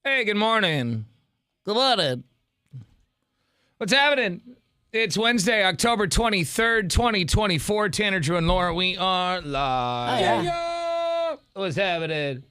Hey, good morning. Good morning. What's happening? It's Wednesday, October 23rd, 2024. Tanner, Drew, and Laura, we are live. Oh, yeah. What's happening?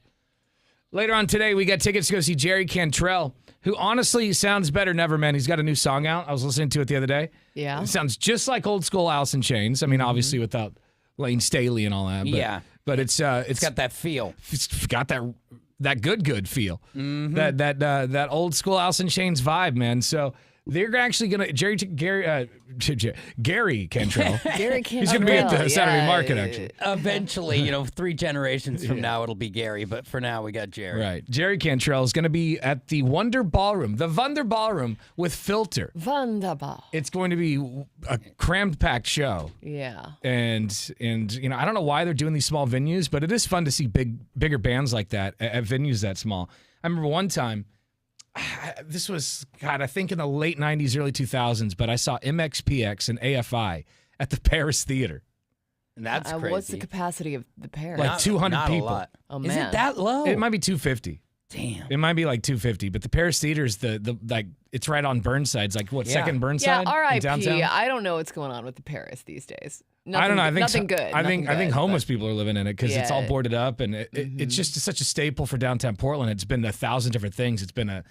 Later on today, we got tickets to go see Jerry Cantrell, who honestly sounds better than ever, man. He's got a new song out. I was listening to it the other day. Yeah. It sounds just like old school Alice in Chains. I mean, obviously without Lane Staley and all that. But, Yeah. But it's Got that feel. It's got that good feel. That old school Alice in Chains vibe, man. So they're actually gonna Gary Cantrell. Gary Cantrell. He's gonna be at the Saturday Market actually. Eventually, 3 generations from now, it'll be Gary. But for now, we got Jerry. Right. Jerry Cantrell is gonna be at the Wonder Ballroom, with Filter. Wunderbar. It's going to be a crammed packed show. Yeah. And I don't know why they're doing these small venues, but it is fun to see bigger bands like that at venues that small. I remember one time, this was, I think in the late 90s, early 2000s, but I saw MXPX and AFI at the Paris Theater. And that's crazy. What's the capacity of the Paris? Like 200 not people. A lot. Oh, Is man. it that low? It might be 250. Damn. It might be like 250, but the Paris Theater is it's right on Burnside's, like what, Yeah. second Burnside? Yeah, in R.I.P. downtown? I don't know what's going on with the Paris these days. Nothing, I don't know. I think nothing good. I think nothing good, homeless people are living in it because it's all Yeah. boarded up, and it's just such a staple for downtown Portland. It's been 1,000 different things. It's been an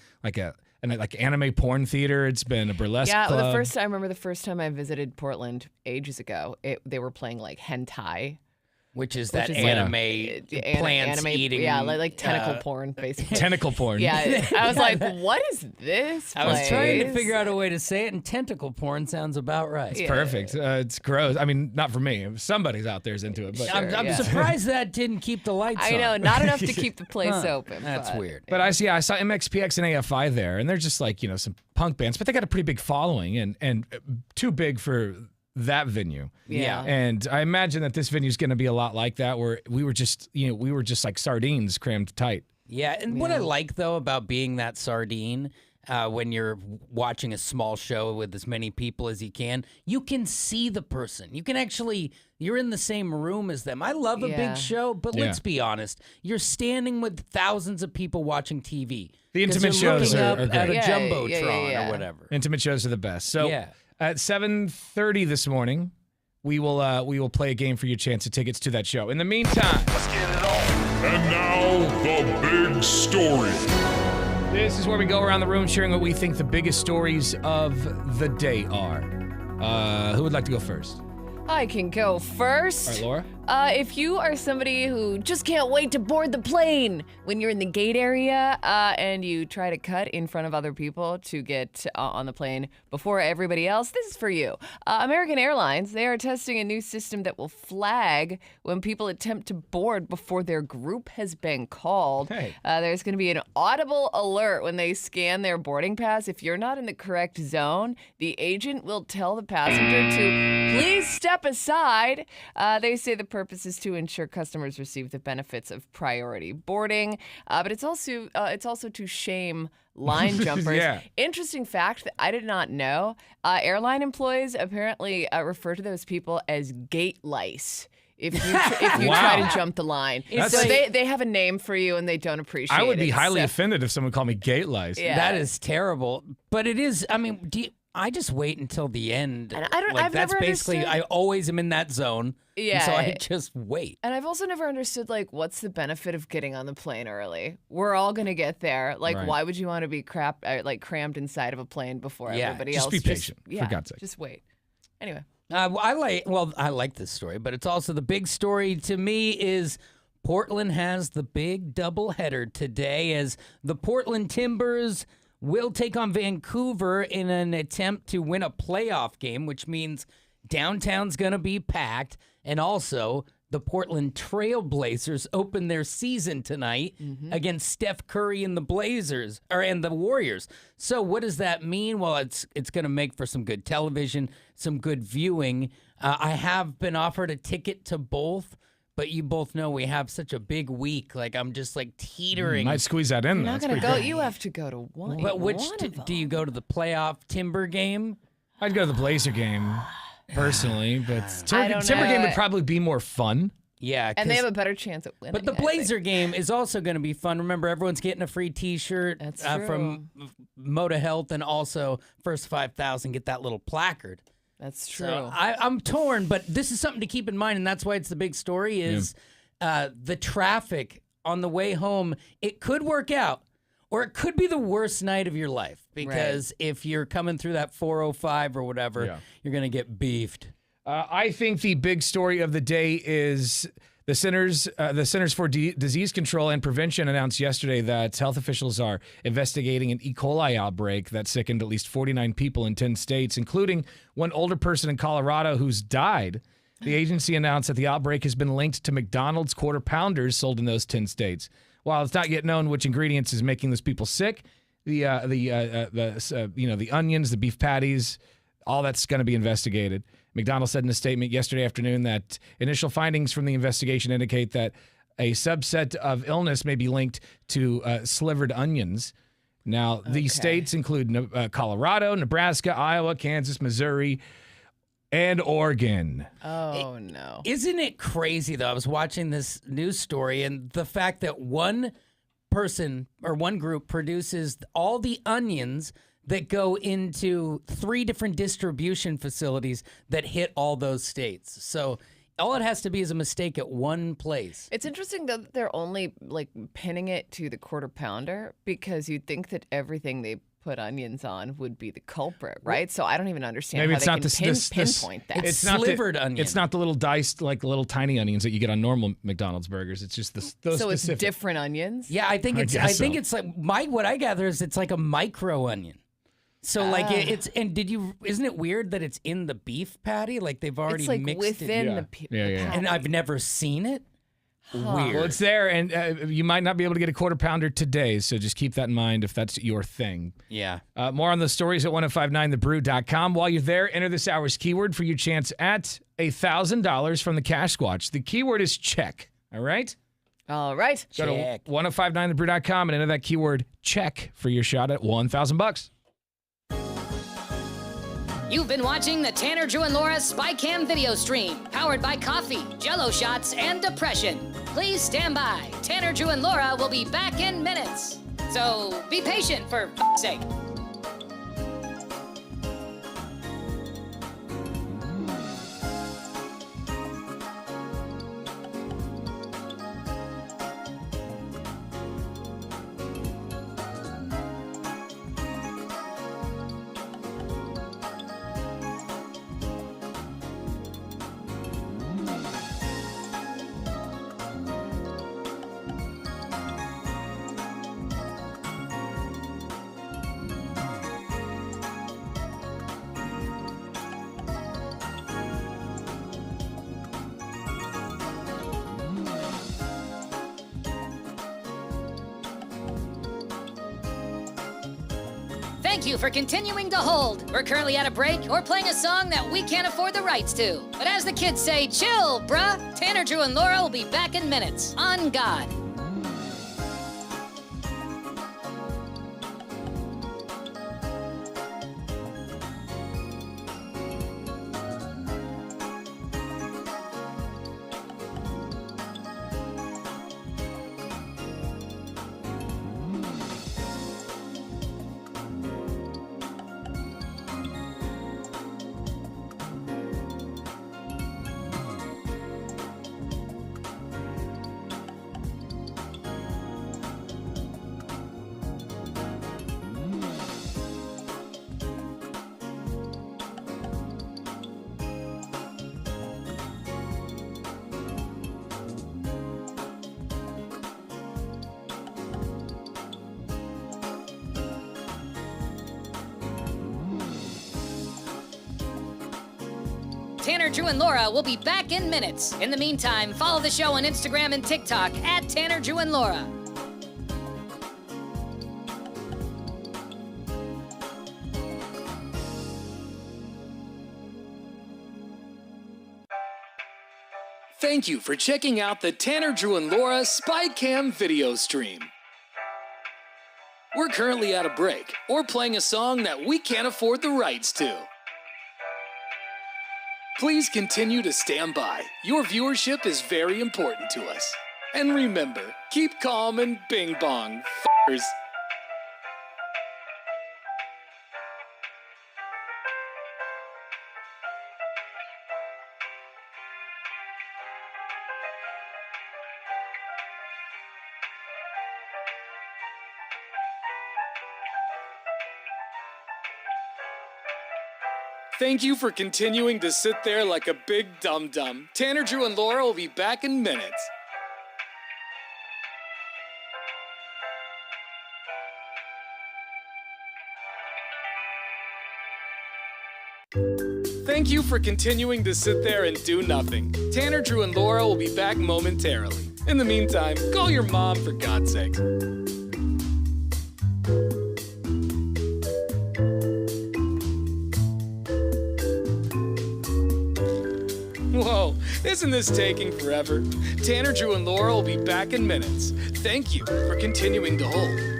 anime porn theater. It's been a burlesque Yeah, club. I remember the first time I visited Portland ages ago. They were playing like hentai. Which is that like- anime plants eating. Yeah, like tentacle porn, basically. Tentacle porn. Yeah, I was like, what is this? I was trying to place? figure out a way to say it, and tentacle porn sounds about right. Yeah. Perfect. It's gross. I mean, not for me. Somebody's out there's into it. But I'm yeah. surprised that didn't keep the lights on. I know, not enough to keep the place open. That's but- weird. I saw MXPX and AFI there, and they're just like some punk bands, but they got a pretty big following and too big for that venue. Yeah. And I imagine that this venue is going to be a lot like that, where we were just like sardines crammed tight. Yeah, and what I like, though, about being that sardine, when you're watching a small show with as many people as you can see the person. You can actually, you're in the same room as them. I love a Yeah. big show, but let's be honest. You're standing with thousands of people watching TV. The 'Cause intimate you're shows looking are up great. at a Yeah, Jumbotron yeah. or whatever. Intimate shows are the best. So Yeah. at 7:30 this morning, we will play a game for your chance of tickets to that show. In the meantime, Let's get it on. And now, the big story. this is where we go around the room sharing what we think the biggest stories of the day are. Who would like to go first? I can go first. All right, Laura? If you are somebody who just can't wait to board the plane when you're in the gate area and you try to cut in front of other people to get on the plane before everybody else, this is for you. American Airlines, they are testing a new system that will flag when people attempt to board before their group has been called. Hey. There's going to be an audible alert when they scan their boarding pass. If you're not in the correct zone, the agent will tell the passenger to please step aside. They say the purpose is to ensure customers receive the benefits of priority boarding, but it's also to shame line jumpers. Yeah. Interesting fact that I did not know: airline employees apparently refer to those people as gate lice. If you try to jump the line, so they have a name for you and they don't appreciate it. I would be highly so- offended if someone called me gate lice. Yeah. That is terrible. But it is, I mean, I just wait until the end. And I've that's never basically, understood- I always am in that zone. Yeah. And so I just wait. And I've also never understood, like, what's the benefit of getting on the plane early? We're all going to get there. Like, Right. why would you want to be crammed inside of a plane before Yeah, everybody just else? be patient, for God's sake. Just wait. Anyway. I like this story, but it's also the big story to me is Portland has the big doubleheader today as the Portland Timbers will take on Vancouver in an attempt to win a playoff game, which means downtown's going to be packed. And also, the Portland Trail Blazers open their season tonight against Steph Curry and the Warriors. So what does that mean? Well, it's going to make for some good television, some good viewing. I have been offered a ticket to both, but you both know we have such a big week. Like, I'm just like teetering. Might squeeze that in. You're not That's going to pretty go. good. You have to go to one. But which one of do you go to the playoff Timber game? I'd go to the Blazer game personally, but I don't Timber know. game would probably be more fun. Yeah, And they have a better chance at winning. but the I think. Blazer game is also going to be fun. Remember, everyone's getting a free T-shirt That's from Moda Health, and also first 5,000 get that little placard. That's true. So I'm torn, but this is something to keep in mind, and that's why it's the big story. Is the traffic on the way home? It could work out, or it could be the worst night of your life because if you're coming through that 405 or whatever, you're going to get beefed. I think the big story of the day is the Centers for Disease Control and Prevention announced yesterday that health officials are investigating an E. coli outbreak that sickened at least 49 people in 10 states, including one older person in Colorado who's died. The agency announced that the outbreak has been linked to McDonald's Quarter Pounders sold in those 10 states. While it's not yet known which ingredients is making those people sick, the onions, the beef patties, all that's going to be investigated. McDonald's said in a statement yesterday afternoon that initial findings from the investigation indicate that a subset of illness may be linked to slivered onions. Now, these states include Colorado, Nebraska, Iowa, Kansas, Missouri, and Oregon. Oh, no. Isn't it crazy, though? I was watching this news story, and the fact that one person or one group produces all the onions that go into 3 different distribution facilities that hit all those states. So all it has to be is a mistake at one place. It's interesting that they're only like pinning it to the Quarter Pounder because you'd think that everything they put onions on would be the culprit, right? So I don't even understand Maybe how it's they not can this pinpoint that. It's slivered onion. It's not the little diced, like little tiny onions that you get on normal McDonald's burgers. It's just those so specific. it's different onions? Yeah, I think it's like what I gather is it's like a micro onion. So like isn't it weird that it's in the beef patty? Like they've already It's like mixed within it. the Yeah. patty. And I've never seen it. Weird. Well, it's there, and you might not be able to get a Quarter Pounder today, so just keep that in mind if that's your thing. Yeah. More on the stories at 1059thebrew.com. While you're there, enter this hour's keyword for your chance at $1,000 from the Cash Squatch. The keyword is check, all right? All right. Go to Check. 1059thebrew.com and enter that keyword check for your shot at $1,000. You've been watching the Tanner, Drew, and Laura SpyCam video stream, powered by coffee, Jell-O shots, and depression. Please stand by. Tanner, Drew, and Laura will be back in minutes. So be patient, for f***'s sake. Thank you for continuing to hold. We're currently at a break or playing a song that we can't afford the rights to. But as the kids say, chill, bruh. Tanner, Drew, and Laura will be back in minutes. On God. Tanner, Drew, and Laura will be back in minutes. In the meantime, follow the show on Instagram and TikTok at Tanner, Drew, and Laura. Thank you for checking out the Tanner, Drew, and Laura SpyCam video stream. We're currently at a break or playing a song that we can't afford the rights to. Please continue to stand by. Your viewership is very important to us. And remember, keep calm and bing bong, f***ers. Thank you for continuing to sit there like a big dum-dum. Tanner, Drew, and Laura will be back in minutes. Thank you for continuing to sit there and do nothing. Tanner, Drew, and Laura will be back momentarily. In the meantime, call your mom for God's sake. Whoa, isn't this taking forever? Tanner, Drew, and Laura will be back in minutes. Thank you for continuing to hold.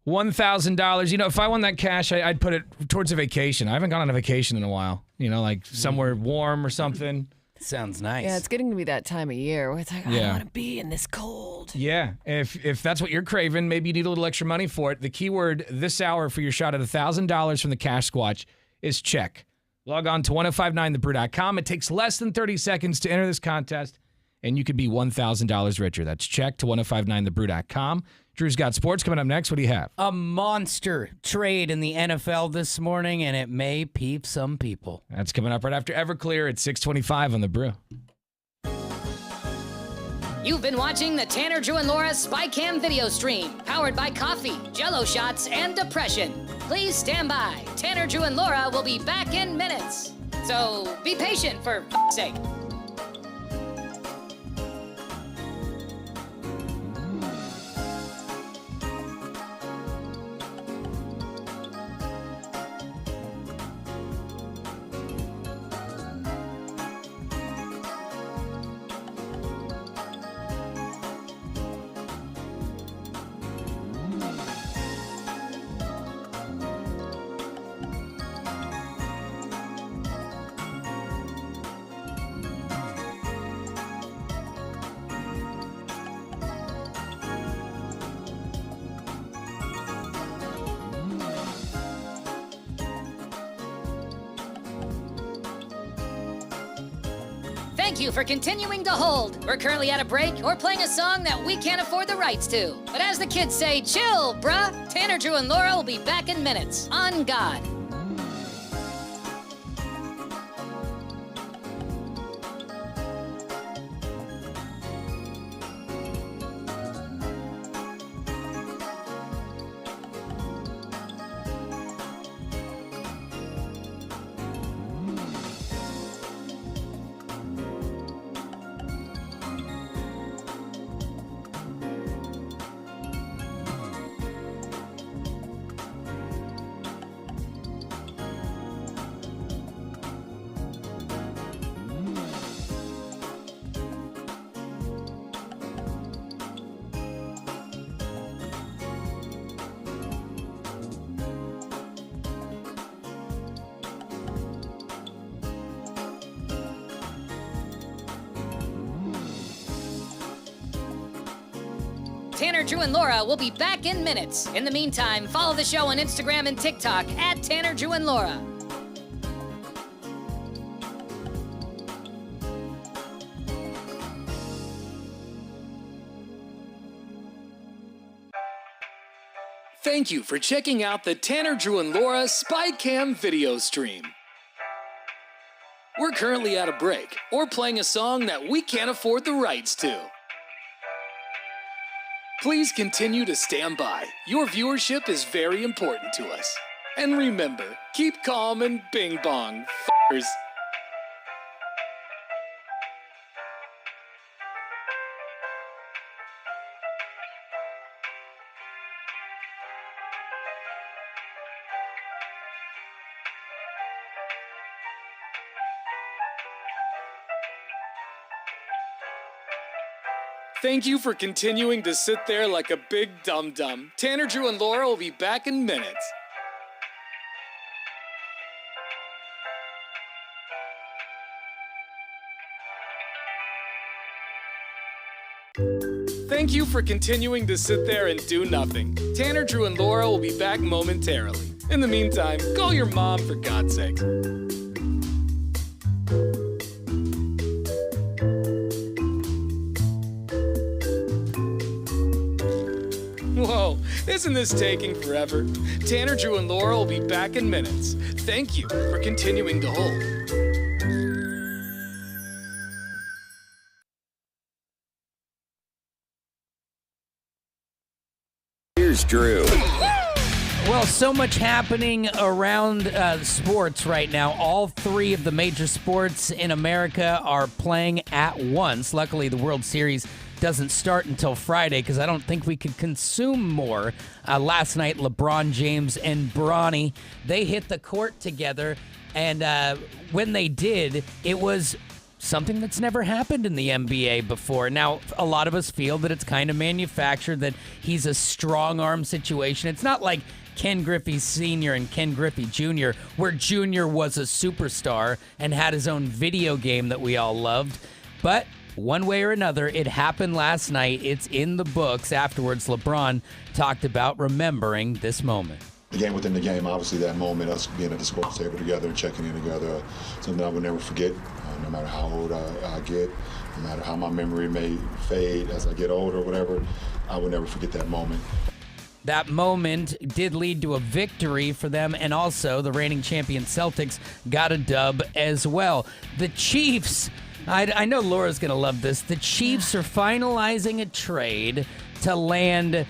$1,000. You know, if I won that cash, I'd put it towards a vacation. I haven't gone on a vacation in a while. You know, like somewhere warm or something. Sounds nice. Yeah, it's getting to be that time of year where it's like, I don't want to be in this cold. Yeah, if that's what you're craving, maybe you need a little extra money for it. The keyword this hour for your shot at $1,000 from the Cash Squatch is check. Log on to 1059thebrew.com. It takes less than 30 seconds to enter this contest, and you could be $1,000 richer. That's check to 1059thebrew.com. Drew's got sports coming up next. What do you have? A monster trade in the NFL this morning, and it may peep some people. That's coming up right after Everclear at 6:25 on The Brew. You've been watching the Tanner, Drew, and Laura SpyCam video stream, powered by coffee, Jello shots, and depression. Please stand by. Tanner, Drew, and Laura will be back in minutes. So be patient, for f***'s sake. Thank you for continuing to hold. We're currently at a break or playing a song that we can't afford the rights to. But as the kids say, chill, bruh. Tanner, Drew, and Laura will be back in minutes. On God. Tanner, Drew, and Laura will be back in minutes. In the meantime, follow the show on Instagram and TikTok at Tanner, Drew, and Laura. Thank you for checking out the Tanner, Drew, and Laura SpyCam video stream. We're currently at a break or playing a song that we can't afford the rights to. Please continue to stand by. Your viewership is very important to us. And remember, keep calm and bing bong, f***ers. Thank you for continuing to sit there like a big dum-dum. Tanner, Drew, and Laura will be back in minutes. Thank you for continuing to sit there and do nothing. Tanner, Drew, and Laura will be back momentarily. In the meantime, call your mom for God's sake. Whoa, isn't this taking forever? Tanner, Drew, and Laura will be back in minutes. Thank you for continuing to hold. Here's Drew. Well, so much happening around sports right now. All three of the major sports in America are playing at once. Luckily, the World Series doesn't start until Friday because I don't think we could consume more. Last night, LeBron James and Bronny, they hit the court together, and when they did, it was something that's never happened in the NBA before. Now, a lot of us feel that it's kind of manufactured, that he's a strong arm situation. It's not like Ken Griffey Sr. and Ken Griffey Jr., where Jr. was a superstar and had his own video game that we all loved. But one way or another, it happened last night. It's in the books. Afterwards, LeBron talked about remembering this moment. The game within the game, obviously that moment, us being at the sports table together and checking in together, something I would never forget, no matter how old I get, no matter how my memory may fade as I get older or whatever, I would never forget that moment. That moment did lead to a victory for them, and also the reigning champion Celtics got a dub as well. The Chiefs, I know Laura's going to love this, the Chiefs are finalizing a trade to land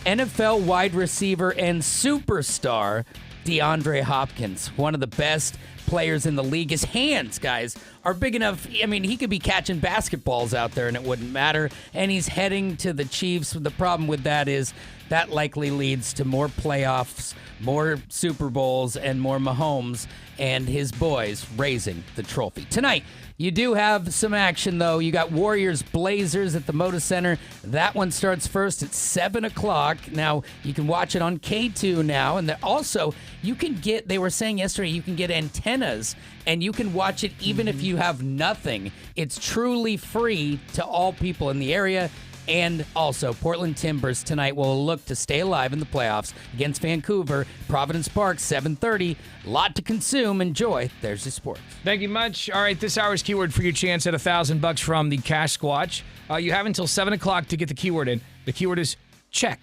NFL wide receiver and superstar DeAndre Hopkins, one of the best players in the league. His hands, guys, are big enough. I mean, he could be catching basketballs out there and it wouldn't matter. And he's heading to the Chiefs. The problem with that is that likely leads to more playoffs, more Super Bowls, and more Mahomes and his boys raising the trophy. Tonight, you do have some action, though. You got Warriors-Blazers at the Moda Center. That one starts first at 7 o'clock. Now, you can watch it on K2 now. And also, you can get, they were saying yesterday, you can get antennas, and you can watch it even if you have nothing. It's truly free to all people in the area. And also, Portland Timbers tonight will look to stay alive in the playoffs against Vancouver, Providence Park, 7:30. Lot to consume. Enjoy. There's your sports. Thank you much. All right, this hour's keyword for your chance at $1,000 from the Cash Squatch. You have until 7 o'clock to get the keyword in. The keyword is check.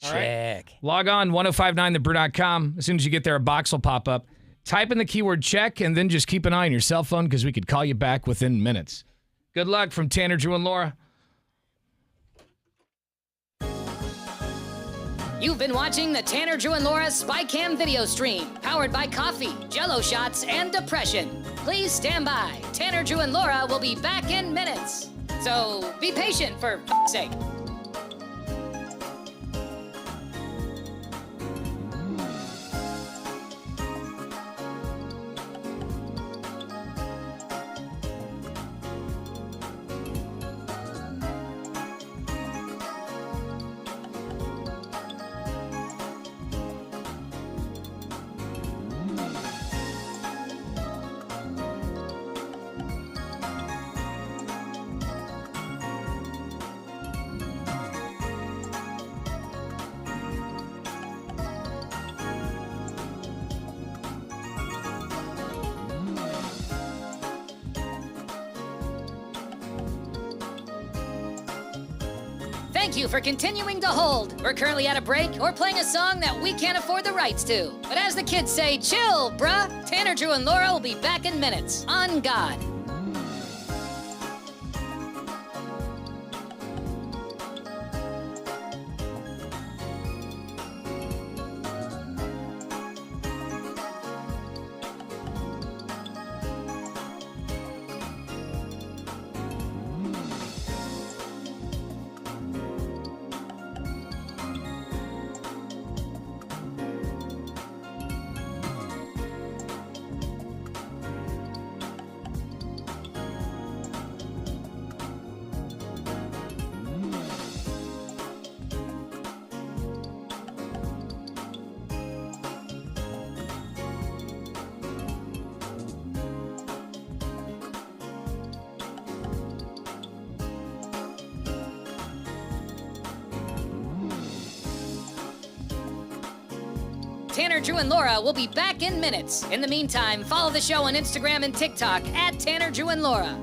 All right? Check. Log on, 1059thebrew.com. As soon as you get there, a box will pop up. Type in the keyword check, and then just keep an eye on your cell phone because we could call you back within minutes. Good luck from Tanner, Drew, and Laura. You've been watching the Tanner, Drew, and Laura SpyCam video stream, powered by coffee, Jello shots, and depression. Please stand by. Tanner, Drew, and Laura will be back in minutes. So be patient, for f***'s sake. Thank you for continuing to hold. We're currently at a break or playing a song that we can't afford the rights to. But as the kids say, chill, bruh. Tanner, Drew, and Laura will be back in minutes. On God. Tanner, Drew, and Laura will be back in minutes. In the meantime, follow the show on Instagram and TikTok at Tanner, Drew, and Laura.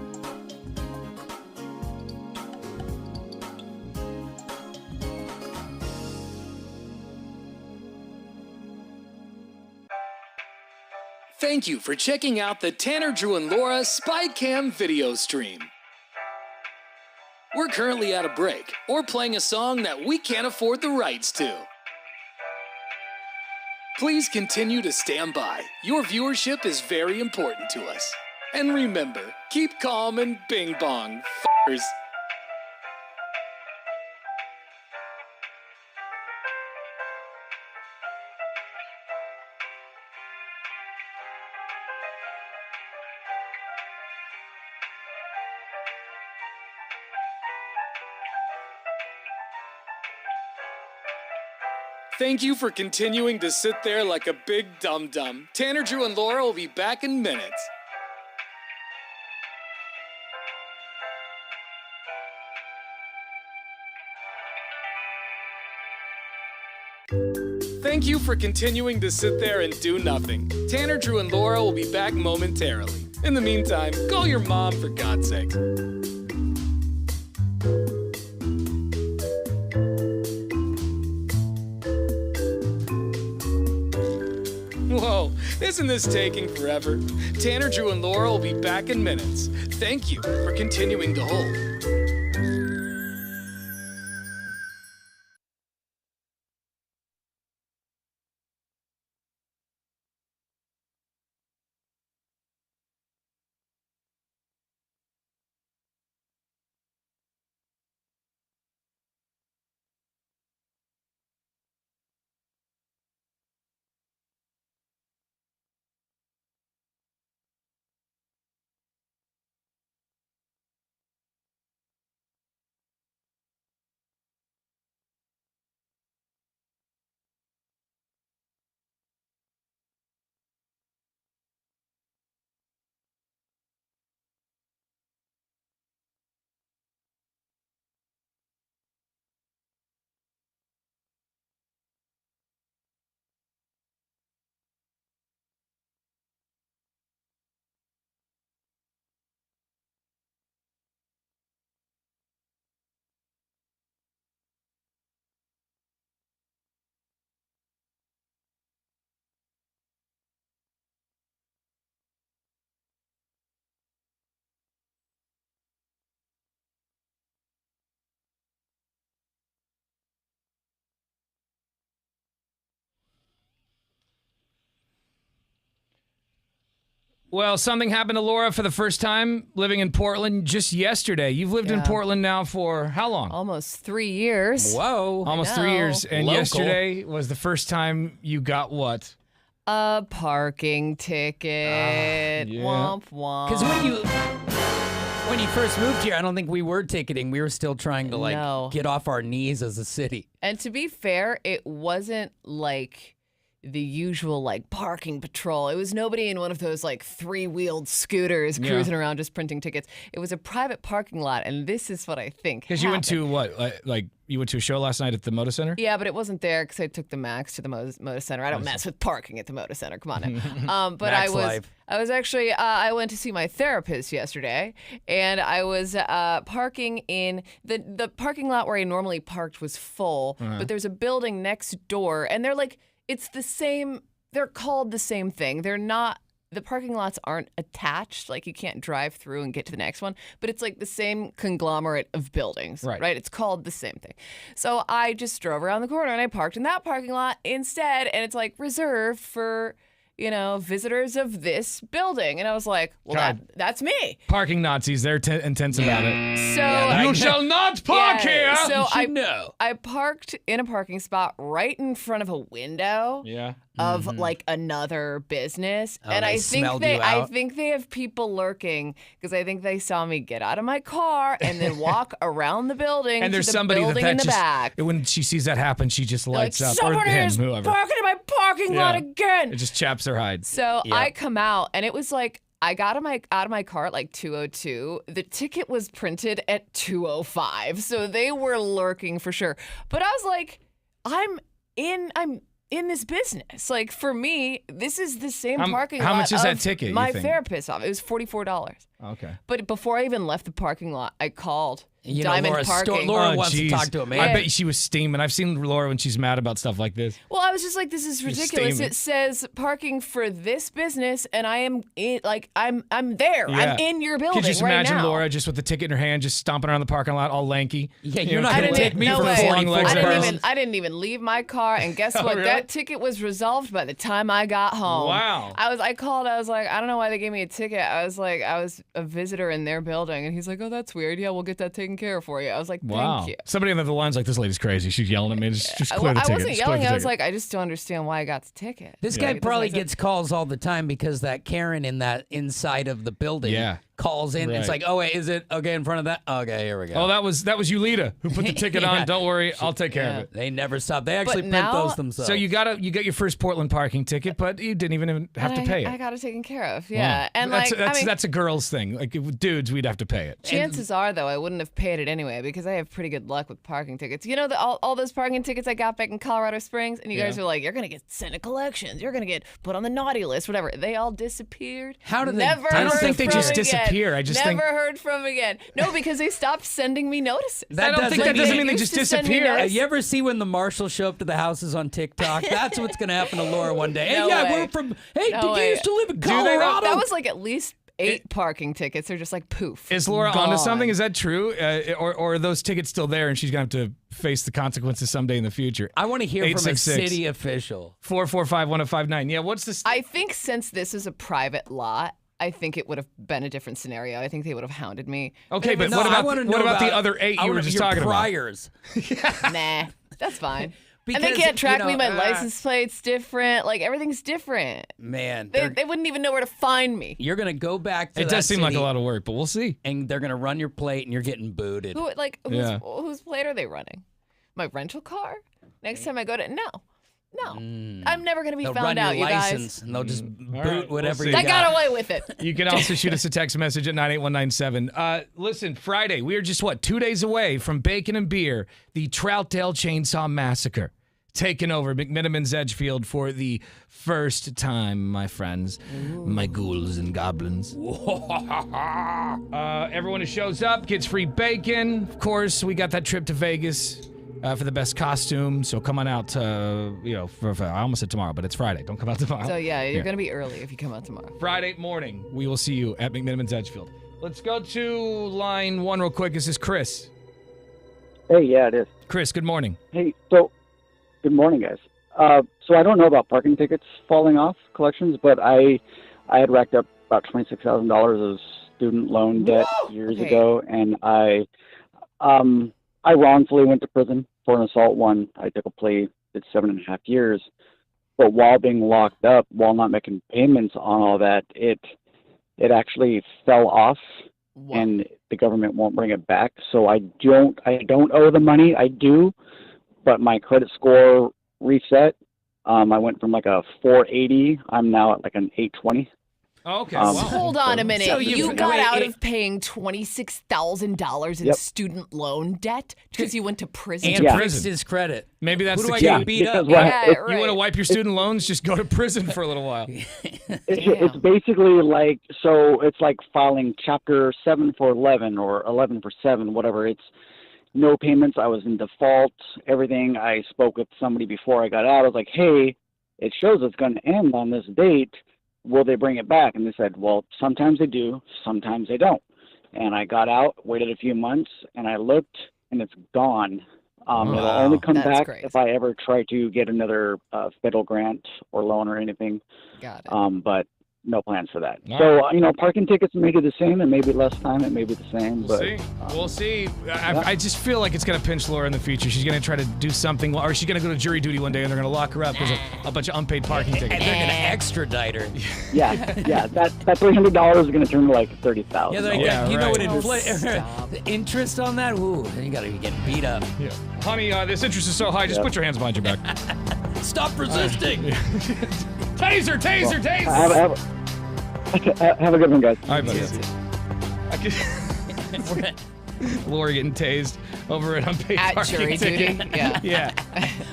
Thank you for checking out the Tanner, Drew, and Laura SpyCam video stream. We're currently at a break or playing a song that we can't afford the rights to. Please continue to stand by. Your viewership is very important to us. And remember, keep calm and bing bong, f***ers. Thank you for continuing to sit there like a big dum-dum. Tanner, Drew, and Laura will be back in minutes. Thank you for continuing to sit there and do nothing. Tanner, Drew, and Laura will be back momentarily. In the meantime, call your mom for God's sake. Whoa, isn't this taking forever? Tanner, Drew, and Laura will be back in minutes. Thank you for continuing to hold. Well, something happened to Laura for the first time living in Portland just yesterday. You've lived in Portland now for how long? Almost 3 years. Whoa. Almost 3 years. And Local. yesterday was the first time you got what? A parking ticket. Yeah. Womp womp. Because when you first moved here, I don't think we were ticketing. We were still trying to get off our knees as a city. And to be fair, it wasn't like the usual parking patrol. It was nobody in one of those 3-wheeled scooters cruising around just printing tickets. It was a private parking lot, and this is what I think Because you went to what? You went to a show last night at the Moda Center? Yeah, but it wasn't there because I took the Max to the Moda Center. I don't mess with parking at the Moda Center. Come on now. But Max I was actually I went to see my therapist yesterday, and I was parking in the parking lot where I normally parked was full, but there's a building next door, and they're it's the same. They're called the same thing. They're not. The parking lots aren't attached. You can't drive through and get to the next one. But it's the same conglomerate of buildings. Right? It's called the same thing. So I just drove around the corner and I parked in that parking lot instead. And it's reserved for, visitors of this building. And I was like, well, that's me. Parking Nazis, they're intense about it. So you shall not park here. So I parked in a parking spot right in front of a window. Yeah. Of another business, and they I smelled think they have people lurking because I think they saw me get out of my car and then walk around the building. And there's to the somebody building that in the just back. when she sees that happen, she just lights up. Somebody or him, is whoever. parking in my parking lot again. It just chaps their hide. So I come out, and it was I got out of my car at 2:02. The ticket was printed at 2:05, so they were lurking for sure. But I was I'm in this business. For me, this is the same parking lot. How much is that of ticket, you my think? therapist's office. It was $44. Okay. But before I even left the parking lot, I called You Diamond know, Parking. Laura wants to geez. talk to a man. I bet she was steaming. I've seen Laura when she's mad about stuff like this. Well, I was just this is ridiculous. steaming. It says parking for this business, and I am in, I'm there. Yeah. I'm in your building Could you just right imagine now. Laura just with the ticket in her hand, just stomping around the parking lot, all lanky? Yeah, You you're know, not couldn't going to take me no for way. flying legs. I didn't even leave my car, and guess what? really? That ticket was resolved by the time I got home. Wow. I called. I was I don't know why they gave me a ticket. I was a visitor in their building, and he's like, oh, that's weird. Yeah, we'll get that taken care of for you. I was like, Wow. thank you. Somebody on the line's like, this lady's crazy. She's yelling at me. Just clear the I ticket. wasn't Just clear yelling. the I was ticket. I just don't understand why I got the ticket. This Yeah. guy It probably doesn't make gets calls all the time because that Karen in that inside of the building calls in. It's Right. like, oh wait, is it okay in front of that? Okay, here we go. Oh, that was Yulita who put the ticket Yeah. on. Don't worry, I'll take care of it. They never stop. They actually print now- those themselves. So you got your first Portland parking ticket, but you didn't even have to pay it. I got it taken care of. Yeah, Wow. and that's a girl's thing. Like with dudes, we'd have to pay it. chances are, though, I wouldn't have paid it anyway because I have pretty good luck with parking tickets. You know, all those parking tickets I got back in Colorado Springs, and you guys were like, "You're gonna get sent to collections. You're gonna get put on the naughty list, whatever." They all disappeared. How did they- Never I don't heard think they from just again. disappear. I just never think- heard from again. No, because they stopped sending me notices. That I don't think doesn't that doesn't mean mean they used just to send me disappear. notice. You ever see when the marshals show up to the houses on TikTok? That's what's going to happen to Laura one day. No hey, yeah, way. we're from. Hey, No did you way. used to live in they though? Colorado? That was like at least 8 parking tickets. They're just like poof. Is Laura gone. onto something? Is that true? Or are those tickets still there and she's going to have to face the consequences someday in the future? I want to hear from a 866. city official. 445-1059. Yeah, what's this? I think since this is a private lot, I think it would have been a different scenario. I think they would have hounded me. Okay, but No, what I wanna about know the other 8 I you were wanna- just your talking about? priors. Nah, that's fine. And they Because, can't track you me. know, My license plate's different. Like everything's different. Man, They wouldn't even know where to find me. you're going to go back to It that does seem like a city, lot of work, but we'll see. and they're going to run your plate, and you're getting booted. Yeah. Whose plate are they running? My rental car? Next time I go to no, I'm never gonna be They'll found run out, your you license, guys. and they'll just boot right, whatever we'll you see. I got. got away with it. You can also shoot us a text message at 98197. Listen, Friday, we are just, 2 days away from Bacon and Beer, the Troutdale Chainsaw Massacre, taking over McMiniman's Edgefield for the first time, my friends, my ghouls and goblins. Everyone who shows up gets free bacon. Of course, we got that trip to Vegas for the best costume, so come on out, for I almost said tomorrow, but it's Friday. Don't come out tomorrow. So yeah, you're gonna be early if you come out tomorrow. Friday morning, we will see you at McMiniman's Edgefield. Let's go to line 1 real quick. This is Chris. Hey, yeah, it is. Chris, good morning. Hey, so good morning, guys. So I don't know about parking tickets falling off collections, but I had racked up about $26,000 of student loan debt years Okay. ago, and I wrongfully went to prison for an assault one. I took a plea, did 7.5 years, but while being locked up, while not making payments on all that, it actually fell off, and the government won't bring it back. So I don't owe the money. I do, but my credit score reset. I went from like a 480. I'm now at like an 820. Oh, okay. Hold on a minute. So you you- got wait, out it- of paying $26,000 in Yep. student loan debt because you went to prison. And Yeah. fixed his credit. Maybe that's Who the do I key. get beat up? because Yeah, what- right. You want to wipe your student loans? Just go to prison for a little while. It's basically like, so it's like filing chapter 7 for 11 or 11 for 7, whatever. It's no payments. I was in default, everything. I spoke with somebody before I got out. I was like, hey, it shows it's going to end on this date. Will they bring it back? And they said, well, sometimes they do, sometimes they don't. And I got out, waited a few months, and I looked, and it's gone. It'll only come That's back crazy. if I ever try to get another federal grant or loan or anything. Got it. But no plans for that. All So, parking tickets may be the same. It may be less time. It may be the same. We'll but see. We'll see. I just feel like it's going to pinch Laura in the future. She's going to try to do something, or she's going to go to jury duty one day, and they're going to lock her up because of a bunch of unpaid parking And tickets. they're going to extradite her. yeah, that $300 is going to turn to like $30,000. Yeah, they're Yeah, you know right. what Stop. the interest on that? Ooh, you got to be getting beat up. Yeah. Honey, this interest is so high. Just put your hands behind your back. Stop resisting. Taser, taser, taser. Have a good one, guys. All right, buddy. I could- Laura getting tased over at unpaid At parking jury ticket. duty. Yeah. Yeah.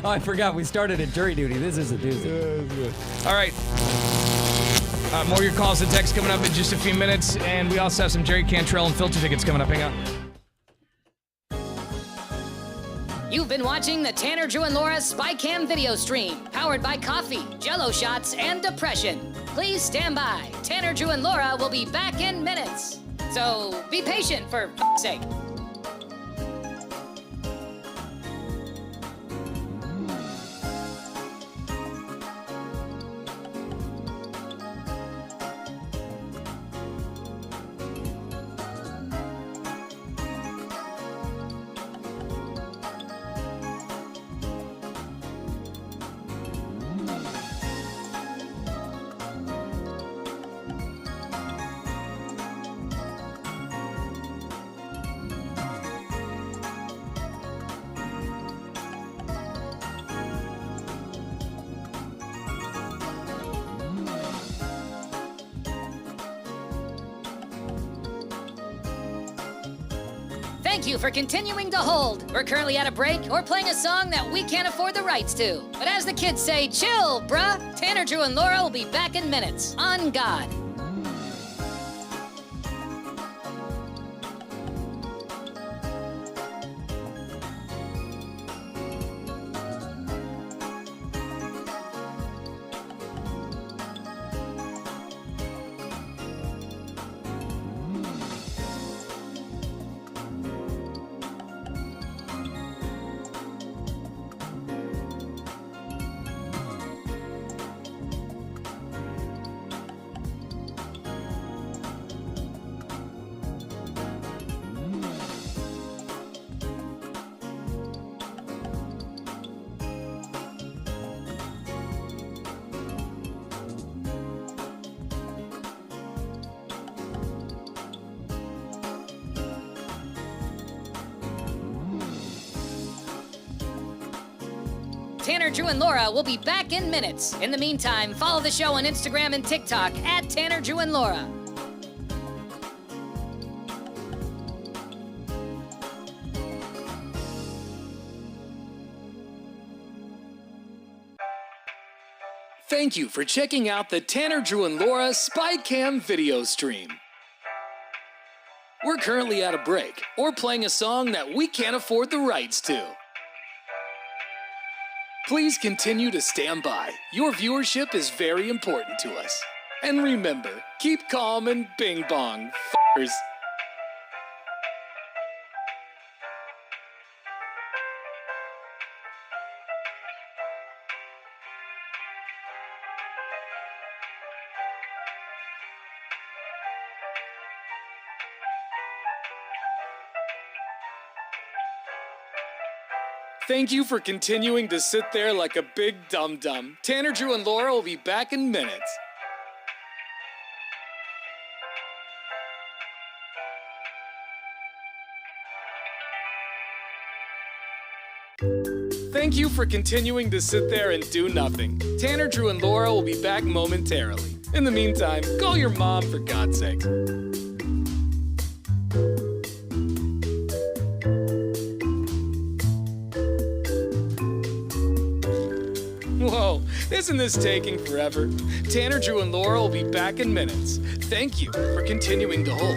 Oh, I forgot. We started at jury duty. This is a doozy. All right. More of your calls and texts coming up in just a few minutes, and we also have some Jerry Cantrell and filter tickets coming up. Hang on. You've been watching the Tanner, Drew, and Laura SpyCam video stream, powered by coffee, Jello shots, and depression. Please stand by. Tanner, Drew, and Laura will be back in minutes. So be patient, for f***'s sake. Thank you for continuing to hold. We're currently at a break or playing a song that we can't afford the rights to. But as the kids say, chill, bruh. Tanner, Drew, and Laura will be back in minutes. On God. Tanner, Drew, and Laura will be back in minutes. In the meantime, follow the show on Instagram and TikTok at Tanner, Drew, and Laura. Thank you for checking out the Tanner, Drew, and Laura SpyCam video stream. We're currently at a break or playing a song that we can't afford the rights to. Please continue to stand by. Your viewership is very important to us. And remember, keep calm and bing bong, f***ers. Thank you for continuing to sit there like a big dum-dum. Tanner, Drew, and Laura will be back in minutes. Thank you for continuing to sit there and do nothing. Tanner, Drew, and Laura will be back momentarily. In the meantime, call your mom for God's sake. Whoa, isn't this taking forever? Tanner, Drew, and Laura will be back in minutes. Thank you for continuing to hold.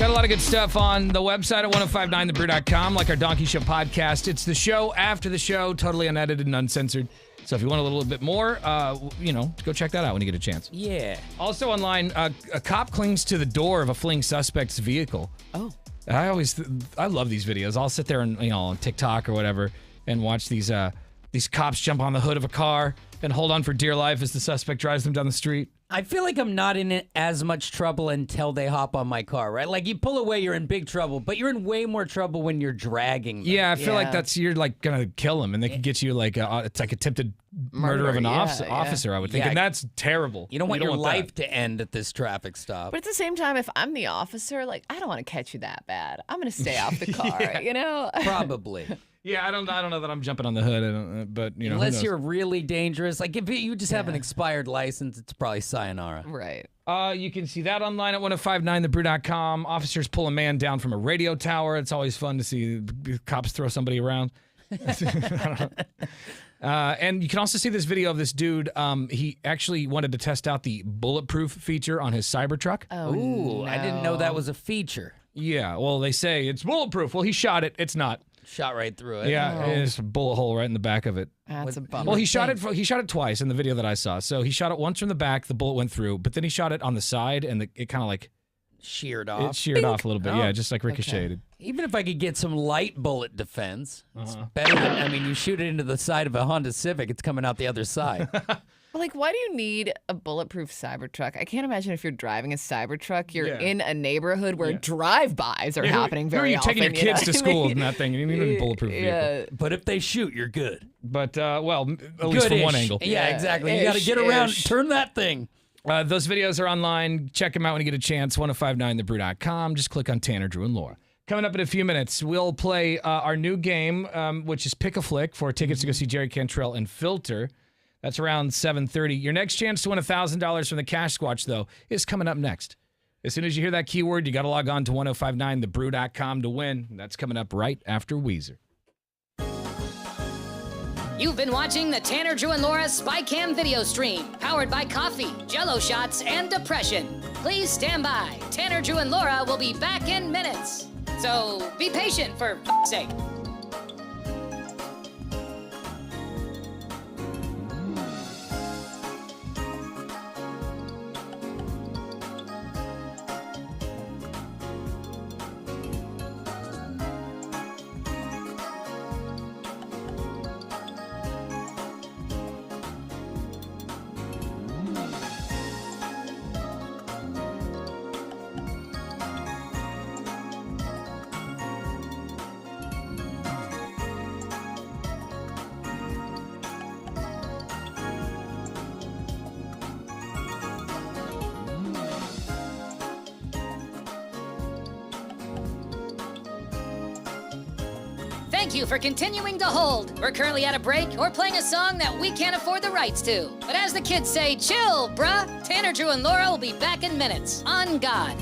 Got a lot of good stuff on the website at 1059thebrew.com, like our Donkey Show podcast. It's the show after the show, totally unedited and uncensored. So if you want a little bit more, go check that out when you get a chance. Yeah. Also online, a cop clings to the door of a fleeing suspect's vehicle. Oh. I love these videos. I'll sit there and, on TikTok or whatever and watch these cops jump on the hood of a car and hold on for dear life as the suspect drives them down the street. I feel like I'm not in as much trouble until they hop on my car, right? Like, you pull away, you're in big trouble, but you're in way more trouble when you're dragging them. Yeah, I feel like you're like gonna kill them, and they can get you like it's like attempted murder of an officer. I would think, and that's terrible. You don't want your life to end at this traffic stop. But at the same time, if I'm the officer, like, I don't want to catch you that bad. I'm gonna stay off the car, Probably. Yeah, I don't know that I'm jumping on the hood, but unless you're really dangerous, like if you just have an expired license, it's probably sayonara. Right. You can see that online at 1059thebrew.com. Officers pull a man down from a radio tower. It's always fun to see cops throw somebody around. And you can also see this video of this dude. He actually wanted to test out the bulletproof feature on his Cybertruck. Oh, Ooh, I didn't know that was a feature. Yeah, well, they say it's bulletproof. Well, he shot it. It's not. Shot right through it. Yeah, it's a bullet hole right in the back of it. That's a bummer. Well, he shot it twice in the video that I saw. So he shot it once from the back, the bullet went through, but then he shot it on the side, and it kind of like sheared off. It sheared off a little bit. Yeah, just like ricocheted. Even if I could get some light bullet defense, it's better than, you shoot it into the side of a Honda Civic, it's coming out the other side. Like, why do you need a bulletproof Cybertruck? I can't imagine if you're driving a Cybertruck, you're in a neighborhood where drive-bys are happening very often. You're taking your kids to school in that thing. You need a bulletproof vehicle. But if they shoot, you're good. But, at least from one angle. Yeah, exactly. You got to get around, turn that thing. Those videos are online. Check them out when you get a chance. 1059thebrew.com. Just click on Tanner, Drew, and Laura. Coming up in a few minutes, we'll play our new game, which is Pick a Flick for tickets to go see Jerry Cantrell and Filter. That's around 7:30. Your next chance to win $1,000 from the Cash Squatch, though, is coming up next. As soon as you hear that keyword, you got to log on to 1059thebrew.com to win. That's coming up right after Weezer. You've been watching the Tanner, Drew, and Laura SpyCam video stream, powered by coffee, Jell-O shots, and depression. Please stand by. Tanner, Drew, and Laura will be back in minutes. So be patient, for f***'s sake. Thank you for continuing to hold. We're currently at a break or playing a song that we can't afford the rights to. But as the kids say, chill, bruh. Tanner, Drew, and Laura will be back in minutes. On God.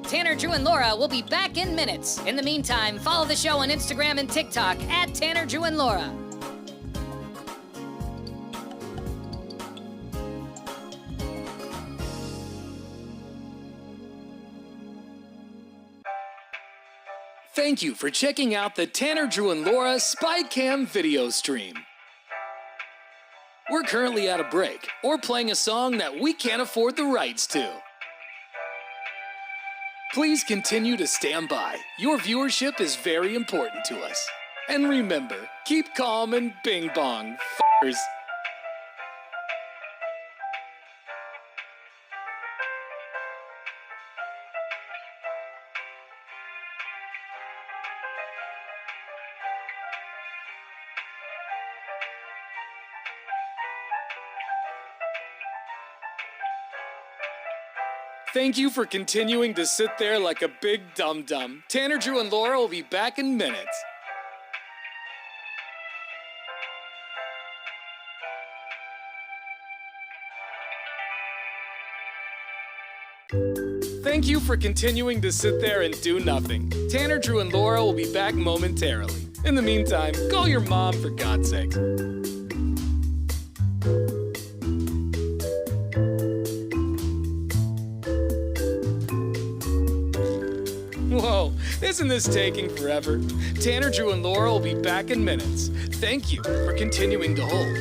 Tanner, Drew, and Laura will be back in minutes. In the meantime, follow the show on Instagram and TikTok at Tanner, Drew, and Laura. Thank you for checking out the Tanner, Drew, and Laura SpyCam video stream. We're currently at a break or playing a song that we can't afford the rights to. Please continue to stand by. Your viewership is very important to us. And remember, keep calm and bing bong, f***ers. Thank you for continuing to sit there like a big dum-dum. Tanner, Drew, and Laura will be back in minutes. Thank you for continuing to sit there and do nothing. Tanner, Drew, and Laura will be back momentarily. In the meantime, call your mom for God's sake. Whoa, isn't this taking forever? Tanner, Drew, and Laura will be back in minutes. Thank you for continuing to hold.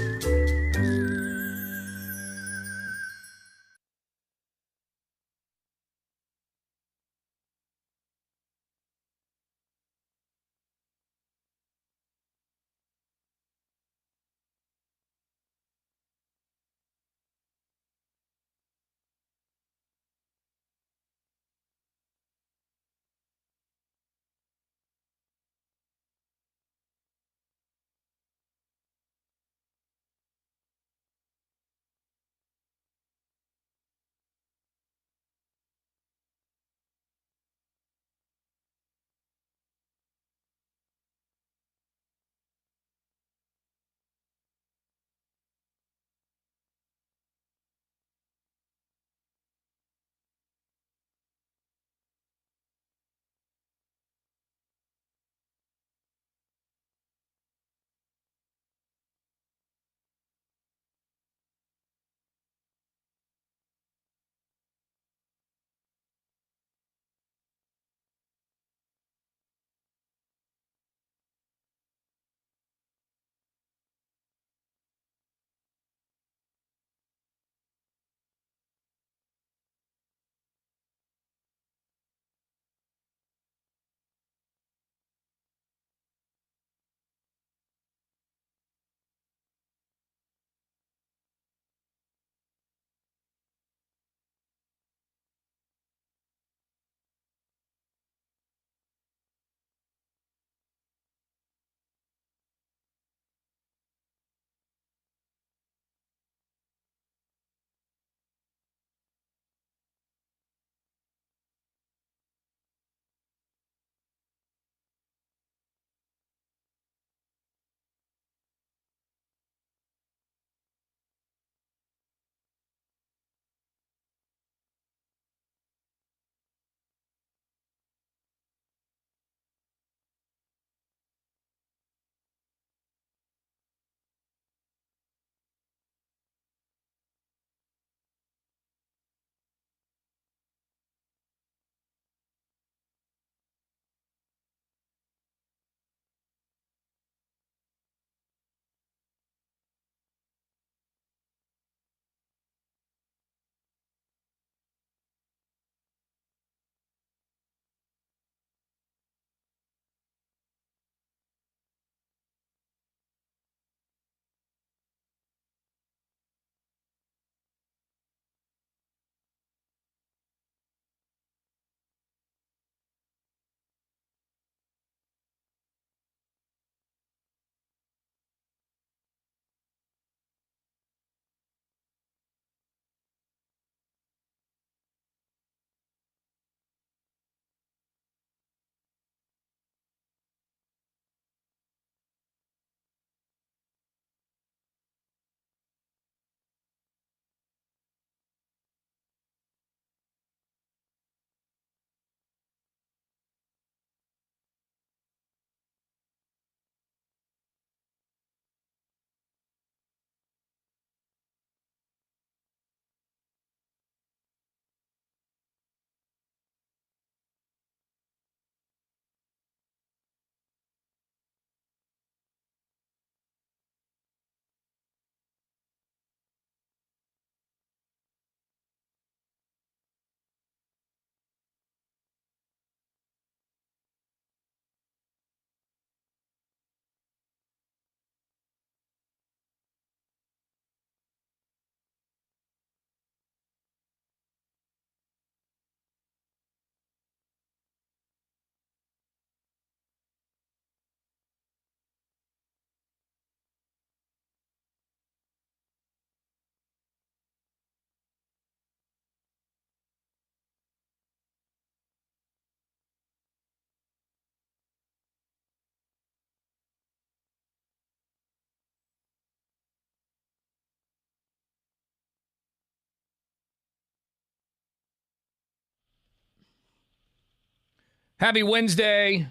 Happy Wednesday.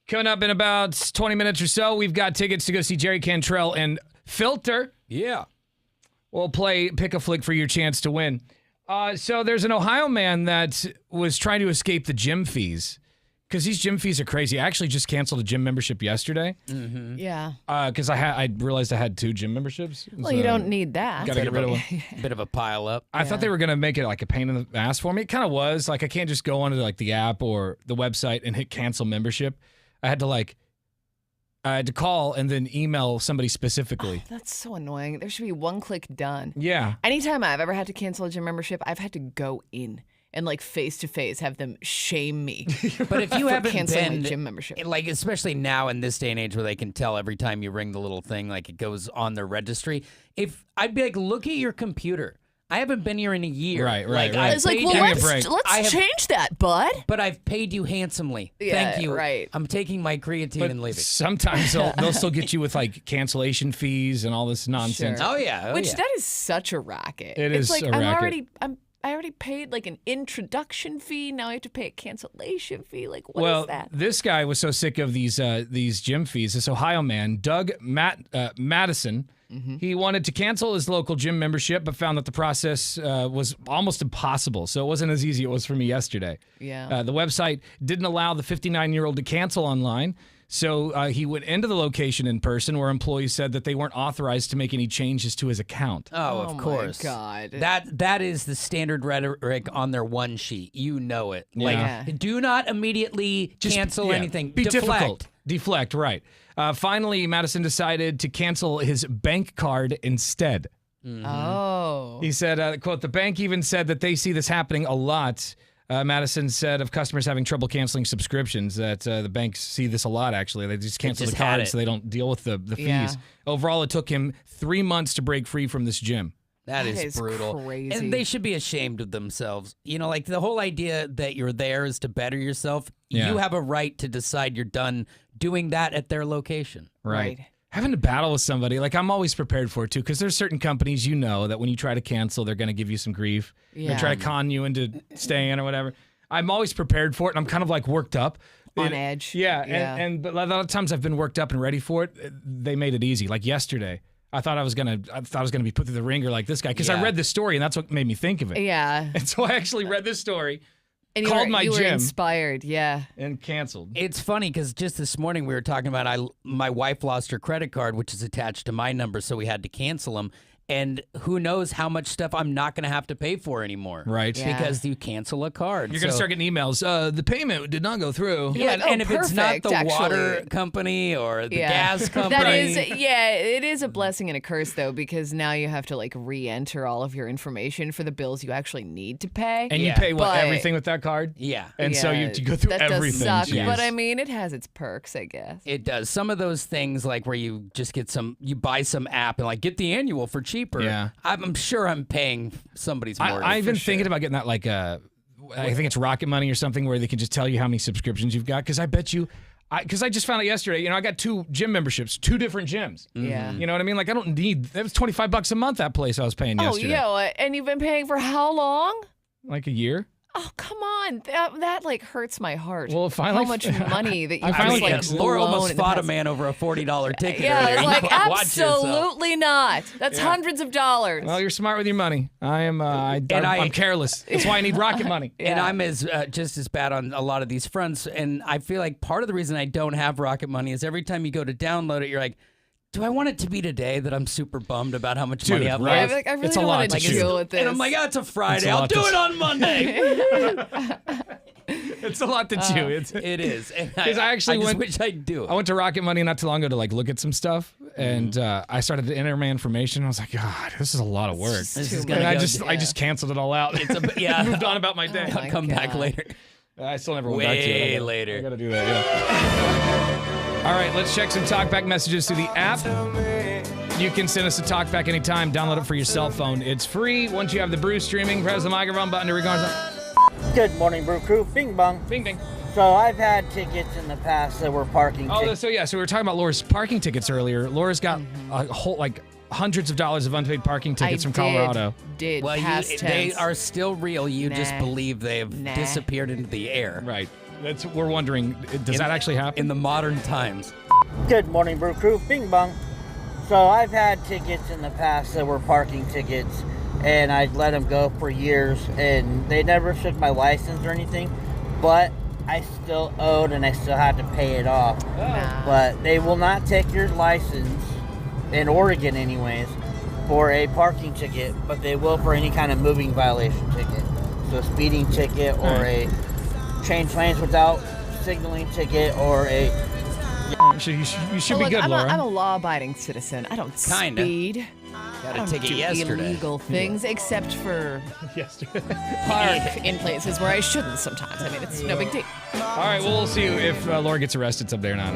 Coming up in about 20 minutes or so, we've got tickets to go see Jerry Cantrell and Filter. Yeah. We'll play Pick a Flick for your chance to win. So there's an Ohio man that was trying to escape the gym fees because these gym fees are crazy. I actually just canceled a gym membership yesterday. Mm-hmm. Yeah. Because I realized I had 2 gym memberships. Well, you don't need that. Got to get rid of one. Bit of a pile up. I thought they were going to make it like a pain in the ass for me. It kind of was. Like I can't just go onto like the app or the website and hit cancel membership. I had to call and then email somebody specifically. Oh, that's so annoying. There should be one click done. Yeah. Anytime I've ever had to cancel a gym membership, I've had to go in and like face to face have them shame me. But if you haven't canceling been my gym membership, like especially now in this day and age where they can tell every time you ring the little thing, like it goes on their registry. If I'd be like, look at your computer. I haven't been here in a year. Right. it's like, well, let's change that, bud. But I've paid you handsomely. Yeah, Thank you. right. I'm taking my creatine and leaving. Sometimes they'll still get you with like cancellation fees and all this nonsense. Sure. Oh yeah. Which that is such a racket. It's like a racket. I already paid like an introduction fee. Now I have to pay a cancellation fee. Like, what is that? This guy was so sick of these gym fees. This Ohio man, Doug Madison, he wanted to cancel his local gym membership, but found that the process was almost impossible. So it wasn't as easy as it was for me yesterday. Yeah. The website didn't allow the 59-year-old to cancel online. So he went into the location in person where employees said that they weren't authorized to make any changes to his account. Oh, of course. My God. That is the standard rhetoric on their one sheet. You know it. Yeah. Like, do not immediately cancel anything. Be Deflect. difficult. Deflect, right. Finally, Madison decided to cancel his bank card instead. Oh. He said, quote, the bank even said that they see this happening a lot. Madison said of customers having trouble canceling subscriptions that the banks see this a lot, actually. They just cancel the card so they don't deal with the fees. Yeah. Overall, it took him 3 months to break free from this gym. That is brutal. Crazy. And they should be ashamed of themselves. You know, like the whole idea that you're there is to better yourself. Yeah. You have a right to decide you're done doing that at their location. Right. Having to battle with somebody, like I'm always prepared for it too, because there's certain companies that when you try to cancel, they're going to give you some grief. Yeah. They try to con you into staying or whatever. I'm always prepared for it, and I'm kind of like worked up. On edge. Yeah. But a lot of times I've been worked up and ready for it. They made it easy. Like yesterday, I thought I was gonna be put through the ringer like this guy because I read this story and that's what made me think of it. Yeah. And so I actually read this story, And called my you were gym, inspired, yeah. and canceled. It's funny because just this morning we were talking about my wife lost her credit card, which is attached to my number, so we had to cancel them. And who knows how much stuff I'm not going to have to pay for anymore. Right. Yeah. Because you cancel a card. You're going to start getting emails. The payment did not go through. Yeah, like, and if it's not the perfect, water actually. company or the gas company. That is, it is a blessing and a curse, though, because now you have to, like, re-enter all of your information for the bills you actually need to pay. And you pay, But- everything with that card? Yeah. And so you go through that everything. Does suck, Jeez. but I mean, it has its perks, I guess. It does. Some of those things, like where you just get you buy some app and like get the annual for cheaper. Yeah. I'm sure I'm paying somebody's mortgage. I've been for thinking about getting that, like, I think it's Rocket Money or something where they can just tell you how many subscriptions you've got. Because I bet you, because I just found out yesterday, I got 2 gym memberships, 2 different gyms. Yeah. You know what I mean? Like, I don't need, that was $25 a month, that place I was paying yesterday. Oh, yeah. And you've been paying for how long? Like a year. Oh, come on. That like hurts my heart. Well, finally, how much money that you I finally just, like, Laura blown almost in the fought a past- man over a $40 ticket Yeah, earlier. it's like, You watch yourself. absolutely not. That's hundreds of dollars. Well, you're smart with your money. I'm careless. That's why I need Rocket Money. And I'm just as bad on a lot of these fronts. And I feel like part of the reason I don't have Rocket Money is every time you go to download it, you're like, do I want it to be today that I'm super bummed about how much money I've right? lost? Yeah, like, I really It's a don't lot want to to chew. deal with this. And I'm like, it's a Friday. It's a I'll lot do to it on Monday. It's a lot to chew. It is. And 'Cause I actually just went- wish I'd do it. I went to Rocket Money not too long ago to, like, look at some stuff, and I started to enter my information. I was like, God, this is a lot of work. This is too gonna And go I just canceled it all out. yeah. Moved on about my day. Oh my I'll come back God. later. I still never went back to it. Way I later. gotta do that, yeah. All right, let's check some talkback messages through the app. You can send us a talkback anytime. Download it for your cell phone. It's free. Once you have the brew streaming, press the microphone button to record. Good morning, Brew Crew. Bing bong. Bing, bing. So I've had tickets in the past that were parking Oh, tickets. so we were talking about Laura's parking tickets earlier. Laura's got a hundreds of dollars of unpaid parking tickets from Colorado. Did Well, past they tense. are still real. You just Nah. believe they've disappeared into the air. Right. We're wondering, does that actually happen? In the modern times. Good morning, Brew Crew. Bing bong. So I've had tickets in the past that were parking tickets, and I'd let them go for years, and they never took my license or anything, but I still owed and I still had to pay it off. Nah. But they will not take your license, in Oregon anyways, for a parking ticket, but they will for any kind of moving violation ticket. So a speeding ticket or a change lanes without signaling ticket or a... You should Well, be good, I'm Laura. I'm a law-abiding citizen. I don't Kinda. speed. Got I a don't ticket do yesterday. illegal things, except for Yesterday. park in places where I shouldn't sometimes. I mean, it's no big deal. All right, well, we'll see if Laura gets arrested someday or not.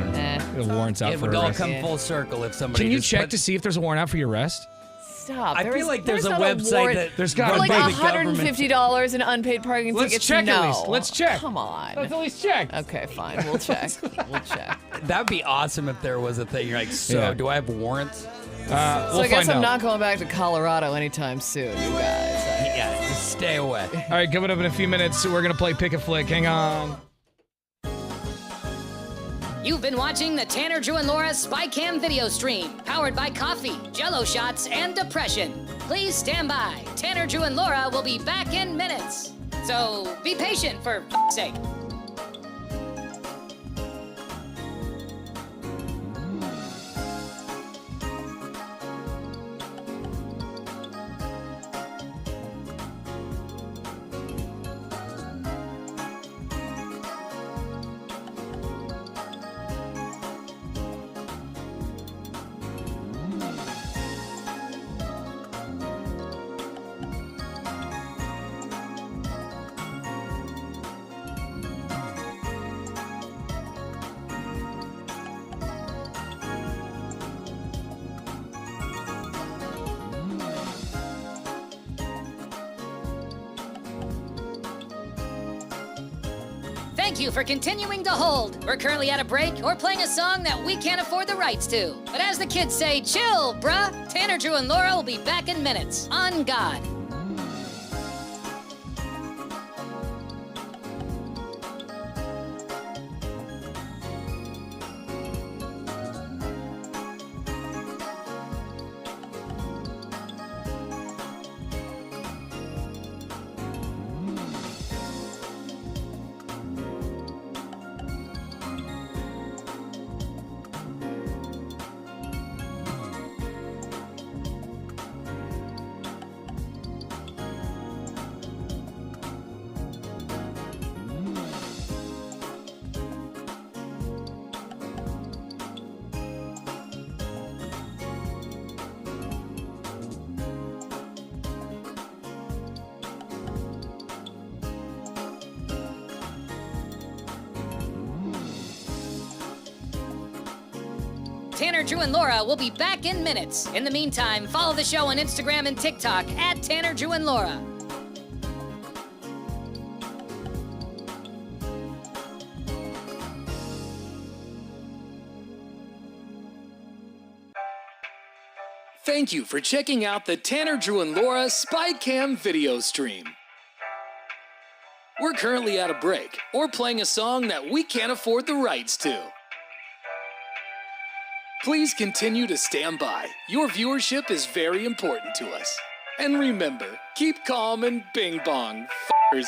Or the warrant's out It for would her all arrest. come full circle if somebody Can you just check put- to see if there's a warrant out for your arrest? Stop. I There feel is- like there's a not website warrant that There's gotta for like be. run by the government. $150 in unpaid parking Let's tickets. check no. at least. Let's check. Come on. Let's at least check. Okay, fine. We'll check. We'll check. That'd be awesome if there was a thing. You're like, so Yeah. do I have warrants? So I guess I'm not going back to Colorado anytime soon, you guys. Yeah, just stay away. All right, coming up in a few minutes, we're going to play Pick a Flick. Hang on. You've been watching the Tanner, Drew, and Laura SpyCam video stream, powered by coffee, Jello shots, and depression. Please stand by. Tanner, Drew, and Laura will be back in minutes. So be patient, for f***'s sake. Thank you for continuing to hold. We're currently at a break or playing a song that we can't afford the rights to. But as the kids say, chill, bruh. Tanner, Drew, and Laura will be back in minutes. On God. Tanner, Drew, and Laura will be back in minutes. In the meantime, follow the show on Instagram and TikTok at Tanner, Drew, and Laura. Thank you for checking out the Tanner, Drew, and Laura SpyCam video stream. We're currently at a break or playing a song that we can't afford the rights to. Please continue to stand by. Your viewership is very important to us. And remember, keep calm and bing bong, f***ers.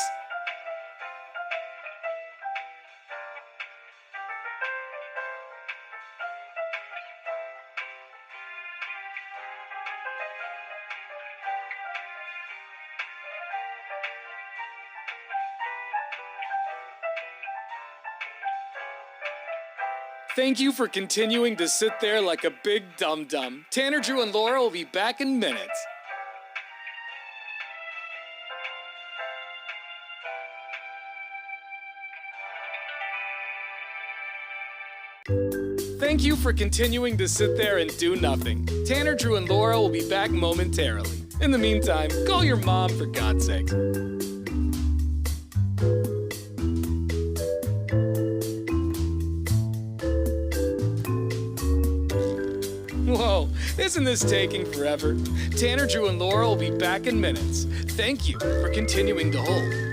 Thank you for continuing to sit there like a big dum-dum. Tanner, Drew, and Laura will be back in minutes. Thank you for continuing to sit there and do nothing. Tanner, Drew, and Laura will be back momentarily. In the meantime, call your mom for God's sake. Whoa, Isn't this taking forever? Tanner, Drew, and Laura will be back in minutes. Thank you for continuing to hold.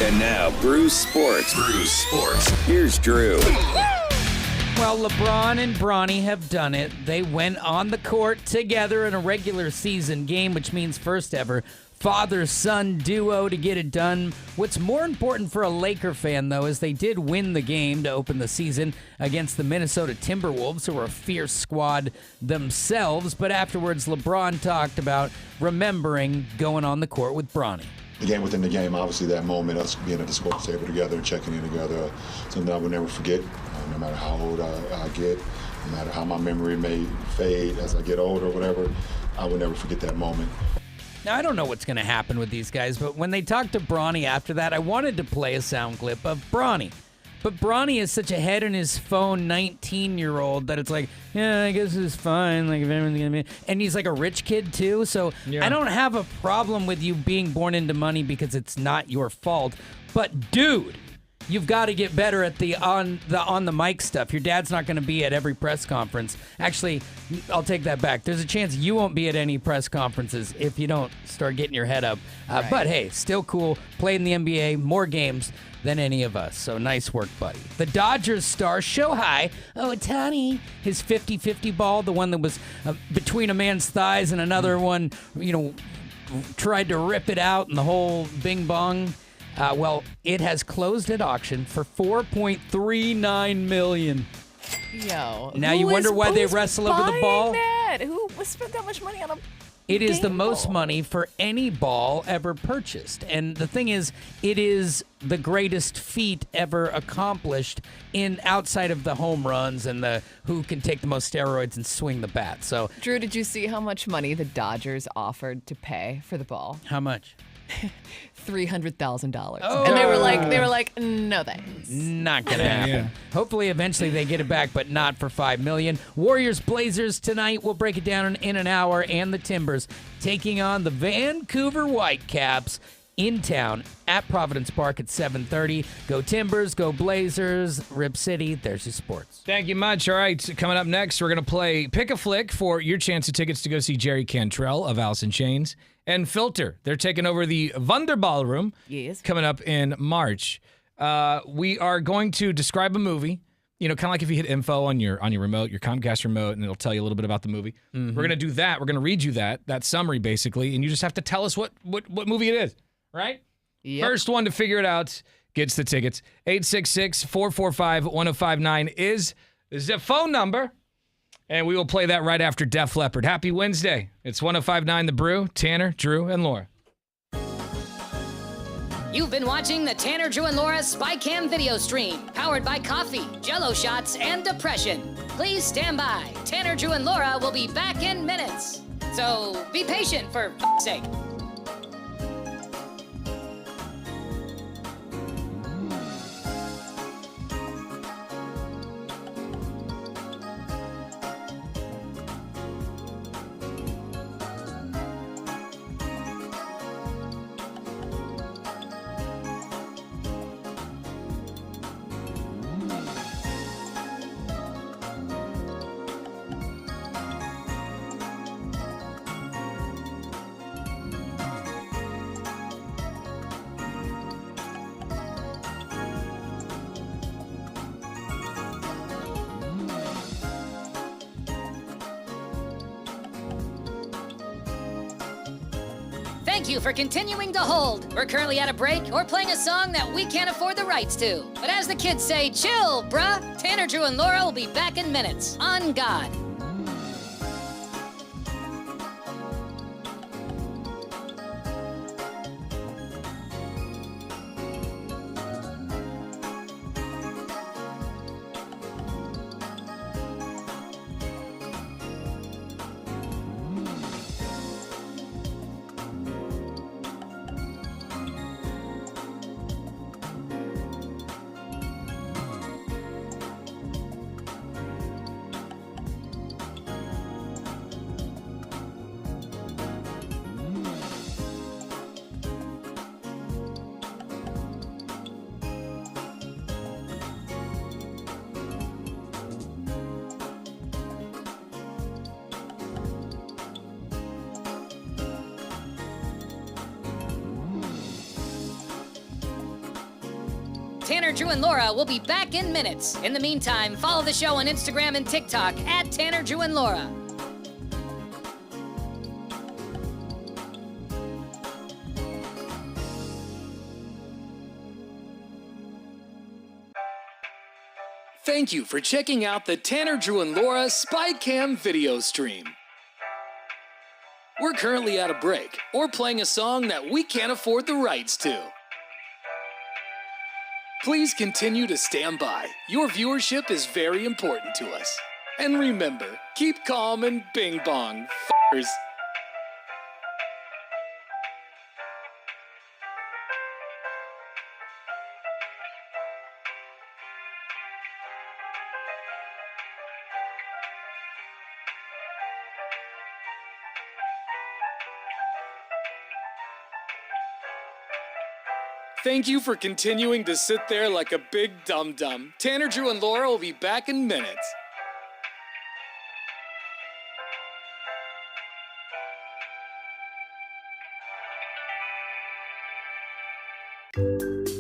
And now, Bruce Sports. Here's Drew. Well, LeBron and Bronny have done it. They went on the court together in a regular season game, which means first ever father-son duo to get it done. What's more important for a Laker fan, though, is they did win the game to open the season against the Minnesota Timberwolves, who were a fierce squad themselves. But afterwards, LeBron talked about remembering going on the court with Bronny. The game within the game, obviously that moment, us being at the sports table together and checking in together, something I will never forget, no matter how old I get, no matter how my memory may fade as I get older or whatever, I will never forget that moment. Now, I don't know what's going to happen with these guys, but when they talked to Bronny after that, I wanted to play a sound clip of Bronny. But Bronny is such a head-in-his-phone 19-year-old that it's like, yeah, I guess it's fine. Like, if everyone's gonna be... And he's like a rich kid, too. So I don't have a problem with you being born into money because it's not your fault. But, dude, you've got to get better at the on the mic stuff. Your dad's not going to be at every press conference. Actually, I'll take that back. There's a chance you won't be at any press conferences if you don't start getting your head up. Right. But, hey, still cool. Played in the NBA, more games than any of us. So nice work, buddy. The Dodgers star Shohei Ohtani, his 50-50 ball, the one that was between a man's thighs and another one, tried to rip it out and the whole bing bong. Well, it has closed at auction for $4.39 million. Yo. Now you wonder why they wrestle over the ball? That? Who spent that much money on a It is the most ball? money for any ball ever purchased. And the thing is, it is the greatest feat ever accomplished in outside of the home runs and the who can take the most steroids and swing the bat. So, Drew, did you see how much money the Dodgers offered to pay for the ball? how much? $300,000. Oh. And they were like, no thanks. Not gonna happen. Yeah. Hopefully, eventually they get it back, but not for $5 million. Warriors Blazers tonight. We'll break it down in an hour. And the Timbers taking on the Vancouver Whitecaps in town at Providence Park at 7:30. Go Timbers, go Blazers, Rip City. There's your sports. Thank you much. All right, coming up next, we're going to play Pick a Flick for your chance of tickets to go see Jerry Cantrell of Alice in Chains and Filter. They're taking over the Wunderball Room coming up in March. We are going to describe a movie, kind of like if you hit info on your remote, your Comcast remote, and it'll tell you a little bit about the movie. We're going to do that. We're going to read you that summary, basically, and you just have to tell us what movie it is, right? Yep. First one to figure it out gets the tickets. 866-445-1059 is the phone number. And we will play that right after Def Leppard. Happy Wednesday. It's 105.9 The Brew, Tanner, Drew, and Laura. You've been watching the Tanner, Drew, and Laura SpyCam video stream, powered by coffee, Jello shots, and depression. Please stand by. Tanner, Drew, and Laura will be back in minutes. So be patient, for f***'s sake. Thank you for continuing to hold. We're currently at a break or playing a song that we can't afford the rights to. But as the kids say, chill, bruh. Tanner, Drew, and Laura will be back in minutes. On God. Tanner, Drew, and Laura will be back in minutes. In the meantime, follow the show on Instagram and TikTok at Tanner, Drew, and Laura. Thank you for checking out the Tanner, Drew, and Laura SpyCam video stream. We're currently at a break or playing a song that we can't afford the rights to. Please continue to stand by. Your viewership is very important to us. And remember, keep calm and bing bong, f***ers. Thank you for continuing to sit there like a big dum-dum. Tanner, Drew, and Laura will be back in minutes.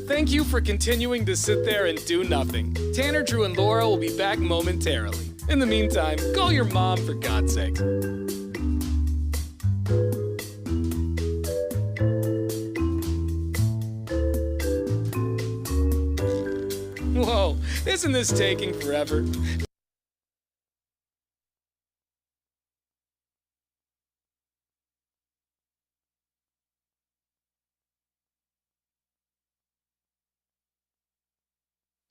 Thank you for continuing to sit there and do nothing. Tanner, Drew, and Laura will be back momentarily. In the meantime, call your mom for God's sake. Whoa, isn't this taking forever?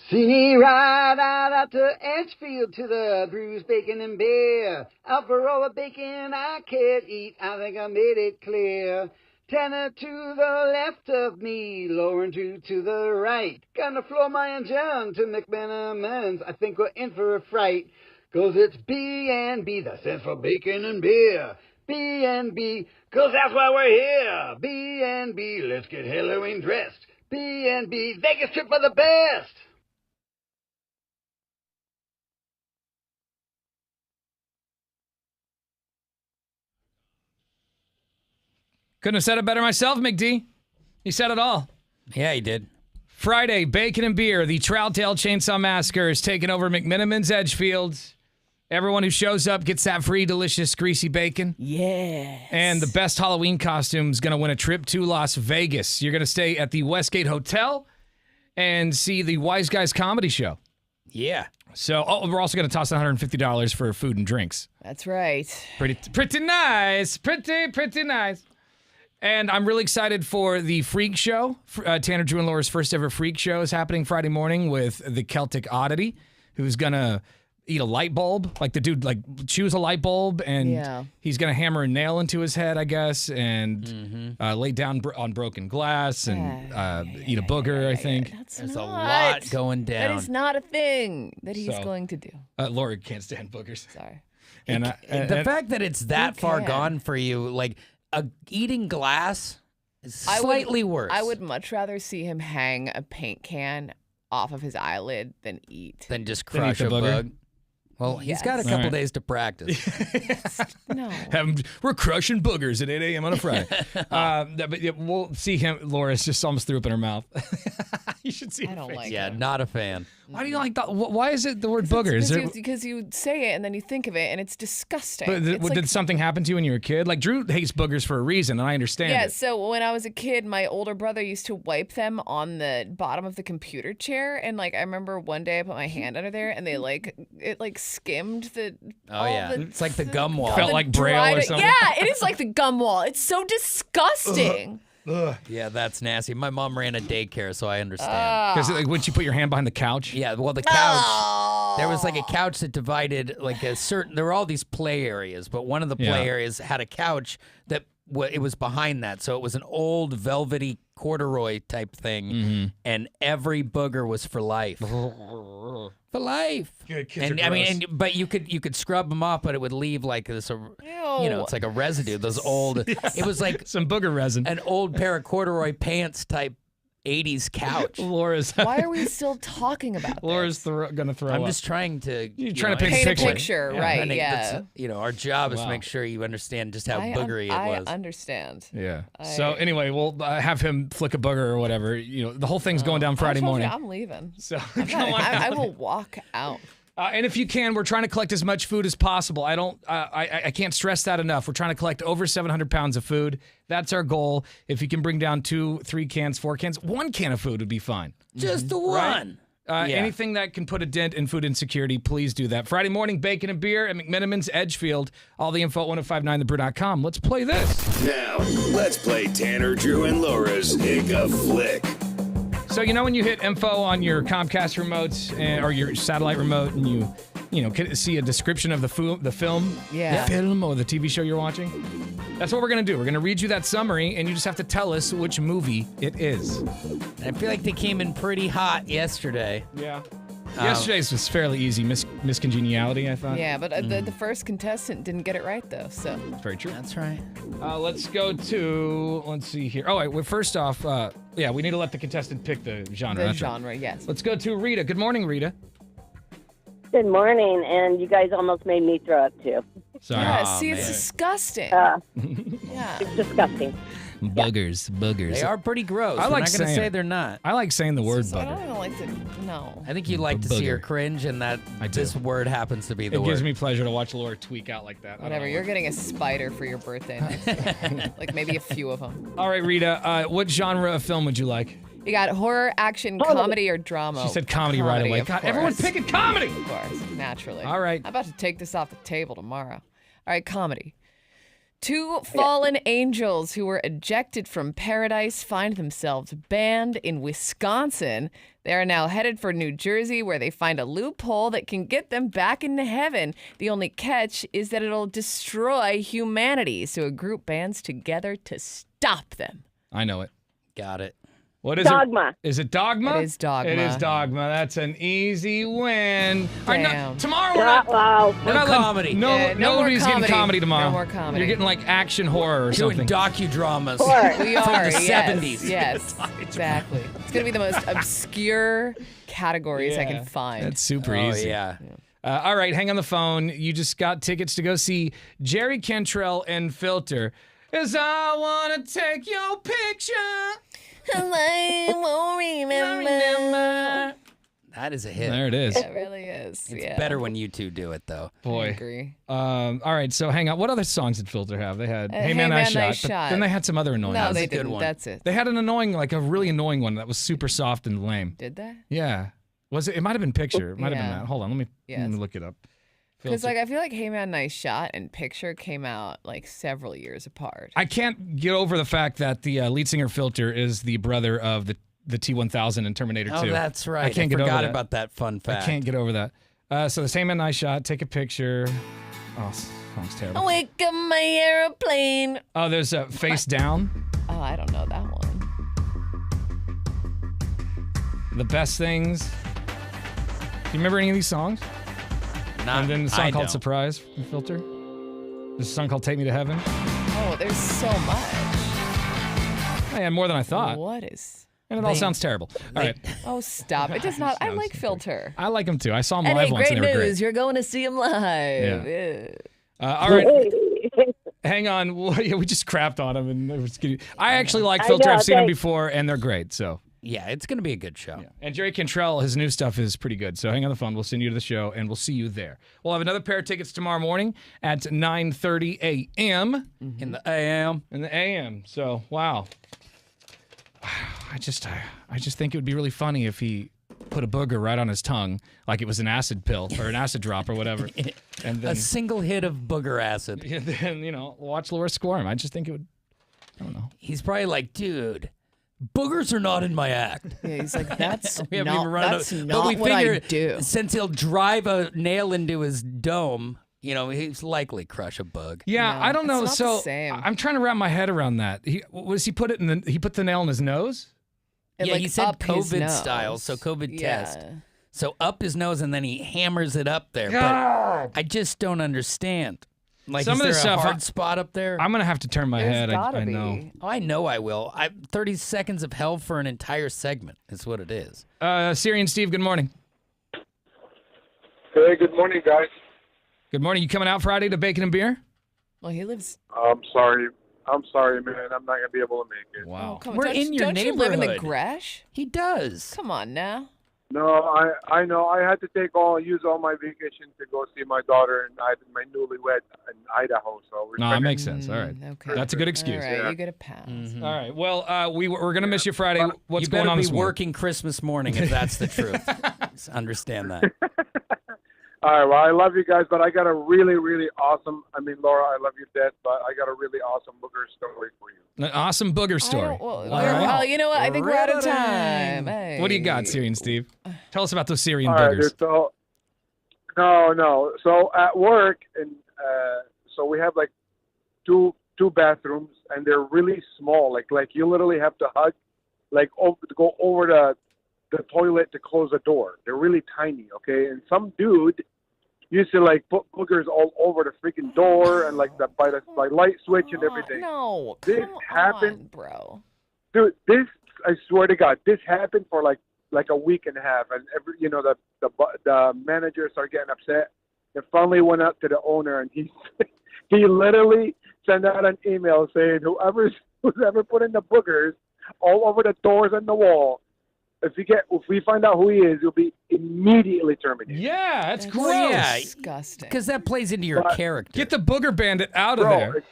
See me ride out to Edgefield to the Bruce Bacon and Beer. Out for all the bacon I can't eat, I think I made it clear. Tanner to the left of me, Lauren to the right. Gonna floor my engine to McMenamins, I think we're in for a fright. 'Cause it's B&B, that stands for Bacon and Beer. B&B, 'cause that's why we're here. B&B, let's get Halloween dressed. B&B, Vegas trip for the best. Couldn't have said it better myself, McD. He said it all. Yeah, he did. Friday, Bacon and Beer, the Trout-Tail Chainsaw Massacre is taking over McMenamins Edgefield. Everyone who shows up gets that free, delicious, greasy bacon. Yes. And the best Halloween costume is going to win a trip to Las Vegas. You're going to stay at the Westgate Hotel and see the Wise Guys comedy show. Yeah. So, we're also going to toss $150 for food and drinks. That's right. Pretty nice. Pretty nice. And I'm really excited for the Freak Show. Tanner, Drew, and Laura's first ever Freak Show is happening Friday morning with the Celtic Oddity, who's going to eat a light bulb. Like the dude, chews a light bulb, and he's going to hammer a nail into his head, I guess, and lay down on broken glass and eat a booger, I think. There's a lot going down. That is not a thing that he's going to do. Laura can't stand boogers. Sorry. And the fact that it's that far gone for you, like, eating glass is slightly worse. I would much rather see him hang a paint can off of his eyelid than eat. Than just crush a bug. Well, he's got a couple days to practice. No. We're crushing boogers at 8 a.m. on a Friday. But we'll see him. Laura's just almost threw up in her mouth. You should see her face. Yeah, not a fan. Why do you like that? Why is it the word booger? Because you say it and then you think of it and it's disgusting. But did something happen to you when you were a kid? Like, Drew hates boogers for a reason, and I understand it. So when I was a kid, my older brother used to wipe them on the bottom of the computer chair. And, I remember one day I put my hand under there and it skimmed the... Oh, yeah. It's like the gum wall. Felt like Braille or something. Yeah, it is like the gum wall. It's so disgusting. Ugh. Yeah, that's nasty. My mom ran a daycare, so I understand. Because wouldn't you put your hand behind the couch? Yeah, well, the couch, there was like a couch that divided there were all these play areas, but one of the play areas had a couch that it was behind that. So it was an old velvety corduroy type thing, and every booger was for life. For life. Good kids And are I gross. mean, but you could scrub them off, but it would leave like this, it's like a residue. Those old, it was like some booger resin. An old pair of corduroy pants type 80s couch. Laura's. Why are we still talking about Laura's gonna throw up. I'm just trying to. You're trying to paint a picture, right? Honey, Yeah. our job is to Wow. make sure you understand just how boogery it was. I understand. Yeah. So anyway, we'll have him flick a booger or whatever. The whole thing's going down Friday morning. I'm leaving. So I will walk out. And if you can, we're trying to collect as much food as possible. I can't stress that enough. We're trying to collect over 700 pounds of food. That's our goal. If you can bring down 2, 3 cans, 4 cans, 1 can of food would be fine. Just the one. Right? Anything that can put a dent in food insecurity, please do that. Friday morning, bacon and beer at McMenamins, Edgefield. All the info at 1059thebrew.com. Let's play this. Now, let's play Tanner, Drew, and Laura's Hick a Flick. So when you hit info on your Comcast remotes or your satellite remote, and you see a description of the film, film or the TV show you're watching. That's what we're gonna do. We're gonna read you that summary, and you just have to tell us which movie it is. I feel like they came in pretty hot yesterday. Yeah. Yesterday's was fairly easy. Miscongeniality, I thought. Yeah, but the first contestant didn't get it right though. So Very true. That's right. Let's go to. Let's see here. Oh, wait. Well, first off, we need to let the contestant pick the genre. the That's right. genre, yes. Let's go to Rita. Good morning, Rita. Good morning, and you guys almost made me throw up too. Sorry. Yeah, see, it's disgusting. Yeah, it's disgusting. Boogers. They are pretty gross. I We're like not going to saying say it. they're not. I like saying the word I booger. don't even like to. No. I think you'd like to see her Booger. cringe, and that I do. this word happens to be the It word. gives me pleasure to watch Laura tweak out like that. I don't Whatever. know. You're getting a spider for your birthday next like maybe a few of them. All right, Rita. What genre of film would you like? You got horror, action, comedy, or drama. She said comedy right away. of God, course. everyone's picking comedy. Of course, naturally. All right. I'm about to take this off the table tomorrow. All right, comedy. 2 fallen angels who were ejected from paradise find themselves banned in Wisconsin. They are now headed for New Jersey, where they find a loophole that can get them back into heaven. The only catch is that it'll destroy humanity, so a group bands together to stop them. I know it. Got it. What is Dogma. it? Is it Dogma? It is Dogma. It is Dogma. That's an easy win. All right, Damn. tomorrow we're not. Wow. We're not letting- comedy. No, Yeah, no more nobody's getting comedy. comedy tomorrow. No more comedy. You're getting like action horror or Doing something. docudramas. We from are, the yes, 70s. Yes, exactly. It's going to be the most obscure categories I Yeah, can find. That's super Oh, easy. yeah. All right, hang on the phone. You just got tickets to go see Jerry Cantrell and Filter. 'Cause I want to take your picture. I won't remember. That is a hit. There it is. It really is. It's yeah. better when you two do it, though. I Boy. agree. All right, so hang on. What other songs did Filter have? They had Hey Man, Nice but Shot. then they had some other annoying No, ones. they a good didn't. one. That's it. They had an annoying, like a really annoying one that was super soft and lame. Did they? Yeah. Was it? It might have been Picture. It might have been Yeah. that. Hold on, let me Yes. look it up. Because Filter. I feel like Hey Man, Nice Shot and Picture came out like several years apart. I can't get over the fact that the lead singer Filter is the brother of the T-1000 in Terminator 2. Oh, that's right. I can't get forgot over that. about that fun fact. I can't get over that. So the same man, nice shot. Take a picture. Oh, song's terrible. I wake up my airplane. Oh, there's a Face Down. Oh, I don't know that one. The Best Things. Do you remember any of these songs? And then the song I called don't. Surprise from Filter. There's a song called Take Me to Heaven. Oh, there's so much. Oh, yeah, more than I thought. What is? And it all sounds terrible. All right. Oh, stop. It does not. I like Filter. I like them too. I saw them And live hey, once great and they were news. great. You're going to see him live. Yeah. All right. Hang on. We just crapped on them. And it was kidding. I actually like I Filter. know, I've seen them thanks. before, and they're great. So. Yeah, it's going to be a good show. Yeah. And Jerry Cantrell, his new stuff is pretty good. So hang on the phone. We'll send you to the show, and we'll see you there. We'll have another pair of tickets tomorrow morning at 9:30 a.m. In the AM. In the a.m. So, wow. I just think it would be really funny if he put a booger right on his tongue like it was an acid pill or an acid drop or whatever. And then, A single hit of booger acid. and then watch Laura squirm. I just think it would, I don't know. He's probably like, dude, boogers are not in my act. Yeah, he's like, that's We haven't even not, run that's out. not But we what I figure do. since he'll drive a nail into his dome, he's likely crush a bug. Yeah, No, I don't know. it's not the So same. I'm trying to wrap my head around that. He put it in he put the nail in his nose? And, Yeah, like, he said up his COVID nose. style, so COVID test. Yeah. So up his nose and then he hammers it up there. God. But I just don't understand. Like, Some is of there the a stuff hard spot up there? I'm gonna have to turn my There's head. gotta I be. know. Oh, I know I will. 30 seconds of hell for an entire segment is what it is. Syrian Steve, good morning. Hey, good morning, guys. Good morning. You coming out Friday to Bacon and Beer? Well, he lives. I'm sorry, man. I'm not gonna be able to make it. Wow. Oh, come on. We're don't, in your don't you live in the neighborhood. Gresh? He does. Come on now. No, I know. I had to use all my vacation to go see my daughter and my newlywed in Idaho. So No, that makes sense. All right. Okay. That's a good excuse. All right, Yeah. you get a pass. All right. Well, we're gonna miss you Friday. What's you going better on be this morning? working Christmas morning if that's the truth. Just understand that. All right. Well, I love you guys, but I got a really, really awesome. I mean, Laura, I love you dead, but I got a really awesome booger story for you. An awesome booger story. Well, you know what? I think we're out of time. Hey. What do you got, Syrian Steve? Tell us about those Syrian All right, boogers. dude, so no. So at work, and so we have like two bathrooms, and they're really small. Like you literally have to hug, to go over the toilet to close the door. They're really tiny, okay? And some dude used to put boogers all over the freaking door and by light switch and everything. No, this come happened, on, bro. Dude, this, I swear to God, this happened for like a week and a half, and the manager started getting upset. And finally went up to the owner, and he literally sent out an email saying who's ever putting the boogers all over the doors and the wall, if we find out who he is, he'll be immediately terminated. Yeah, that's gross. Yeah, disgusting. Because that plays into your character. Get the booger bandit out of there.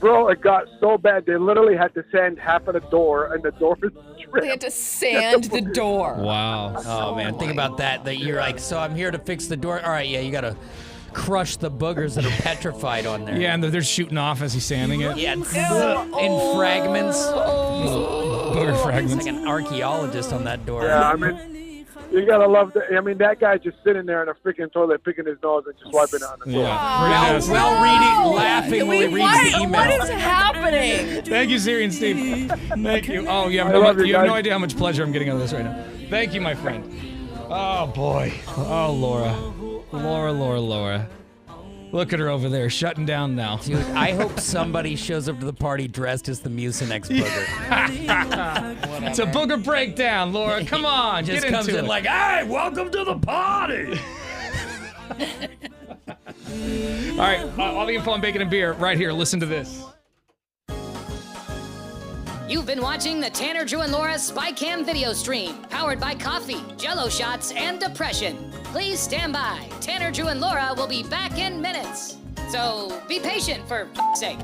Bro, it got so bad they literally had to sand half of the door, and the door was stripped. They had to sand the door. Wow. Oh, man, think about that. That you're like, so I'm here to fix the door. All right, yeah, you got to crush the boogers that are petrified on there. Yeah, and they're shooting off as he's sanding it. Yeah, in fragments. Booger fragments. It's like an archaeologist on that door. Yeah, I mean, you gotta love that guy just sitting there in a freaking toilet, picking his nose and just wiping it on the floor. Laughing while he reads the email. What is happening? Thank you, Syrian Steve. Thank you. Oh, you have no idea how much pleasure I'm getting out of this right now. Thank you, my friend. Oh, boy. Oh, Laura. Laura. Look at her over there, shutting down now. Dude, I hope somebody shows up to the party dressed as the Mucinex booger. It's a booger breakdown, Laura. Come on, Just get comes into in it. like, hey, welcome to the party. All right, all the info on Bacon and Beer right here. Listen to this. You've been watching the Tanner, Drew, and Laura SpyCam video stream, powered by coffee, Jello shots, and depression. Please stand by. Tanner, Drew, and Laura will be back in minutes. So be patient, for f***'s sake.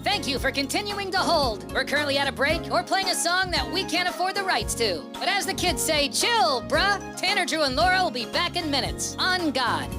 Thank you for continuing to hold. We're currently at a break or playing a song that we can't afford the rights to. But as the kids say, chill, bruh. Tanner, Drew, and Laura will be back in minutes. On God.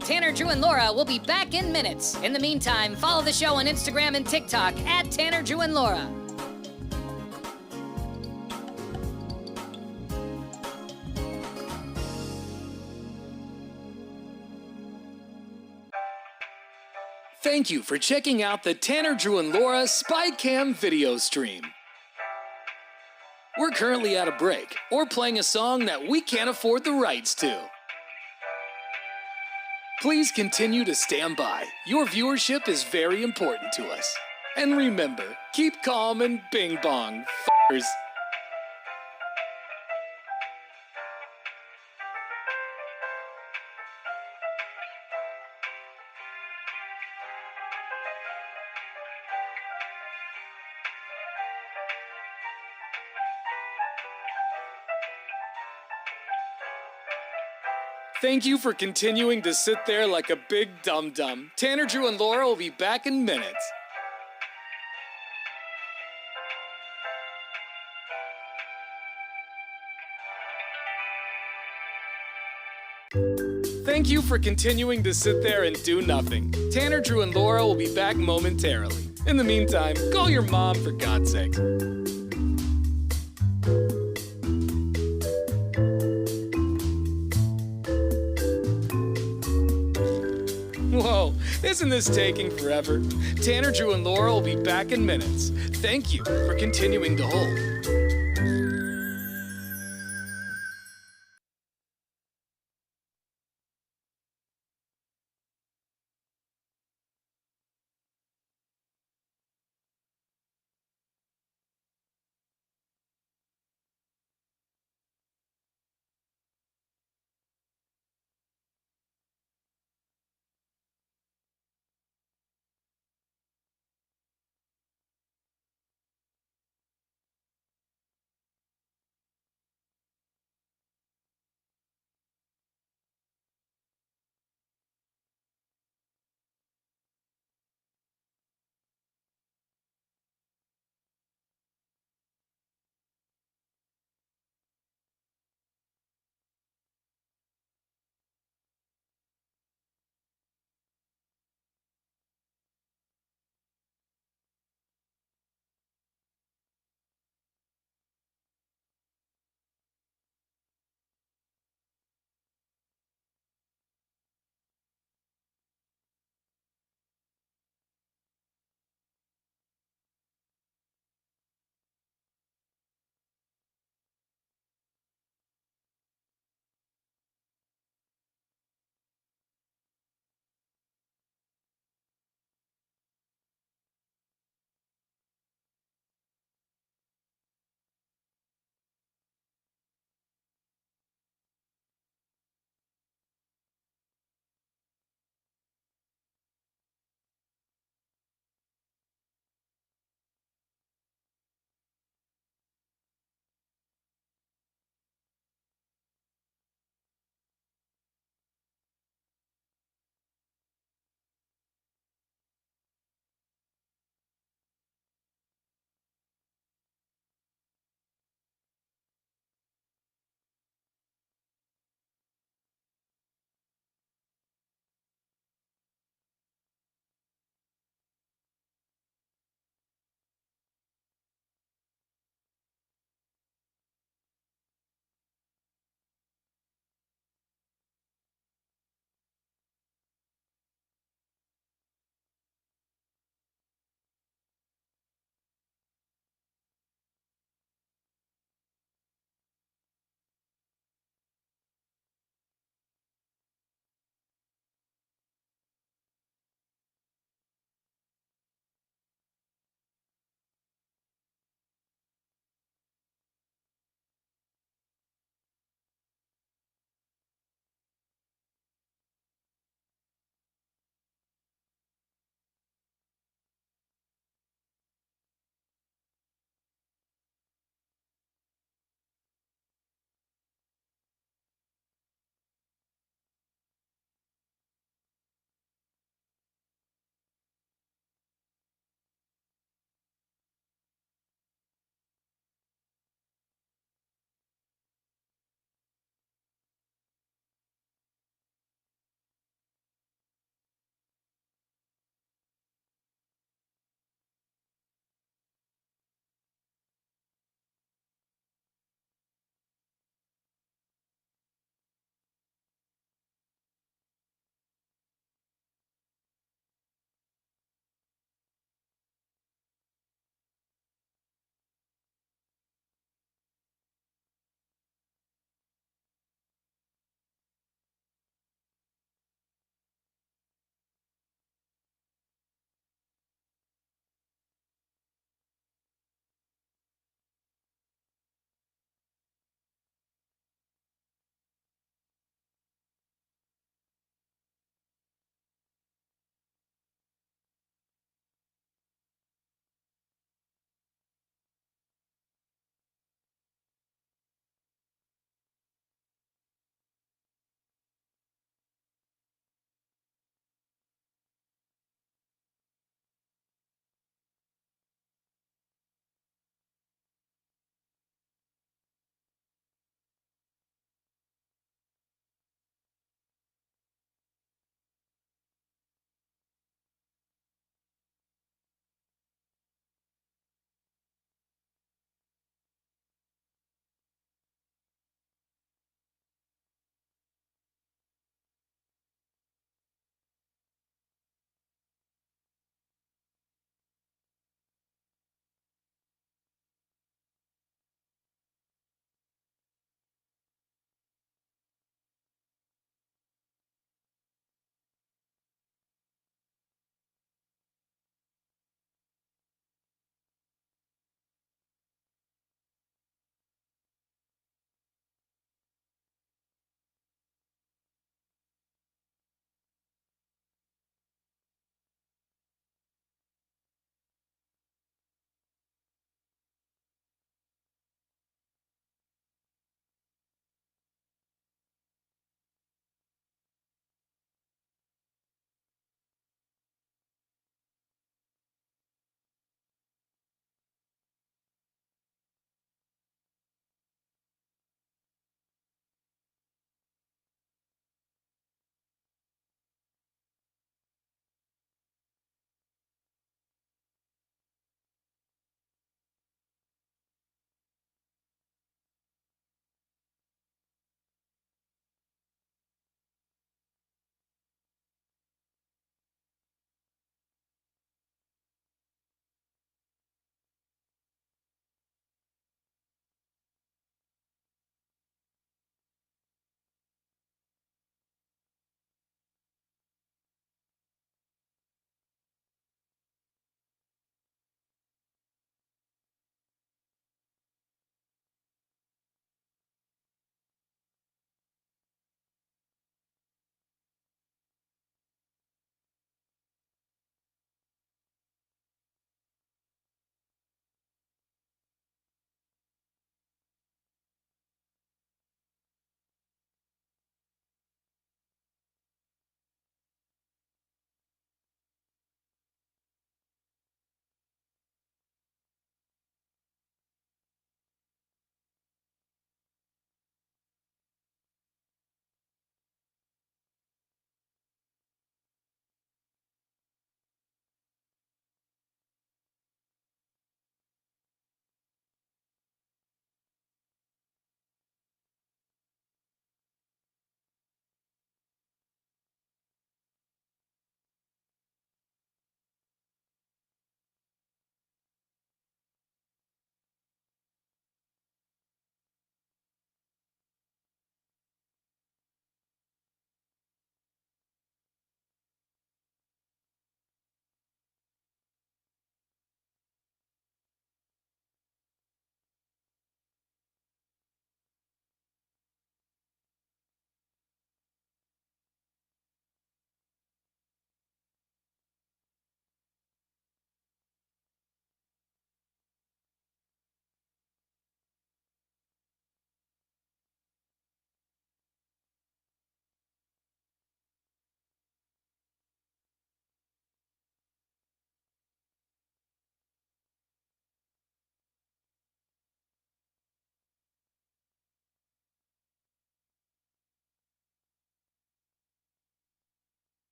Tanner, Drew, and Laura will be back in minutes. In the meantime, follow the show on Instagram and TikTok at Tanner, Drew, and Laura. Thank you for checking out the Tanner, Drew, and Laura SpyCam video stream. We're currently at a break or playing a song that we can't afford the rights to. Please continue to stand by. Your viewership is very important to us. And remember, keep calm and bing bong, f***ers. Thank you for continuing to sit there like a big dum-dum. Tanner, Drew, and Laura will be back in minutes. Thank you for continuing to sit there and do nothing. Tanner, Drew, and Laura will be back momentarily. In the meantime, call your mom for God's sake. Whoa, isn't this taking forever? Tanner, Drew, and Laura will be back in minutes. Thank you for continuing to hold.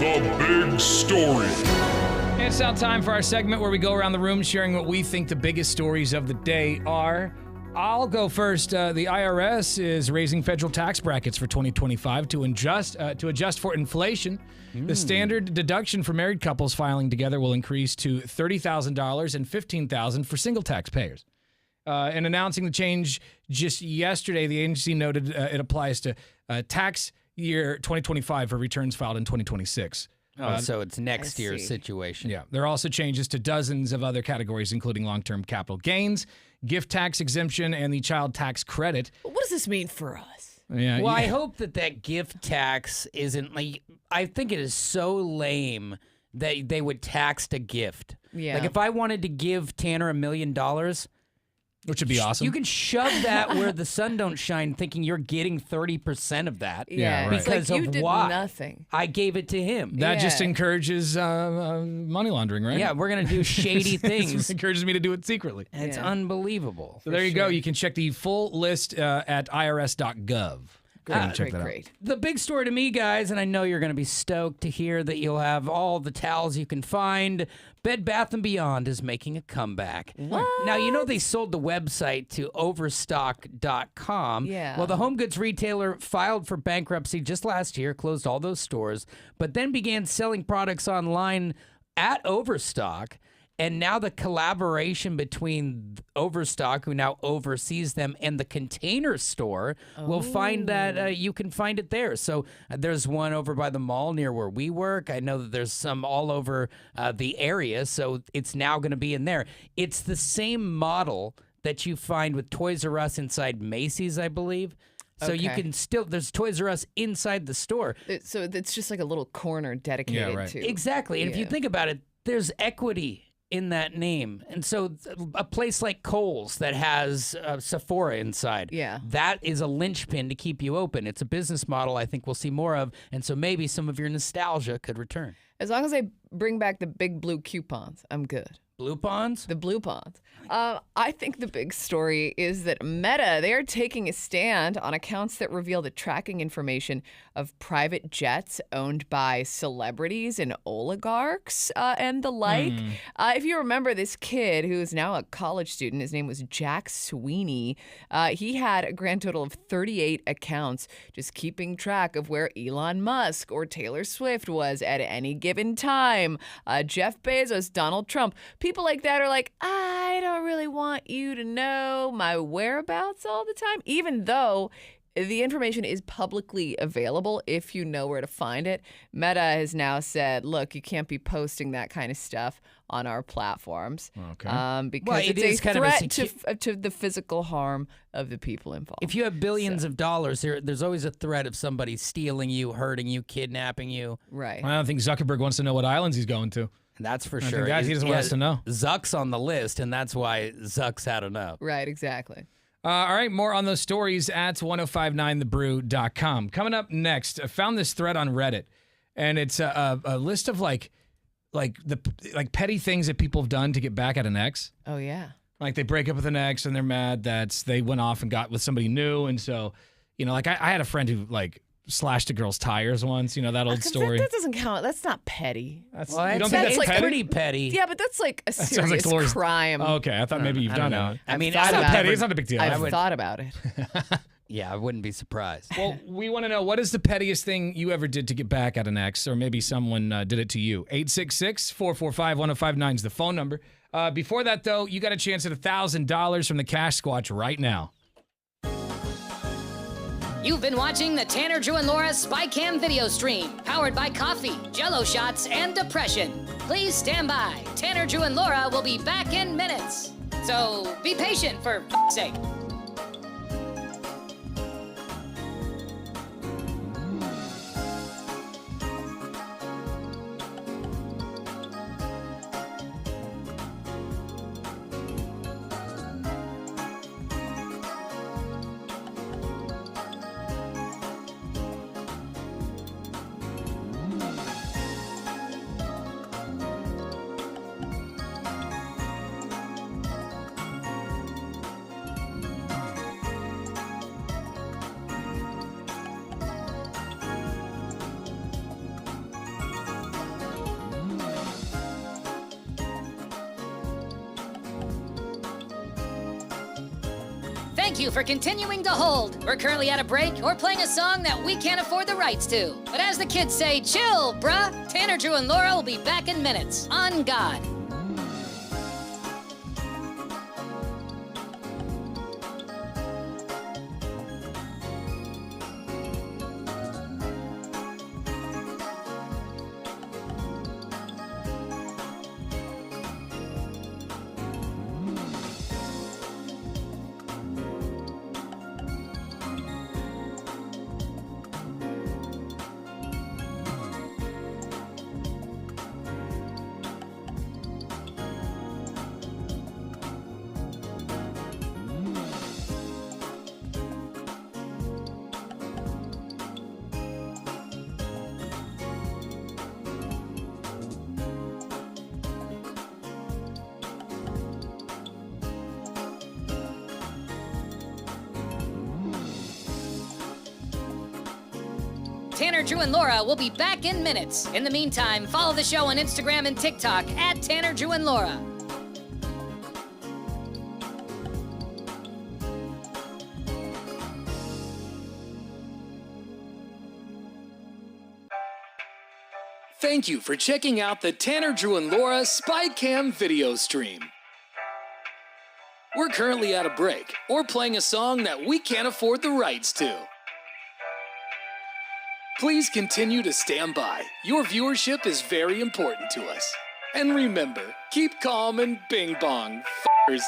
the big story. It's now time for our segment where we go around the room sharing what we think the biggest stories of the day are. I'll go first. The IRS is raising federal tax brackets for 2025 to adjust for inflation. The standard deduction for married couples filing together will increase to $30,000 and $15,000 for single taxpayers. In announcing the change just yesterday, the agency noted it applies to tax year 2025 for returns filed in 2026. So it's next year's situation. Yeah. There are also changes to dozens of other categories, including long-term capital gains, gift tax exemption, and the child tax credit. What does this mean for us? Yeah. Well, I hope that gift tax isn't like, I think it is so lame that they would tax a gift. Yeah. Like if I wanted to give Tanner $1 million, which would be awesome. You can shove that where the sun don't shine, thinking you're getting 30% of that. Yeah, right. Because like of you did why nothing. I gave it to him. That just encourages money laundering, right? Yeah, we're gonna do shady things. It encourages me to do it secretly. It's unbelievable. So there you go. You can check the full list at irs.gov. Go ahead and check that out. The big story to me, guys, and I know you're going to be stoked to hear that you'll have all the towels you can find. Bed Bath & Beyond is making a comeback. What? Now, you know they sold the website to Overstock.com. Yeah. Well, the home goods retailer filed for bankruptcy just last year, closed all those stores, but then began selling products online at Overstock. And now the collaboration between Overstock, who now oversees them, and the Container Store will find that you can find it there. So there's one over by the mall near where we work. I know that there's some all over the area, so it's now going to be in there. It's the same model that you find with Toys R Us inside Macy's, I believe. So you can still, there's Toys R Us inside the store. So it's just like a little corner dedicated to. Exactly. And if you think about it, there's equity in that name. And so a place like Kohl's that has Sephora inside, that is a linchpin to keep you open. It's a business model I think we'll see more of, and so maybe some of your nostalgia could return. As long as they bring back the big blue coupons, I'm good. Blue Ponds? The Blue Ponds. I think the big story is that Meta, they are taking a stand on accounts that reveal the tracking information of private jets owned by celebrities and oligarchs and the like. If you remember this kid who is now a college student, his name was Jack Sweeney. He had a grand total of 38 accounts, just keeping track of where Elon Musk or Taylor Swift was at any given time. Jeff Bezos, Donald Trump. People like that are like, I don't really want you to know my whereabouts all the time, even though the information is publicly available if you know where to find it. Meta has now said, look, you can't be posting that kind of stuff on our platforms because it's a threat to the physical harm of the people involved. If you have billions of dollars, there's always a threat of somebody stealing you, hurting you, kidnapping you. Right. I don't think Zuckerberg wants to know what islands he's going to. That's for I sure. think he doesn't want us to know. Zuck's on the list, and that's why Zuck's had enough. Right, exactly. All right, more on those stories at 1059thebrew.com. Coming up next, I found this thread on Reddit, and it's a list of like petty things that people have done to get back at an ex. Oh, yeah. Like they break up with an ex, and they're mad that they went off and got with somebody new, and so, like I had a friend who slashed a girl's tires once, that old story. That doesn't count. That's not petty. You don't think that's petty? Pretty petty. Yeah, but that's like a serious crime. Oh, okay, I thought maybe you've done it. I mean, it's not petty. It's not a big deal. I've thought about it. Yeah, I wouldn't be surprised. Well, we want to know, what is the pettiest thing you ever did to get back at an ex, or maybe someone did it to you? 866-445-1059 is the phone number. Before that, though, you got a chance at $1,000 from the Cash Squatch right now. You've been watching the Tanner, Drew, and Laura SpyCam video stream, powered by coffee, Jell-O shots, and depression. Please stand by. Tanner, Drew, and Laura will be back in minutes. So be patient, for f***'s sake. Thank you for continuing to hold. We're currently at a break or playing a song that we can't afford the rights to. But as the kids say, chill, bruh. Tanner, Drew, and Laura will be back in minutes. On God. Tanner, Drew, and Laura will be back in minutes. In the meantime, follow the show on Instagram and TikTok at Tanner, Drew, and Laura. Thank you for checking out the Tanner, Drew, and Laura SpyCam video stream. We're currently at a break or playing a song that we can't afford the rights to. Please continue to stand by. Your viewership is very important to us. And remember, keep calm and bing bong, f***ers.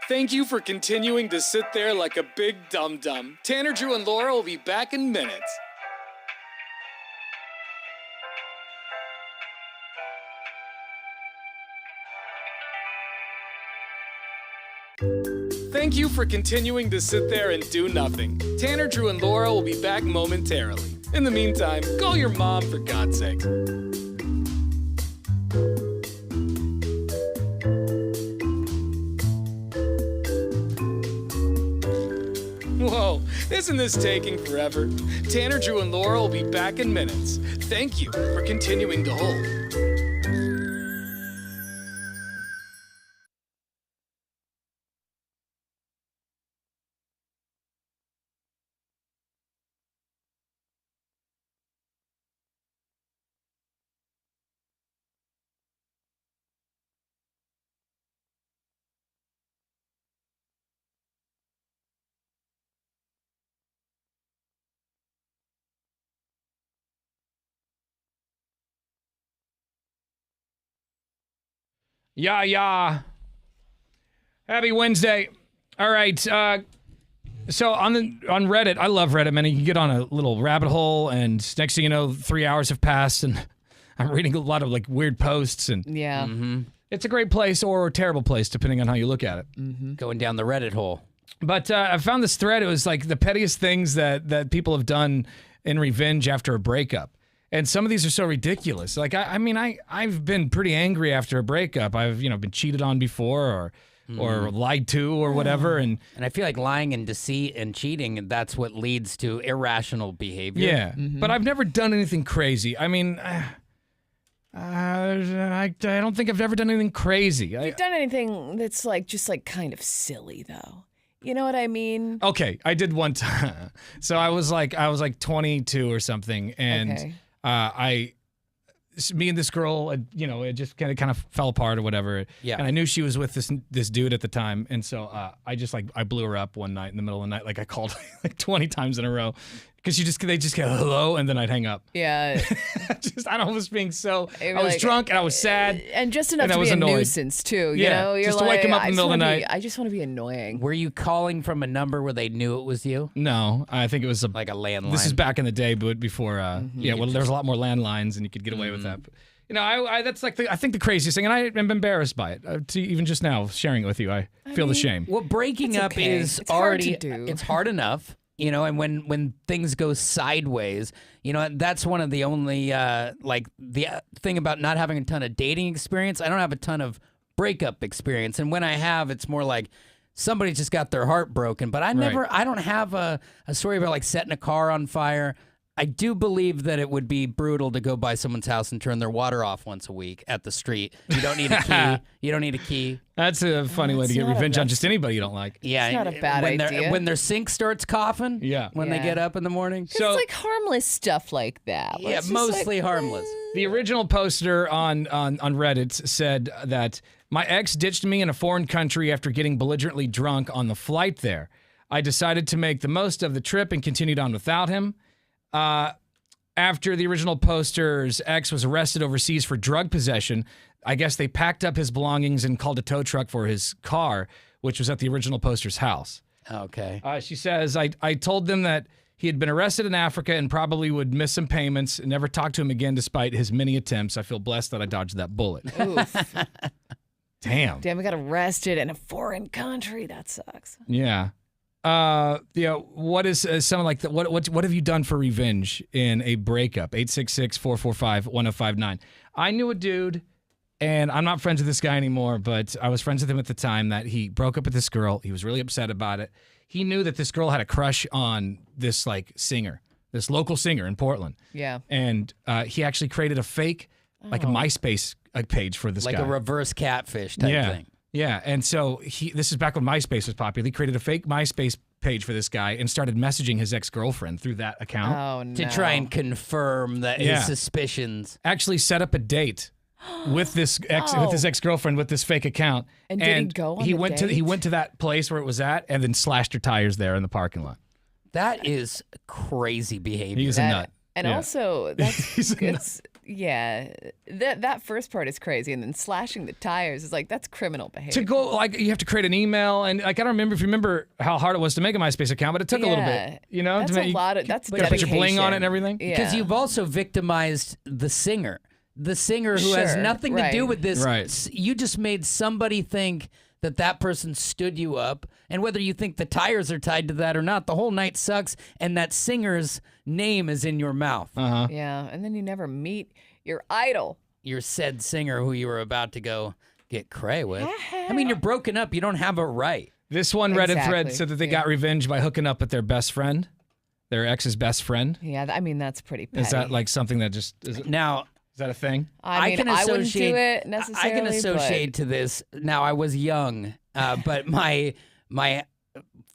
Thank you for continuing to sit there like a big dum-dum. Tanner, Drew, and Laura will be back in minutes. Thank you for continuing to sit there and do nothing. Tanner, Drew, and Laura will be back momentarily. In the meantime, call your mom for God's sake. Whoa, isn't this taking forever? Tanner, Drew, and Laura will be back in minutes. Thank you for continuing to hold. Yeah. Happy Wednesday. All right. So on Reddit, I love Reddit, man. You can get on a little rabbit hole, and next thing you know, 3 hours have passed, and I'm reading a lot of like weird posts, and yeah, it's a great place or a terrible place depending on how you look at it. Going down the Reddit hole. But I found this thread. It was like the pettiest things that people have done in revenge after a breakup. And some of these are so ridiculous. Like, I've been pretty angry after a breakup. I've, been cheated on before or lied to or whatever. And I feel like lying and deceit and cheating, that's what leads to irrational behavior. Yeah. But I've never done anything crazy. I mean, I don't think I've ever done anything crazy. You've done anything that's just kind of silly, though. You know what I mean? Okay, I did one time. So I was like 22 or something, and me and this girl, it just kind of fell apart or whatever. Yeah. And I knew she was with this dude at the time, and so I blew her up one night in the middle of the night. Like I called like 20 times in a row. Because they just get hello, and then I'd hang up. Yeah. I was being so. I was drunk and I was sad. And just enough to be a nuisance, too. You know? You're just to wake him up in the middle of the night. I just want to be annoying. Were you calling from a number where they knew it was you? No, I think it was like a landline. This is back in the day, but before, there was a lot more landlines, and you could get away with that. But, that's like I think the craziest thing, and I am embarrassed by it. Even just now, sharing it with you, I feel the shame. Well, breaking up is it's already hard to do. It's hard enough. And when things go sideways, that's one of the only, the thing about not having a ton of dating experience. I don't have a ton of breakup experience. And when I have, it's more like somebody just got their heart broken. But I don't have a story about like setting a car on fire. I do believe that it would be brutal to go by someone's house and turn their water off once a week at the street. You don't need a key. You don't need a key. That's a funny way to get revenge on just anybody you don't like. Yeah, it's not a bad idea. When their sink starts coughing, when they get up in the morning. So it's like harmless stuff like that. Yeah, mostly harmless. The original poster on Reddit said that my ex ditched me in a foreign country after getting belligerently drunk on the flight there. I decided to make the most of the trip and continued on without him. After the original poster's ex was arrested overseas for drug possession, I guess they packed up his belongings and called a tow truck for his car, which was at the original poster's house. Okay. She says, I told them that he had been arrested in Africa and probably would miss some payments and never talk to him again despite his many attempts. I feel blessed that I dodged that bullet. Oof. Damn. Damn, we got arrested in a foreign country. That sucks. Yeah. What is something like that? What have you done for revenge in a breakup? 866-445-1059. I knew a dude, and I'm not friends with this guy anymore, but I was friends with him at the time that he broke up with this girl. He was really upset about it. He knew that this girl had a crush on this like singer, this local singer in Portland. Yeah. And he actually created a fake, like a MySpace page for this guy. Like a reverse catfish type thing. Yeah, and so this is back when MySpace was popular. He created a fake MySpace page for this guy and started messaging his ex-girlfriend through that account. Oh, no. To try and confirm that his suspicions. Actually set up a date with this with his ex-girlfriend with this fake account. And did he go on he the went date? he went to that place where it was at and then slashed her tires there in the parking lot. That is crazy behavior. He's a nut. And also, that's that first part is crazy, and then slashing the tires is like that's criminal behavior. To go like you have to create an email, and like I don't remember if you remember how hard it was to make a MySpace account, but it took a little bit. You know, that's to a lot of that's you gotta put your bling on it and everything. Because you've also victimized the singer who has nothing to do with this. Right. You just made somebody think that person stood you up, and whether you think the tires are tied to that or not, the whole night sucks, and that singer's name is in your mouth. Yeah, and then you never meet your idol. Your said singer who you were about to go get cray with. I mean, you're broken up. You don't have a right. This one Reddit thread said that they got revenge by hooking up with their best friend, their ex's best friend. Yeah, I mean, that's pretty petty. Is that like something that just now? Is that a thing? I mean, I wouldn't do it necessarily. I can associate to this. Now, I was young, but my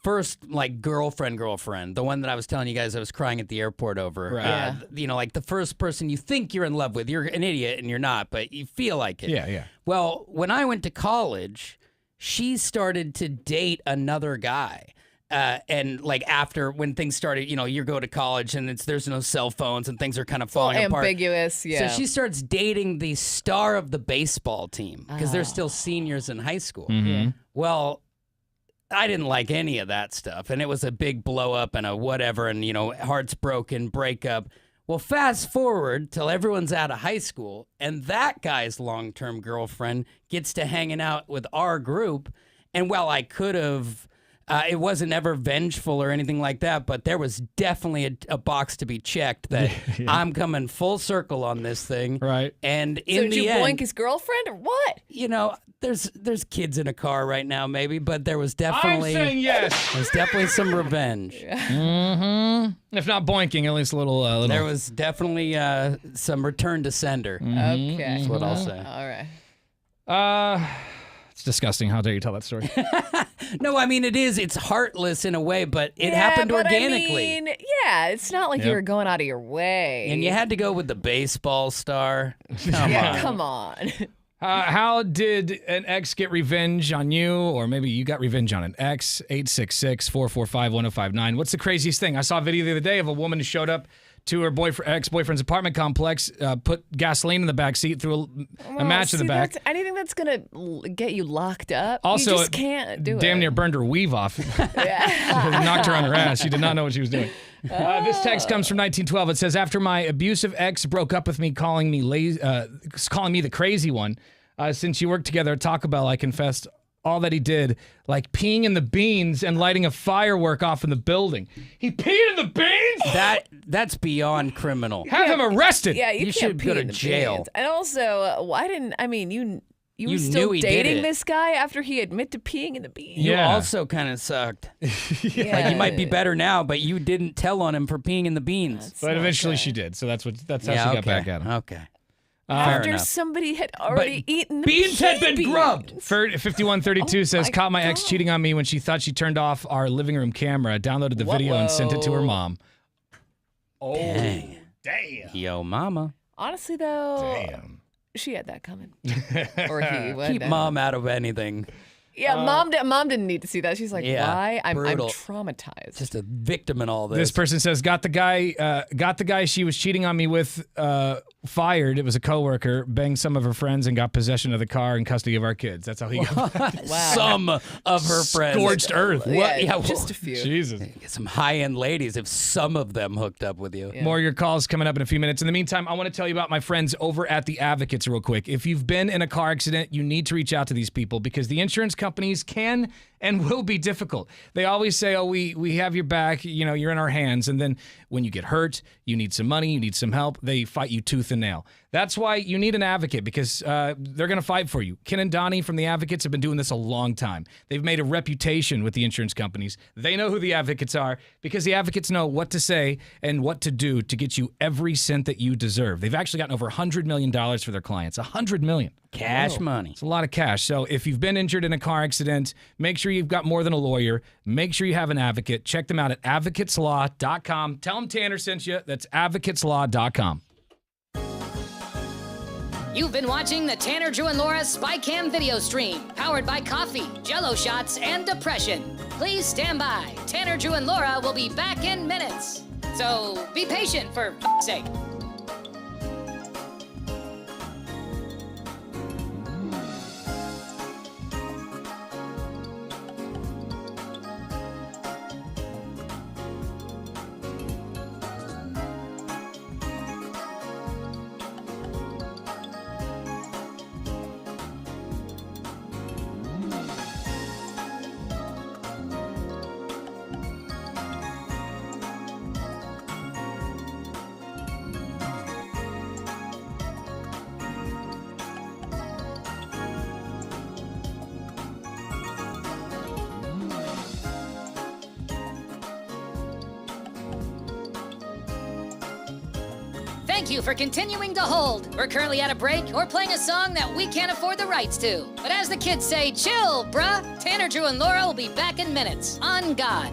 first like girlfriend, the one that I was telling you guys I was crying at the airport over. Right. You know, like the first person you think you're in love with. You're an idiot and you're not, but you feel like it. Yeah. Well, when I went to college, she started to date another guy. And like after when things started, you know, you go to college and there's no cell phones and things are kind of falling apart. Ambiguous, yeah. So she starts dating the star of the baseball team because they're still seniors in high school. Mm-hmm. Well, I didn't like any of that stuff, and it was a big blow up and a whatever, and you know, hearts broken, breakup. Well, fast forward till everyone's out of high school, and that guy's long-term girlfriend gets to hanging out with our group, and while I could have. It wasn't ever vengeful or anything like that, but there was definitely a box to be checked that I'm coming full circle on this thing. Right. And So in did the you end, boink his girlfriend or what? you know, there's kids in a car right now, maybe, but there was definitely I'm saying yes. There's definitely some revenge. Mm-hmm. If not boinking, at least a little. There was definitely some return to sender. Okay. That's what I'll say. All right. It's disgusting. How dare you tell that story? No, I mean, it is. It's heartless in a way, but it happened but organically. I mean, yeah, it's not like you were going out of your way. And you had to go with the baseball star. Come on. How did an ex get revenge on you? Or maybe you got revenge on an ex? 866-445-1059. What's the craziest thing? I saw a video the other day of a woman who showed up to her ex-boyfriend's apartment complex, put gasoline in the back seat, threw a match in the back. Anything that's going to get you locked up, Also, you just can't do it. Damn near burned her weave off. Knocked her on her ass. She did not know what she was doing. This text comes from 1912. It says, after my abusive ex broke up with me, calling me the crazy one, since you worked together at Taco Bell, I confessed all that he did, like peeing in the beans and lighting a firework off in the building. He peed in the beans? That's beyond criminal. Have him arrested. Yeah, you You can't should pee go to in the jail. beans. And also, why didn't, I mean, You were You still knew he did dating it. this guy after he admitted to peeing in the bean? You Yeah. also kind of sucked. Yeah. Like, you might be better now, but you didn't tell on him for peeing in the beans. But eventually she did, so that's how she got back at him. Okay. Fair After enough. somebody had already eaten the beans had been beans. grubbed. 5132 says, my caught my ex God. cheating on me when she thought she turned off our living room camera, downloaded the video and sent it to her mom. Oh, Dang. damn. Yo, mama. Honestly, though, Damn. she had that coming. Or he. Keep mom out of anything. Yeah, mom didn't need to see that. She's like, Yeah, why? I'm brutal. traumatized. Just a victim in all this. This person says, got the guy she was cheating on me with fired. It was a coworker, banged some of her friends and got possession of the car and custody of our kids. That's how he got Some of her friends. scorched earth. Yeah, Yeah, just a few. Jesus. Get some high-end ladies if some of them hooked up with you. More of your calls coming up in a few minutes. In the meantime, I want to tell you about my friends over at the Advocates real quick. If you've been in a car accident, you need to reach out to these people because the insurance companies can and will be difficult. They always say, oh, we have your back, you're in our hands. And then when you get hurt, you need some money, you need some help, they fight you tooth and nail. That's why you need an advocate because they're going to fight for you. Ken and Donnie from the Advocates have been doing this a long time. They've made a reputation with the insurance companies. They know who the advocates are because the advocates know what to say and what to do to get you every cent that you deserve. They've actually gotten over $100 million for their clients. $100 million. Cash money. It's a lot of cash. So if you've been injured in a car accident, make sure you've got more than a lawyer. Make sure you have an advocate. Check them out at advocateslaw.com. Tell them Tanner sent you. That's advocateslaw.com. You've been watching the Tanner, Drew, and Laura SpyCam video stream, powered by coffee, Jello shots, and depression. Please stand by. Tanner, Drew, and Laura will be back in minutes. So be patient for f***'s sake. Thank you for continuing to hold. We're currently at a break or playing a song that we can't afford the rights to. But as the kids say, chill, bruh. Tanner, Drew, and Laura will be back in minutes. On God.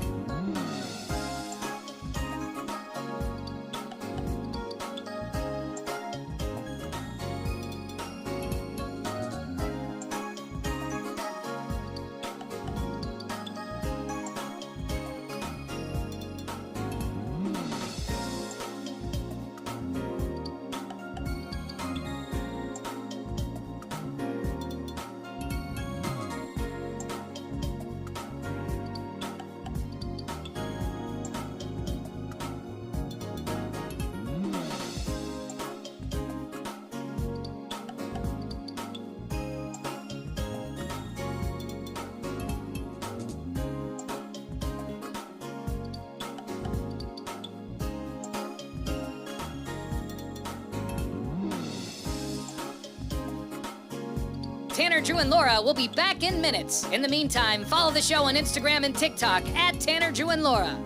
Tanner, Drew, and Laura will be back in minutes. In the meantime, follow the show on Instagram and TikTok at Tanner, Drew, and Laura.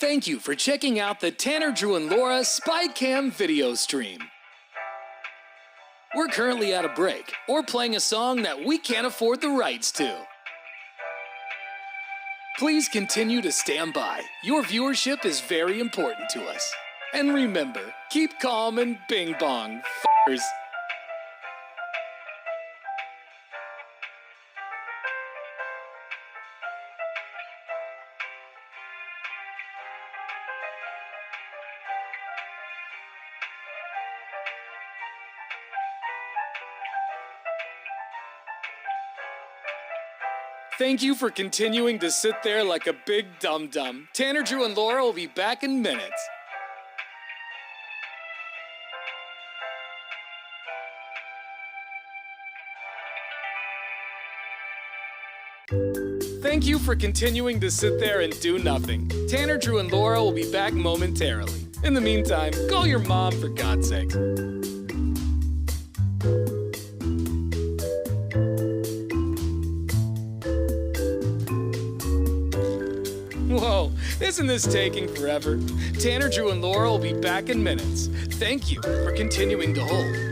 Thank you for checking out the Tanner, Drew, and Laura SpyCam video stream. We're currently at a break or playing a song that we can't afford the rights to. Please continue to stand by. Your viewership is very important to us. And remember, keep calm and bing bong, f***ers. Thank you for continuing to sit there like a big dum-dum. Tanner, Drew, and Laura will be back in minutes. Thank you for continuing to sit there and do nothing. Tanner, Drew, and Laura will be back momentarily. In the meantime, call your mom for God's sake. Whoa, isn't this taking forever? Tanner, Drew, and Laura will be back in minutes. Thank you for continuing to hold.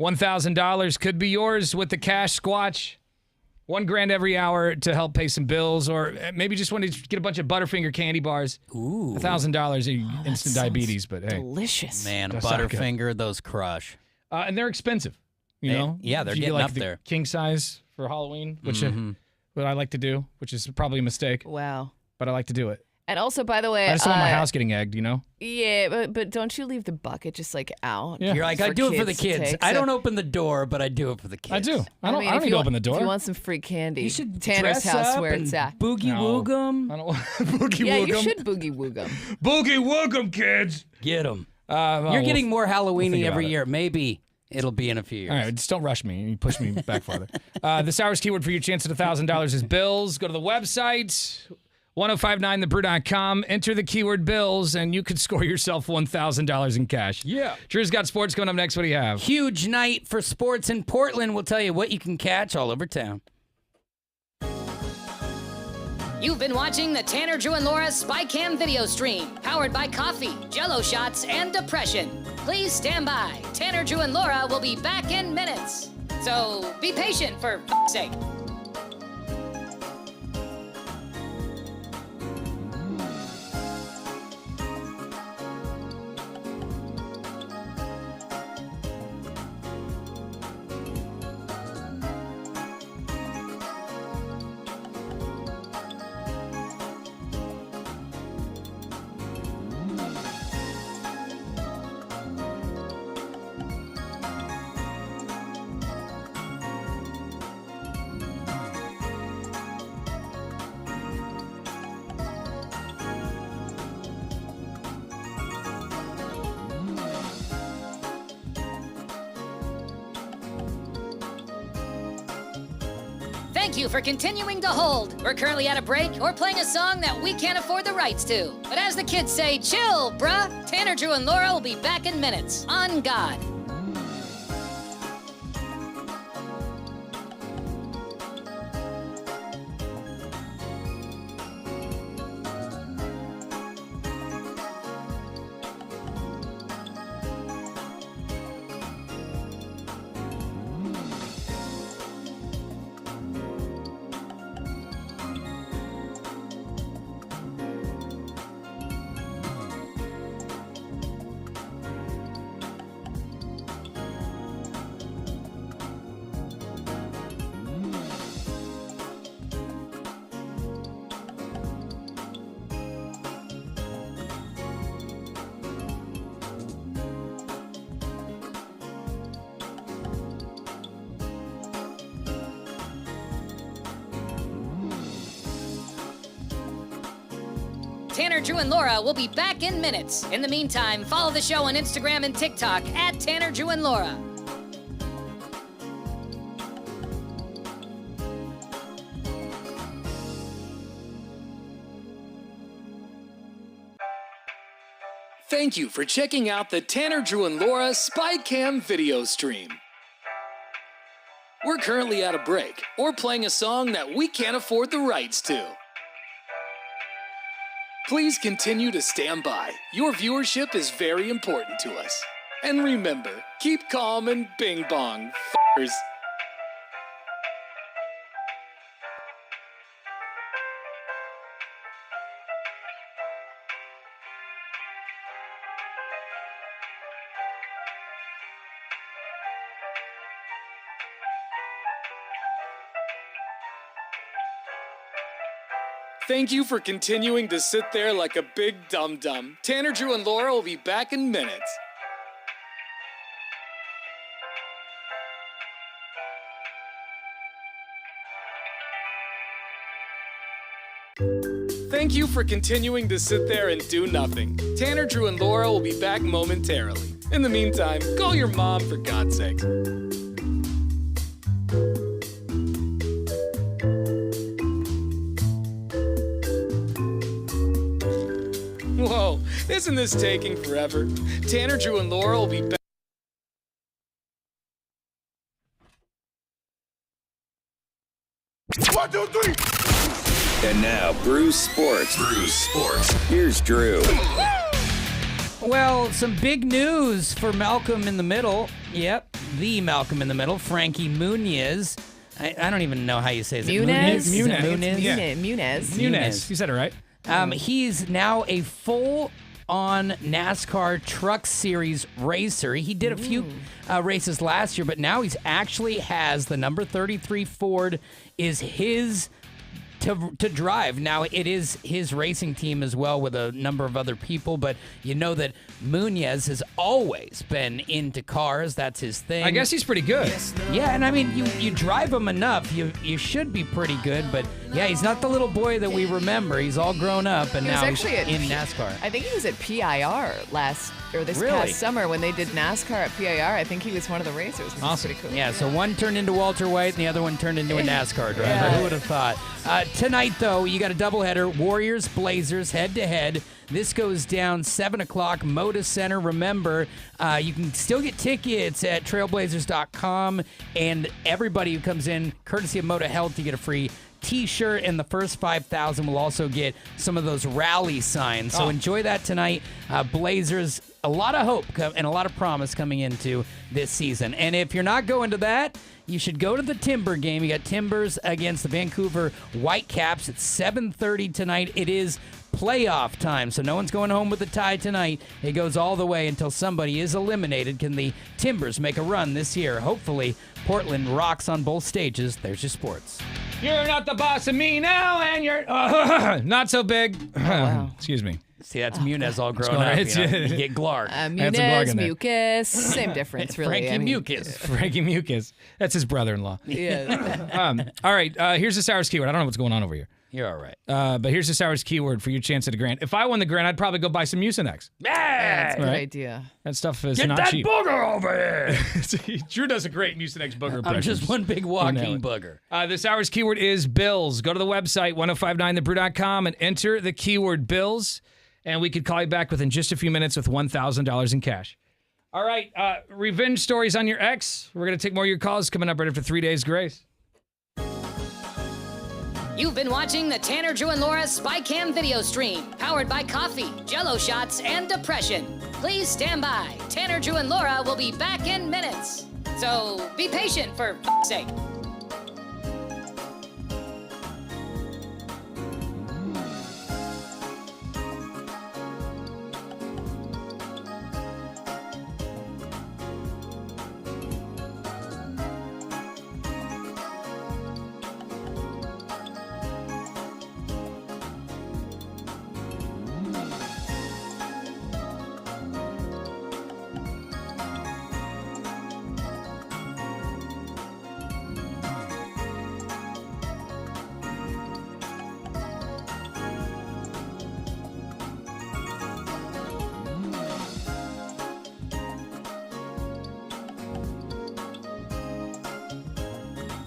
$1,000 could be yours with the cash squatch. $1,000 every hour to help pay some bills, or maybe just want to get a bunch of Butterfinger candy bars. Ooh. $1,000 instant diabetes, but hey. Delicious. Man, That's not good. Butterfinger, those crush. And they're expensive, you know? Yeah, they're If you getting get, up the there. King size for Halloween, which what I like to do, which is probably a mistake, Wow. but I like to do it. And also, by the way, I just don't want my house getting egged, you know? Yeah, but don't you leave the bucket just like out? Yeah. You're like, I do it for the to kids. take? I So- don't open the door, but I do it for the kids. I do. I don't mean, need if to you open the If door. you want some free candy, You should Tanner's dress house up where and it's at. boogie woog 'em. I don't want boogie Yeah, woog you 'em. should boogie woog 'em. Boogie woog 'em, kids. Get them. Well, You're getting more think Halloweeny about every it. year. Maybe it'll be in a few years. All right, just don't rush me. You push me back farther. This hour's keyword for your chance at $1,000 is bills. Go to the website, 1059thebrew.com. Enter the keyword bills, and you could score yourself $1,000 in cash. Yeah. Drew's got sports coming up next. What do you have? Huge night for sports in Portland. We'll tell you what you can catch all over town. You've been watching the Tanner, Drew, and Laura SpyCam video stream, powered by coffee, Jell-O shots, and depression. Please stand by. Tanner, Drew, and Laura will be back in minutes. So be patient, for f***'s sake. Thank you for continuing to hold. We're currently at a break or playing a song that we can't afford the rights to. But as the kids say, chill, bruh. Tanner, Drew, and Laura will be back in minutes. On God. Tanner, Drew, and Laura will be back in minutes. In the meantime, follow the show on Instagram and TikTok at Tanner, Drew, and Laura. Thank you for checking out the Tanner, Drew, and Laura SpyCam video stream. We're currently at a break or playing a song that we can't afford the rights to. Please continue to stand by. Your viewership is very important to us. And remember, keep calm and bing bong, f***ers. Thank you for continuing to sit there like a big dum-dum. Tanner, Drew, and Laura will be back in minutes. Thank you for continuing to sit there and do nothing. Tanner, Drew, and Laura will be back momentarily. In the meantime, call your mom for God's sake. Whoa, isn't this taking forever? Tanner, Drew, and Laura will be back. One, two, three. And now, Bruce Sports. Here's Drew. Well, some big news for Malcolm in the Middle. Yep, the Malcolm in the Middle, Frankie Muniz. I don't even know how you say it. Muniz? Muniz. You said it right. He's now a full-on NASCAR Truck Series racer. He did a few races last year, but now he's actually has the number 33 Ford is his to drive. Now, it is his racing team as well with a number of other people, but you know that Muniz has always been into cars. That's his thing. I guess he's pretty good. Yeah, and I mean, you drive him enough, you should be pretty good, but yeah, he's not the little boy that we remember. He's all grown up, and now he's in NASCAR. I think he was at PIR this past summer when they did NASCAR at PIR. I think he was one of the racers, which is pretty cool. Yeah, so one turned into Walter White, and the other one turned into a NASCAR driver. Yeah. Who would have thought? Tonight, though, you got a doubleheader, Warriors, Blazers, head-to-head. This goes down 7 o'clock, Moda Center. Remember, you can still get tickets at trailblazers.com, and everybody who comes in, courtesy of Moda Health, you get a free T-shirt, and the first 5,000 will also get some of those rally signs. So enjoy that tonight. Blazers, a lot of hope and a lot of promise coming into this season. And if you're not going to that, you should go to the Timber game. You got Timbers against the Vancouver Whitecaps at 7:30 tonight. It is playoff time, so no one's going home with a tie tonight. It goes all the way until somebody is eliminated. Can the Timbers make a run this year? Hopefully, Portland rocks on both stages. There's your sports. You're not the boss of me now, and you're not so big. Wow. Excuse me. See, that's Muniz all grown up. You get Glark. Muniz, Mucus, same difference, really. Frankie Mucus. Frankie Mucus. That's his brother-in-law. Yeah. All right, here's this hour's keyword. I don't know what's going on over here. You're all right. But here's this hour's keyword for your chance at a grand. If I won the grand, I'd probably go buy some Mucinex. That's a good idea. That stuff is Get not that cheap. booger over here. Drew does a great Mucinex booger impression. I'm just one big walking booger. This hour's keyword is bills. Go to the website, 1059thebrew.com, and enter the keyword bills. And we could call you back within just a few minutes with $1,000 in cash. All right, revenge stories on your ex. We're going to take more of your calls coming up right after 3 days grace. You've been watching the Tanner, Drew, and Laura SpyCam video stream, powered by coffee, Jello shots, and depression. Please stand by. Tanner, Drew, and Laura will be back in minutes. So be patient, for f***'s sake.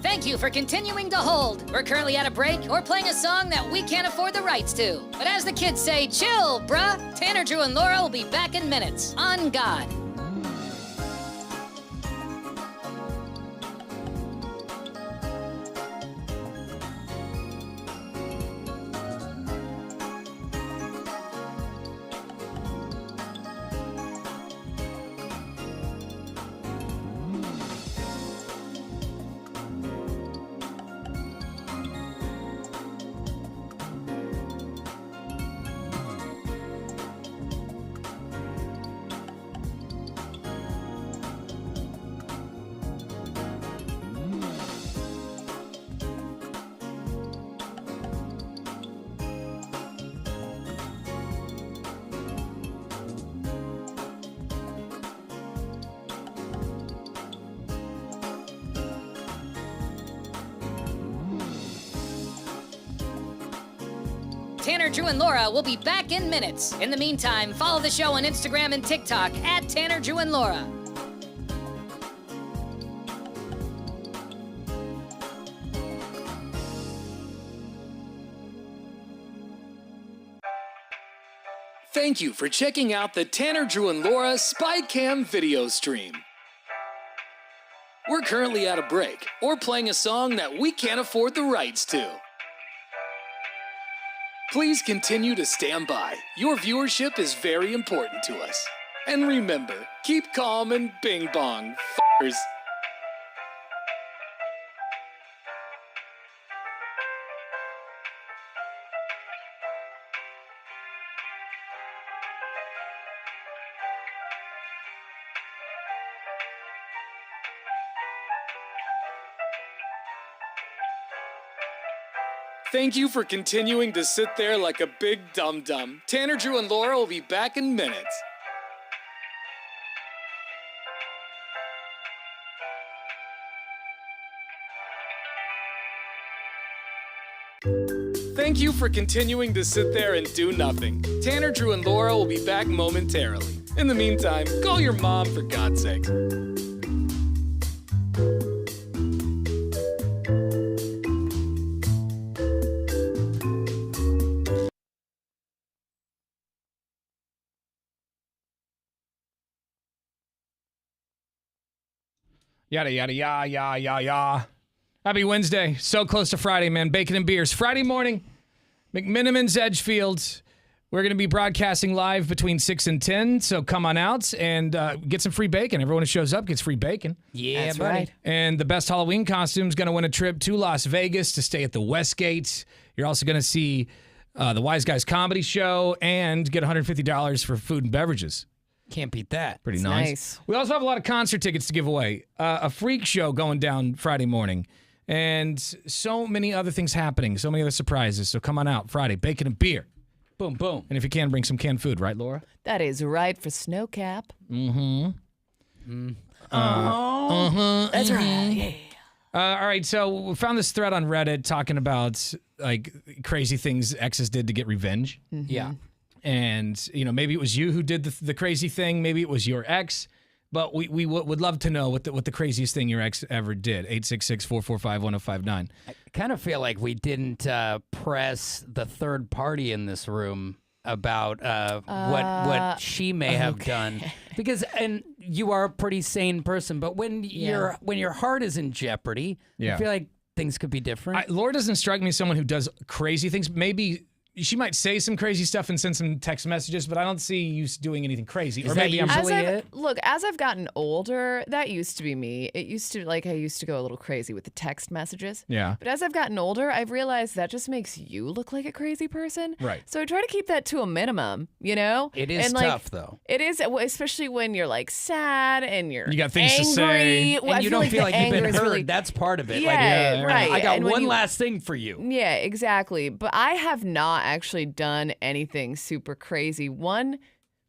Thank you for continuing to hold. We're currently at a break or playing a song that we can't afford the rights to. But as the kids say, chill, bruh. Tanner, Drew, and Laura will be back in minutes. On God. Tanner, Drew, and Laura will be back in minutes. In the meantime, follow the show on Instagram and TikTok at Tanner, Drew, and Laura. Thank you for checking out the Tanner, Drew, and Laura SpyCam video stream. We're currently at a break or playing a song that we can't afford the rights to. Please continue to stand by. Your viewership is very important to us. And remember, keep calm and bing bong, f***ers. Thank you for continuing to sit there like a big dum-dum. Tanner, Drew, and Laura will be back in minutes. Thank you for continuing to sit there and do nothing. Tanner, Drew, and Laura will be back momentarily. In the meantime, call your mom for God's sake. Yada, yada, yah. Happy Wednesday. So close to Friday, man. Bacon and beers. Friday morning, McMiniman's Edgefield. We're going to be broadcasting live between 6 and 10, so come on out and get some free bacon. Everyone who shows up gets free bacon. Yeah, That's buddy. right. And the best Halloween costume is going to win a trip to Las Vegas to stay at the Westgate. You're also going to see the Wise Guys comedy show and get $150 for food and beverages. Can't beat that. Pretty It's nice. nice. We also have a lot of concert tickets to give away. A freak show going down Friday morning. And so many other things happening. So many other surprises. So come on out Friday. Bacon and beer. Boom, boom. And if you can, bring some canned food. Right, Laura? That is right for Snowcap. Mm-hmm. That's right. All right, so we found this thread on Reddit talking about like crazy things exes did to get revenge. Yeah. And, you know, maybe it was you who did the crazy thing. Maybe it was your ex. But we would love to know what the craziest thing your ex ever did. 866-445-1059. I kind of feel like we didn't press the third party in this room about what she may have done, because and you are a pretty sane person, but when your heart is in jeopardy, I feel like things could be different. Laura doesn't strike me as someone who does crazy things. Maybe she might say some crazy stuff and send some text messages, but I don't see you doing anything crazy. Is or that maybe I'm usually it? Look, as I've gotten older, that used to be me. It used to, I used to go a little crazy with the text messages. Yeah. But as I've gotten older, I've realized that just makes you look like a crazy person. Right. So I try to keep that to a minimum, you know? It is and, tough, though. It is, especially when you're, sad and you're You got things angry. to say. Well, And I you don't feel the like you've been anger is heard. really- That's part of it. Yeah, right. I got And when one you- last thing for you. Yeah, exactly. But I have not actually done anything super crazy. One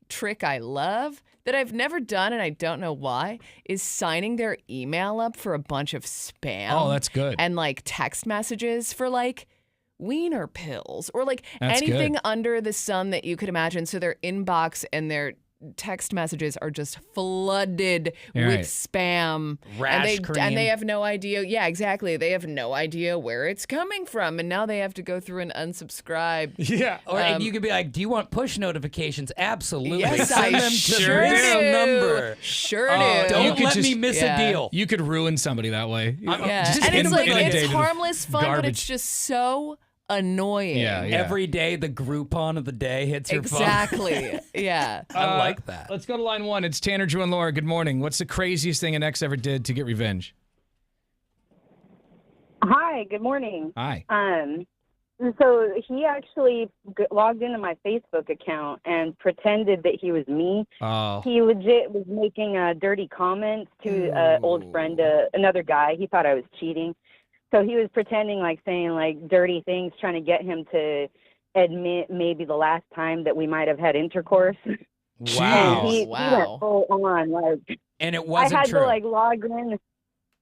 trick I love that I've never done, and I don't know why, is signing their email up for a bunch of spam. Oh, that's good. And text messages for wiener pills or That's anything good. under the sun that you could imagine. So their inbox and their text messages are just flooded You're with right. spam. Rash cream. And they have no idea. Yeah, exactly. They have no idea where it's coming from. And now they have to go through and unsubscribe. Yeah. And you could be like, do you want push notifications? Absolutely. Yes, Send I them to sure this do. number. Sure Oh, do. you Don't could let just- me miss Yeah. a deal. You could ruin somebody that way. Yeah. Just And it's inundated it's with harmless fun, but garbage. it's just so annoying. Yeah. Every day, the Groupon of the day hits your phone. Exactly. Yeah. I like that. Let's go to line one. It's Tanner, Drew, and Laura. Good morning. What's the craziest thing an ex ever did to get revenge? Hi, good morning. Hi. So he actually logged into my Facebook account and pretended that he was me. Oh. He legit was making dirty comments to an old friend, another guy. He thought I was cheating. So he was pretending saying dirty things, trying to get him to admit maybe the last time that we might have had intercourse. Wow. And he went full on. And it I wasn't had true. to log in.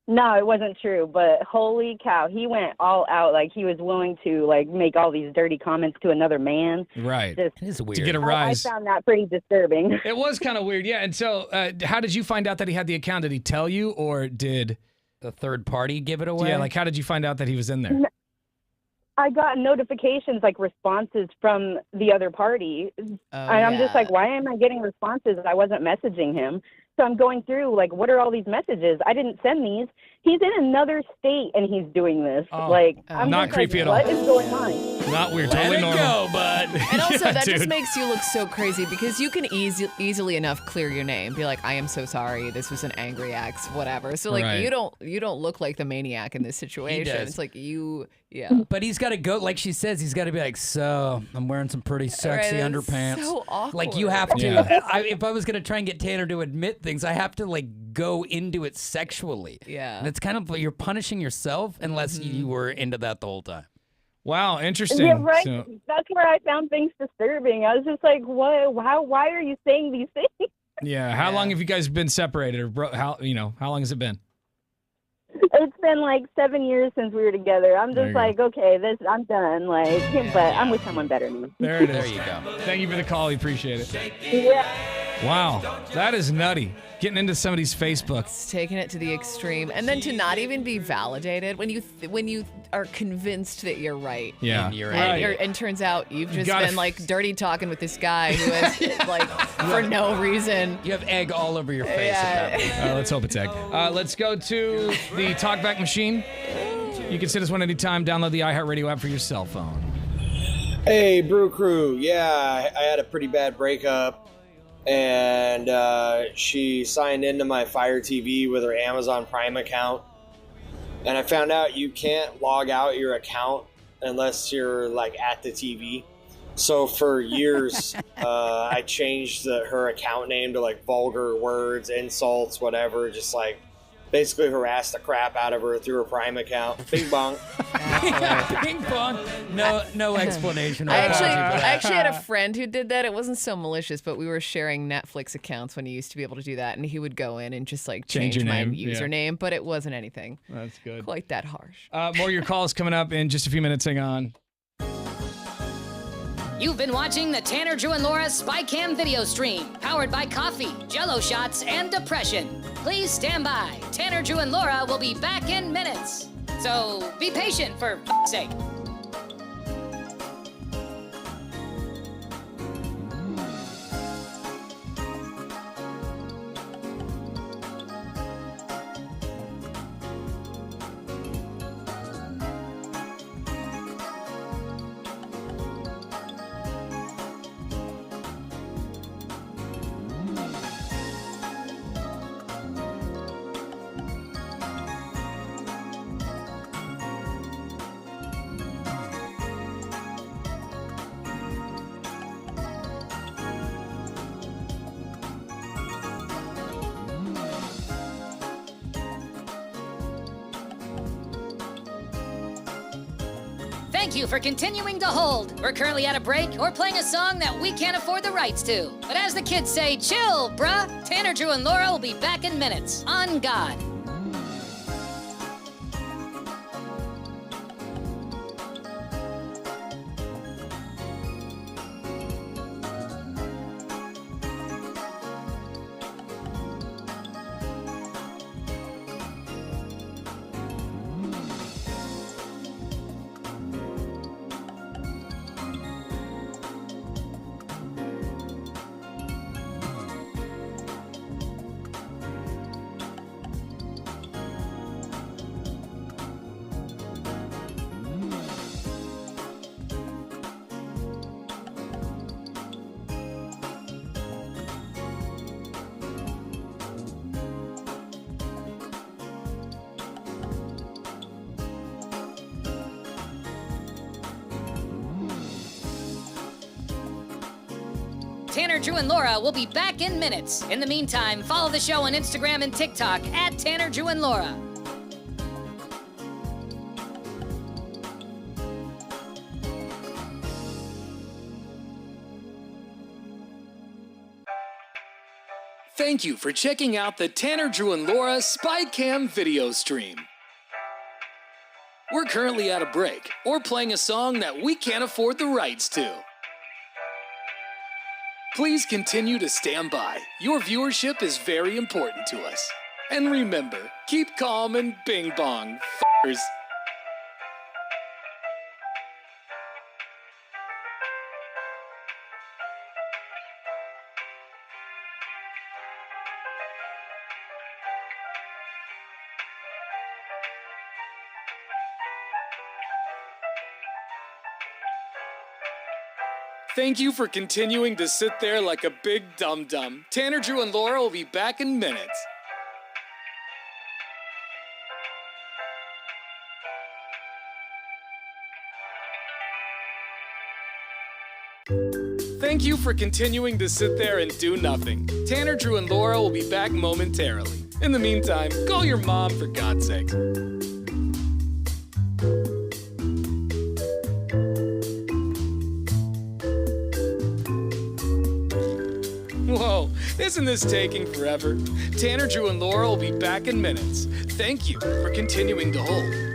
No, it wasn't true. But holy cow, he went all out. He was willing to make all these dirty comments to another man. Right. Just, It is weird. To get a I rise. found that pretty disturbing. It was kind of weird. Yeah. And so how did you find out that he had the account? Did he tell you or did... The third party give it away? Yeah, how did you find out that he was in there? I got notifications, responses from the other party. And I'm just why am I getting responses? I wasn't messaging him. So I'm going through, what are all these messages? I didn't send these. He's in another state and he's doing this. Oh, I'm not just creepy at all. What is going on? Not weird. Let Totally it normal. go, bud. And also, Yeah, that just dude. makes you look so crazy because you can easily enough clear your name. Be like, I am so sorry. This was an angry ex, whatever. So Right. you don't look like the maniac in this situation. does. It's yeah. But he's got to go, like she says, he's got to be like, so I'm wearing some pretty sexy Right, it's underpants. so awkward. You have to, Yeah. if I was going to try and get Tanner to admit things, I have to go into it sexually. Yeah. And it's kind of, you're punishing yourself unless you were into that the whole time. Wow, interesting. Yeah, right. So, That's where I found things disturbing. I was just like, what? Why are you saying these things? yeah. How long have you guys been separated, or how long has it been? It's been like 7 years since we were together. I'm There just you go. like, okay, I'm done. Like, but I'm with someone better now. There it is. There you go. Thank you for the call. We appreciate it. Yeah. Wow, that is nutty. Getting into somebody's Facebook. It's taking it to the extreme, and then to not even be validated when you are convinced that you're right. Yeah. And you're And turns out you've just gotta been like dirty talking with this guy who has like for no reason. You have egg all over your face. Yeah. At that point. Let's hope it's egg. Let's go to the talkback machine. You can send us one anytime. Download the iHeartRadio app for your cell phone. Hey, Brew Crew. Yeah, I had a pretty bad breakup, and she signed into my Fire TV with her Amazon Prime account, and I found out you can't log out your account unless you're like at the TV. So for years, I changed her account name to like vulgar words, insults, whatever, just like basically harassed the crap out of her through her Prime account. Bing bong. Ping pong. No explanation. Or I apology for that. actually had a friend who did that. It wasn't so malicious, but we were sharing Netflix accounts when he used to be able to do that, and he would go in and just like Change change your my name, yeah. username, but it wasn't anything That's good. quite that harsh. More of your calls coming up in just a few minutes. Hang on. You've been watching the Tanner, Drew, and Laura SpyCam video stream, powered by coffee, Jello shots, and depression. Please stand by. Tanner, Drew, and Laura will be back in minutes. So be patient for f***'s sake. Thank you for continuing to hold. We're currently at a break or playing a song that we can't afford the rights to. But as the kids say, chill, bruh. Tanner, Drew, and Laura will be back in minutes. On God. Tanner, Drew, and Laura will be back in minutes. In the meantime, follow the show on Instagram and TikTok at Tanner, Drew, and Laura. Thank you for checking out the Tanner, Drew, and Laura SpyCam video stream. We're currently at a break or playing a song that we can't afford the rights to. Please continue to stand by. Your viewership is very important to us. And remember, keep calm and bing bong, f***ers. Thank you for continuing to sit there like a big dum-dum. Tanner, Drew, and Laura will be back in minutes. Thank you for continuing to sit there and do nothing. Tanner, Drew, and Laura will be back momentarily. In the meantime, call your mom for God's sake. Isn't this taking forever? Tanner, Drew, and Laura will be back in minutes. Thank you for continuing to hold.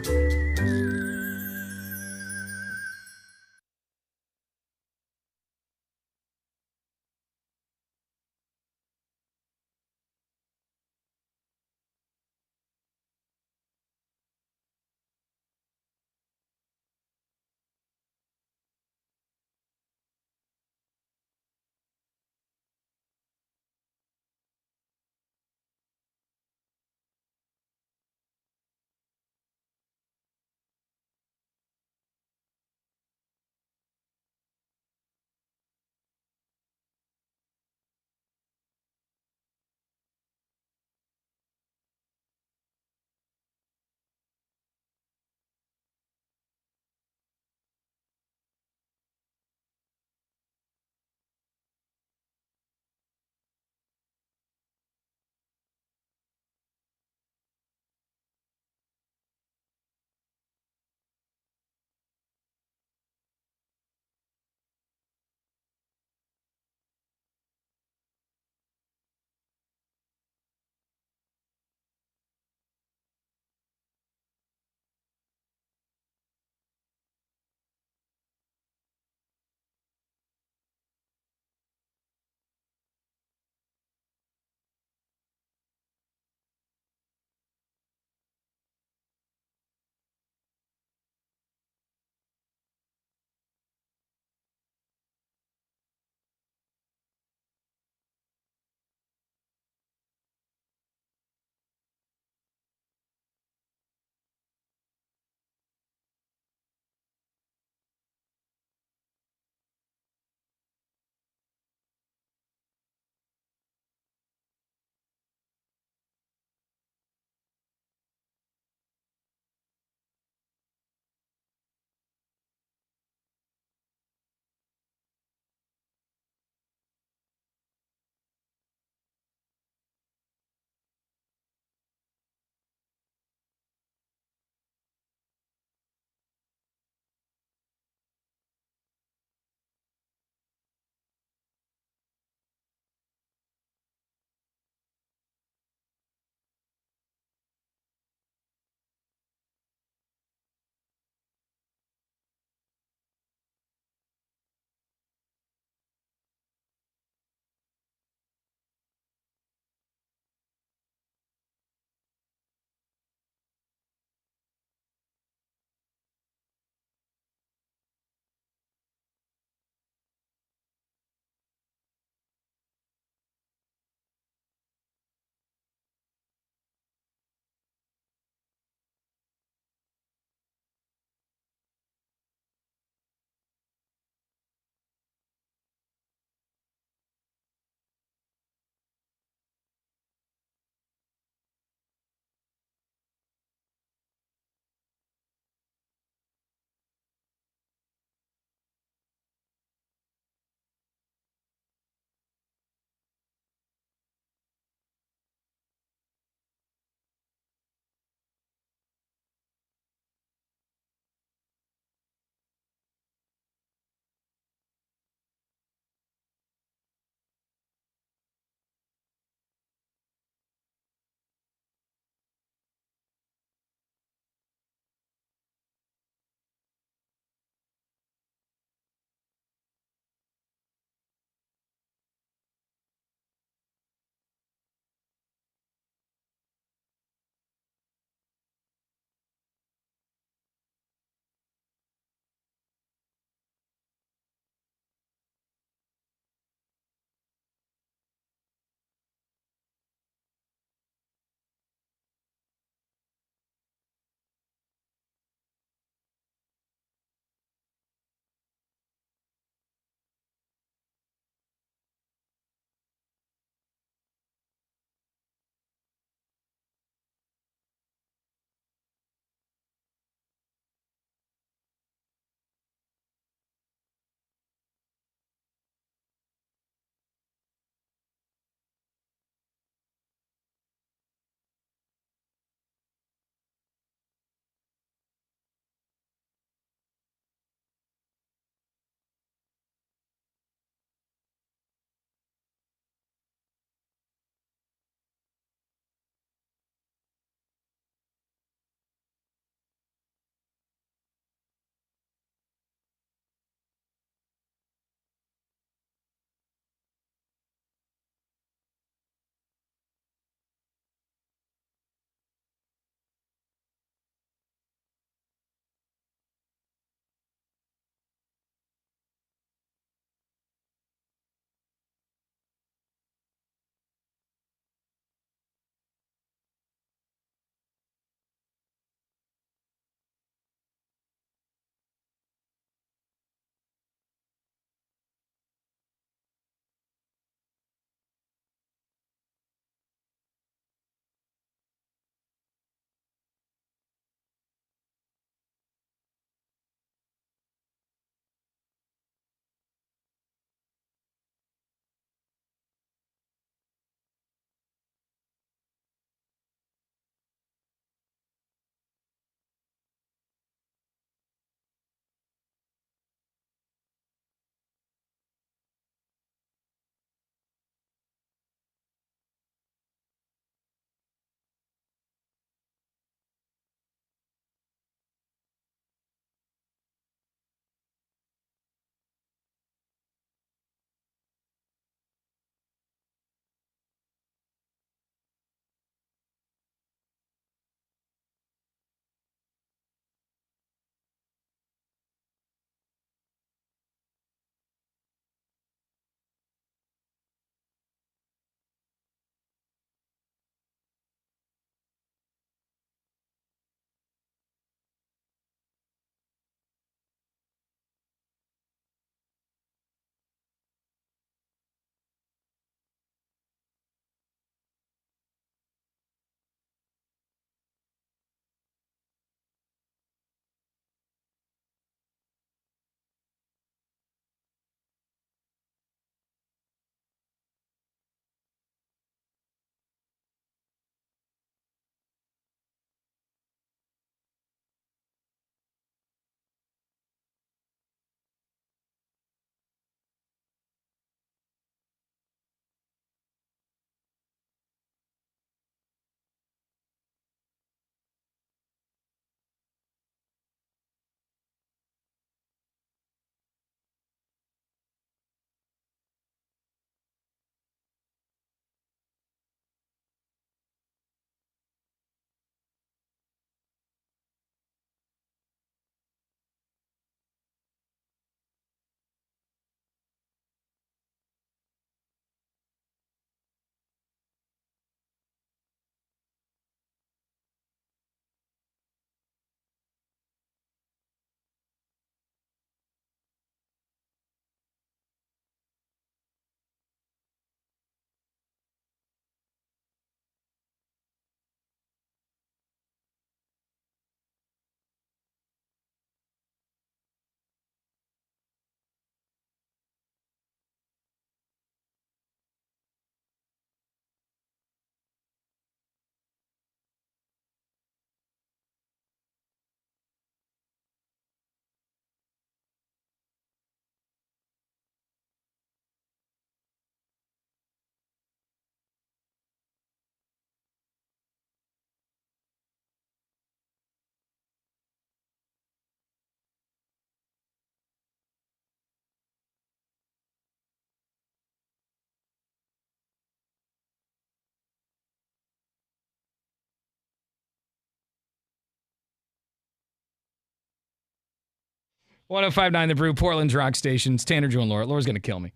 1059 The Brew, Portland's rock stations. Tanner, Drew, and Laura. Laura's going to kill me.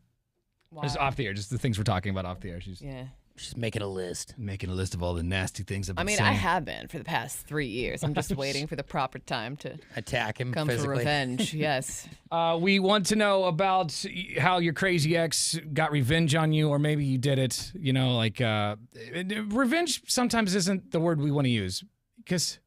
Just off the air, just the things we're talking about off the air. She's making a list. Making a list of all the nasty things I've been saying. I have been for the past 3 years. I'm just waiting for the proper time to attack him come physically. for revenge. Yes. We want to know about how your crazy ex got revenge on you, or maybe you did it. You know, like revenge sometimes isn't the word we want to use because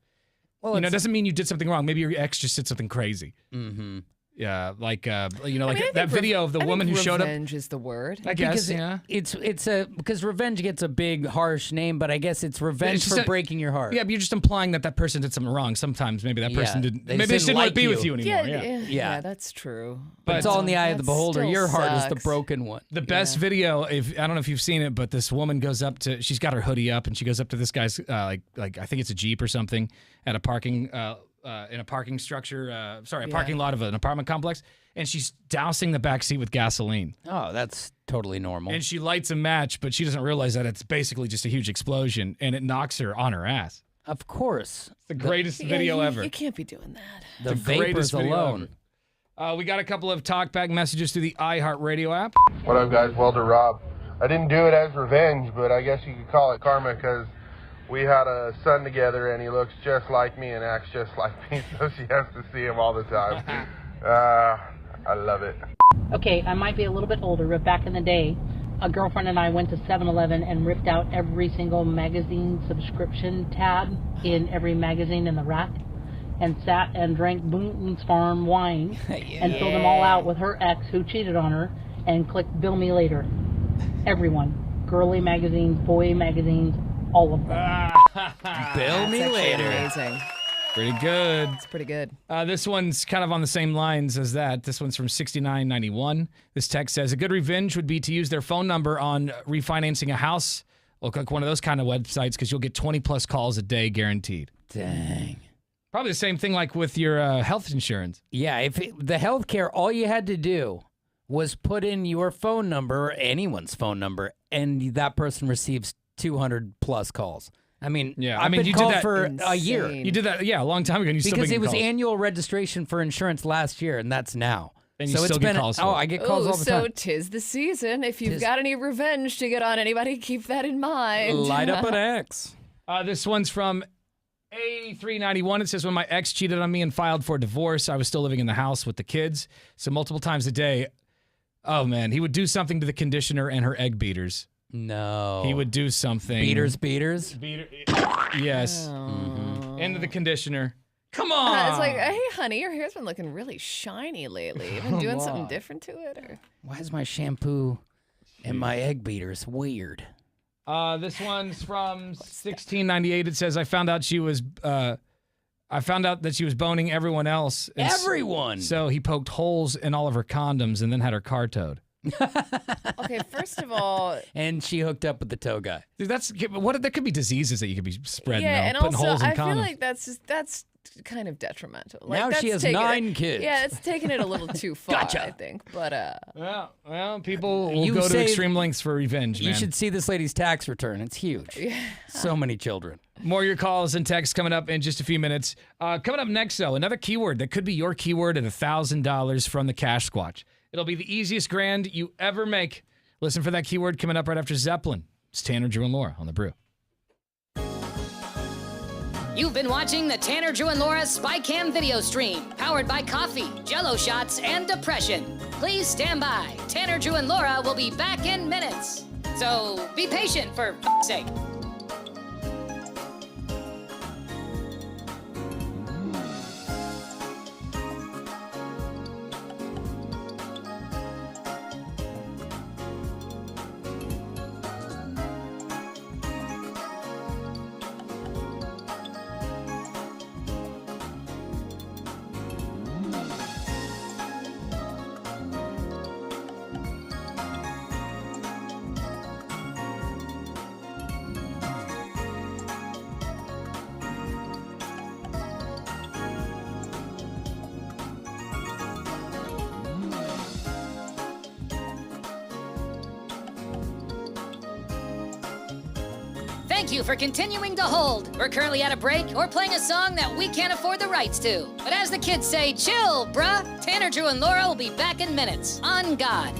it doesn't mean you did something wrong. Maybe your ex just did something crazy. Mm-hmm. Yeah, like that video of the woman who showed up. Revenge is the word. I guess, It's because revenge gets a big harsh name, but I guess it's revenge for breaking your heart. Yeah, but you're just implying that person did something wrong. Sometimes maybe that person didn't. Maybe they didn't want to be with you anymore. Yeah, that's true. But it's all in the eye of the beholder. still Your heart is the sucks. broken one. The best video, I don't know if you've seen it, but this woman goes up to, she's got her hoodie up, and she goes up to this guy's like I think it's a Jeep or something at a parking in a parking structure, parking lot of an apartment complex, and she's dousing the back seat with gasoline. Oh, that's totally normal. And she lights a match, but she doesn't realize that it's basically just a huge explosion, and it knocks her on her ass. Of course. It's the greatest video ever. You can't be doing that. The greatest vapors video alone. ever. We got a couple of talkback messages through the iHeartRadio app. What up, guys? Welder Rob. I didn't do it as revenge, but I guess you could call it karma because we had a son together, and he looks just like me and acts just like me, so she has to see him all the time. I love it. Okay, I might be a little bit older, but back in the day, a girlfriend and I went to 7-Eleven and ripped out every single magazine subscription tab in every magazine in the rack and sat and drank Boone's Farm wine and filled them all out with her ex who cheated on her and clicked Bill Me Later. Everyone. Girly magazines, boy magazines, all of them. Bill me later. Amazing. Pretty good. It's pretty good. This one's kind of on the same lines as that. This one's from 6991. This text says, a good revenge would be to use their phone number on refinancing a house. Look like one of those kind of websites because you'll get 20 plus calls a day guaranteed. Dang. Probably the same thing like with your health insurance. Yeah, the healthcare, all you had to do was put in your phone number, anyone's phone number, and that person receives 200 plus calls. I mean, I've been called for a year. You did that, a long time ago. And you still because it was calls. annual registration for insurance last year, and that's now. And you so still it's get been, calls for oh, it. I get calls all the time. So 'tis the season. If you've got any revenge to get on anybody, keep that in mind. Light up an X. This one's from A391. It says, when my ex cheated on me and filed for divorce, I was still living in the house with the kids. So multiple times a day, oh man, he would do something to the conditioner and her egg beaters. No. He would do something. Beaters? Yes. Into the conditioner. Come on. It's like, hey, honey, your hair's been looking really shiny lately. You been doing something different to it? Or? Why is my shampoo and my egg beaters weird? This one's from 1698. It says, I found out that she was boning everyone else. Everyone! So he poked holes in all of her condoms and then had her car towed. Okay, first of all, and she hooked up with the tow guy. Dude, there could be diseases that you could be spreading. yeah, though, and putting also holes in I feel condoms. like that's kind of detrimental. Like, Now she that's has taking 9 kids. Yeah, it's taking it a little too far, Gotcha. I think. But well, people will go to extreme lengths for revenge. You man. should see this lady's tax return. It's huge. Yeah. So many children. More of your calls and texts coming up in just a few minutes. Coming up next, though, another keyword that could be your keyword at $1,000 from the Cash Squatch. It'll be the easiest grand you ever make. Listen for that keyword coming up right after Zeppelin. It's Tanner, Drew, and Laura on The Brew. You've been watching the Tanner, Drew, and Laura SpyCam video stream, powered by coffee, Jell-O shots, and depression. Please stand by. Tanner, Drew, and Laura will be back in minutes. So be patient, for f***'s sake. Thank you for continuing to hold. We're currently at a break or playing a song that we can't afford the rights to. But as the kids say, chill, bruh. Tanner, Drew, and Laura will be back in minutes. On God.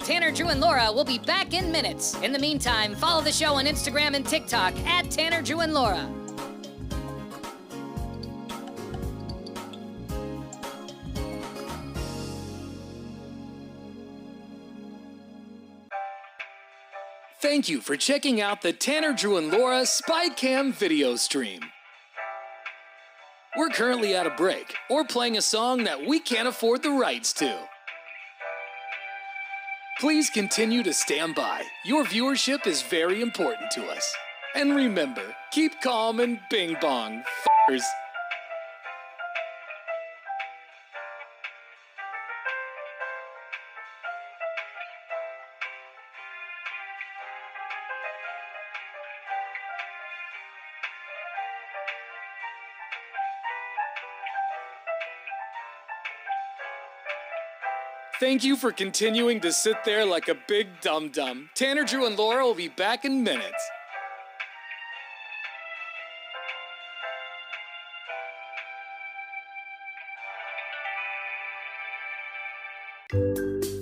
Tanner, Drew, and Laura will be back in minutes. In the meantime, follow the show on Instagram and TikTok at Tanner, Drew, and Laura. Thank you for checking out the Tanner, Drew, and Laura SpyCam video stream. We're currently at a break or playing a song that we can't afford the rights to. Please continue to stand by. Your viewership is very important to us. And remember, keep calm and bing bong, f***ers. Thank you for continuing to sit there like a big dum-dum. Tanner, Drew, and Laura will be back in minutes.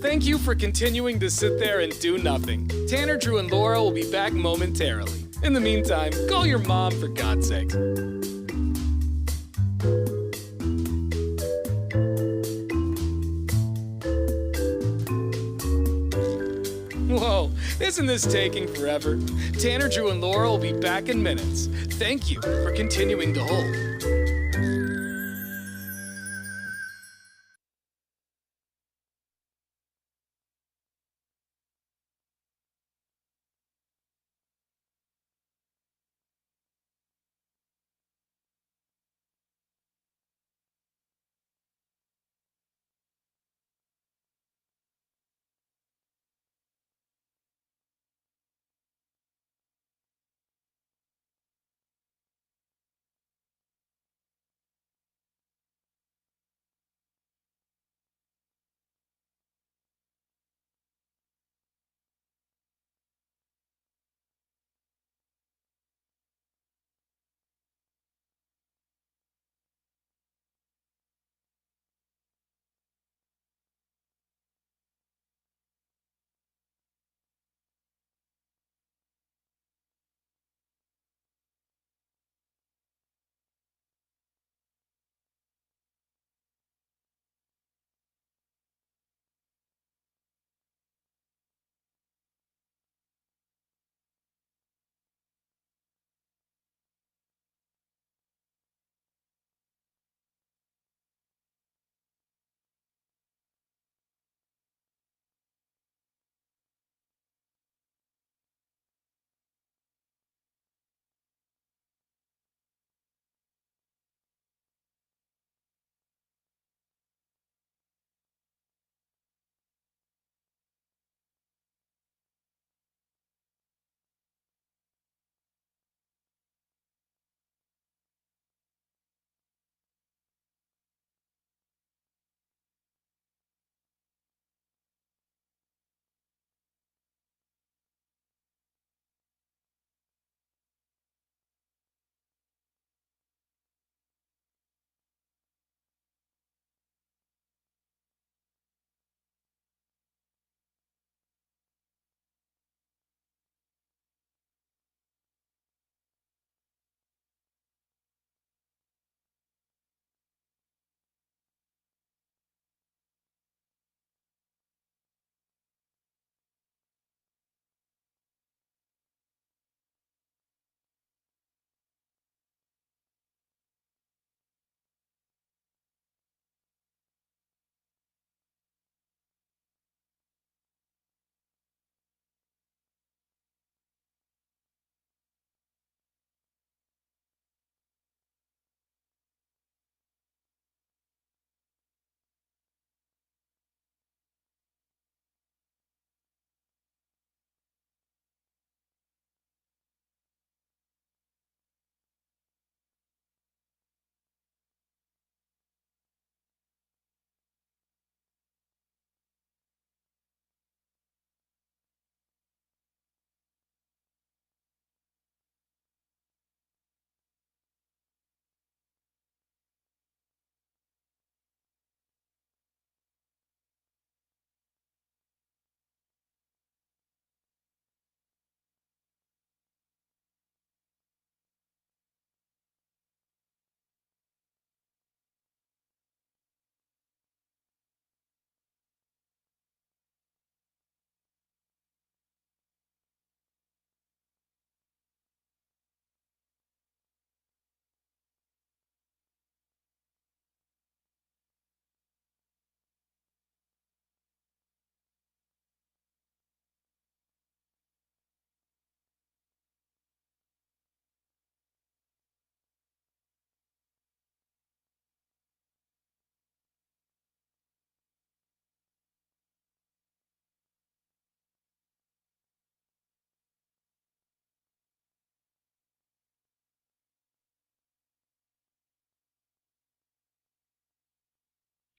Thank you for continuing to sit there and do nothing. Tanner, Drew, and Laura will be back momentarily. In the meantime, call your mom for God's sake. Whoa, isn't this taking forever? Tanner, Drew, and Laura will be back in minutes. Thank you for continuing to hold.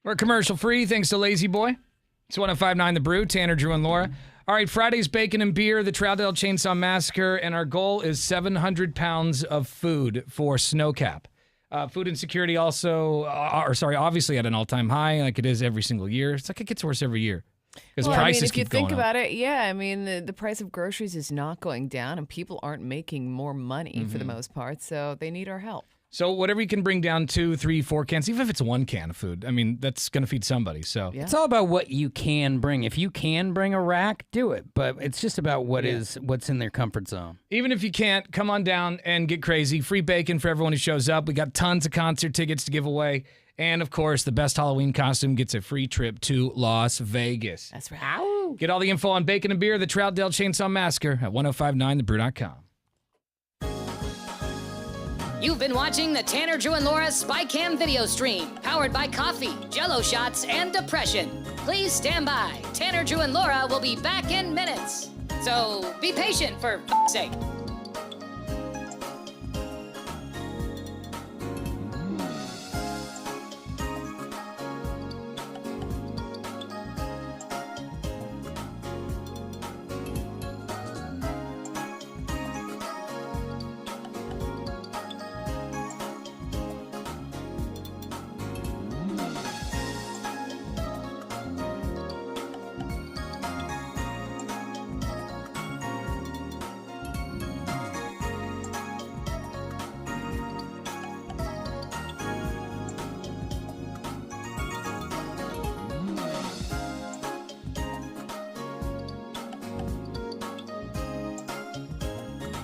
We're commercial free thanks to Lazy Boy. It's 105.9 The Brew, Tanner, Drew, and Laura. All right, Friday's Bacon and Beer, the Troutdale Chainsaw Massacre, and our goal is 700 pounds of food for Snowcap. Food insecurity also, obviously at an all-time high, like it is every single year. It's like it gets worse every year. Because prices if you keep going think up. about it, the price of groceries is not going down, and people aren't making more money for the most part, so they need our help. So whatever you can bring down 2, 3, 4 cans, even if it's 1 can of food, I mean, that's going to feed somebody. So It's all about what you can bring. If you can bring a rack, do it. But it's just about what's in their comfort zone. Even if you can't, come on down and get crazy. Free bacon for everyone who shows up. We got tons of concert tickets to give away. And, of course, the best Halloween costume gets a free trip to Las Vegas. That's right. Get all the info on Bacon and Beer, the Troutdale Chainsaw Massacre at 1059thebrew.com. You've been watching the Tanner, Drew, and Laura SpyCam video stream, powered by coffee, Jello shots, and depression. Please stand by. Tanner, Drew, and Laura will be back in minutes. So be patient for f***'s sake.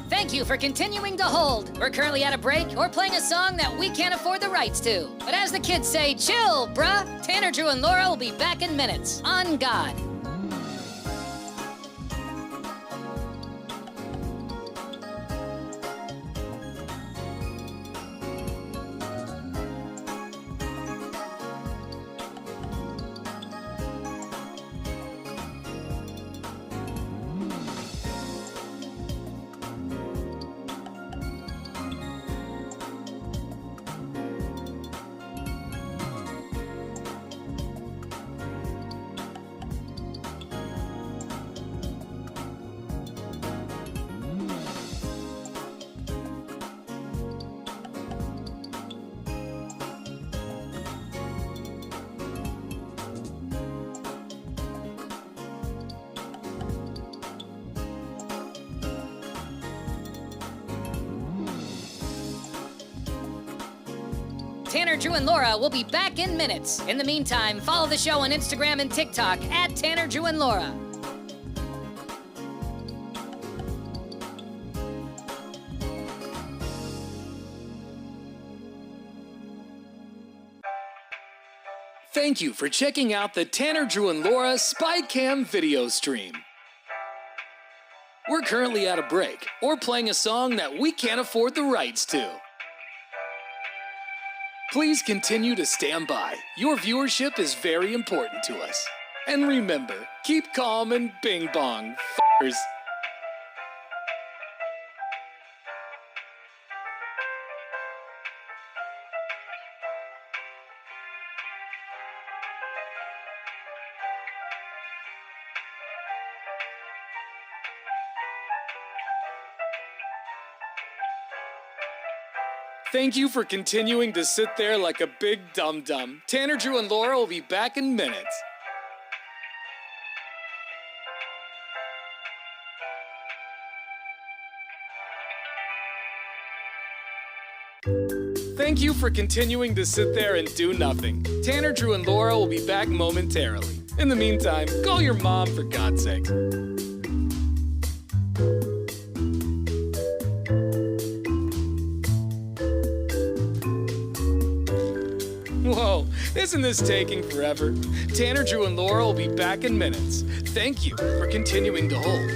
Thank you for continuing to hold. We're currently at a break or playing a song that we can't afford the rights to. But as the kids say, chill, bruh. Tanner, Drew, and Laura will be back in minutes. On God. Tanner, Drew, and Laura will be back in minutes. In the meantime, follow the show on Instagram and TikTok at Tanner, Drew, and Laura. Thank you for checking out the Tanner, Drew, and Laura SpyCam video stream. We're currently at a break or playing a song that we can't afford the rights to. Please continue to stand by. Your viewership is very important to us. And remember, keep calm and bing bong, f***ers. Thank you for continuing to sit there like a big dum-dum. Tanner, Drew, and Laura will be back in minutes. Thank you for continuing to sit there and do nothing. Tanner, Drew, and Laura will be back momentarily. In the meantime, call your mom for God's sake. Whoa, isn't this taking forever? Tanner, Drew, and Laura will be back in minutes. Thank you for continuing to hold.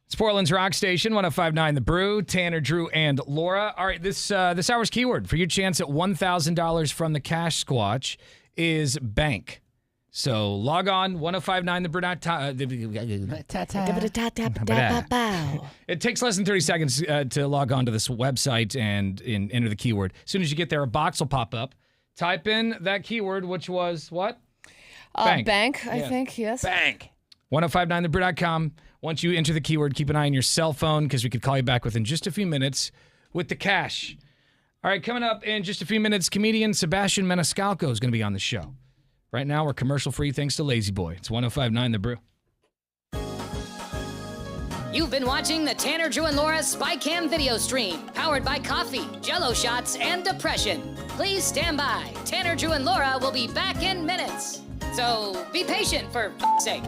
It's Portland's Rock Station, 105.9 The Brew. Tanner, Drew, and Laura. All right, this hour's keyword for your chance at $1,000 from the Cash Squatch is bank. So log on, 1059thebrew.com. It takes less than 30 seconds to log on to this website and enter the keyword. As soon as you get there, a box will pop up. Type in that keyword, which was what? Bank, I think, yes. Bank. 1059thebrew.com. Once you enter the keyword, keep an eye on your cell phone because we could call you back within just a few minutes with the cash. All right, coming up in just a few minutes, comedian Sebastian Maniscalco is going to be on the show. Right now, we're commercial-free thanks to Lazy Boy. It's 1059 The Brew. You've been watching the Tanner, Drew, and Laura SpyCam video stream, powered by coffee, Jello shots, and depression. Please stand by. Tanner, Drew, and Laura will be back in minutes. So be patient, for f***'s sake.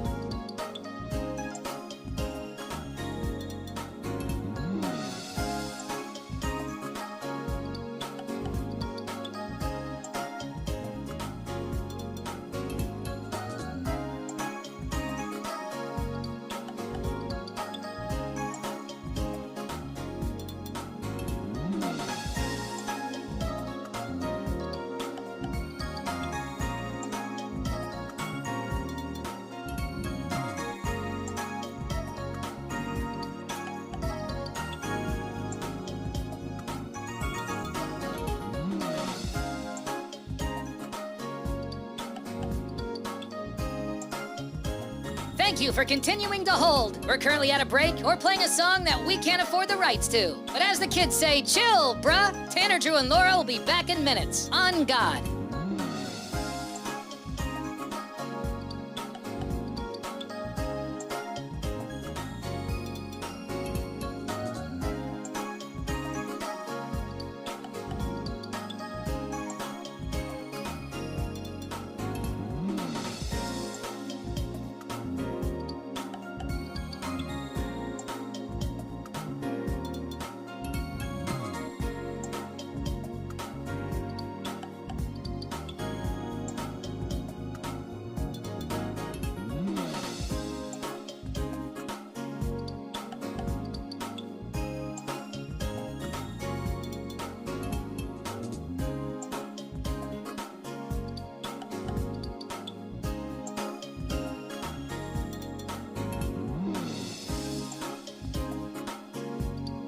Thank you for continuing to hold. We're currently at a break or playing a song that we can't afford the rights to. But as the kids say, chill, bruh. Tanner, Drew, and Laura will be back in minutes. On God.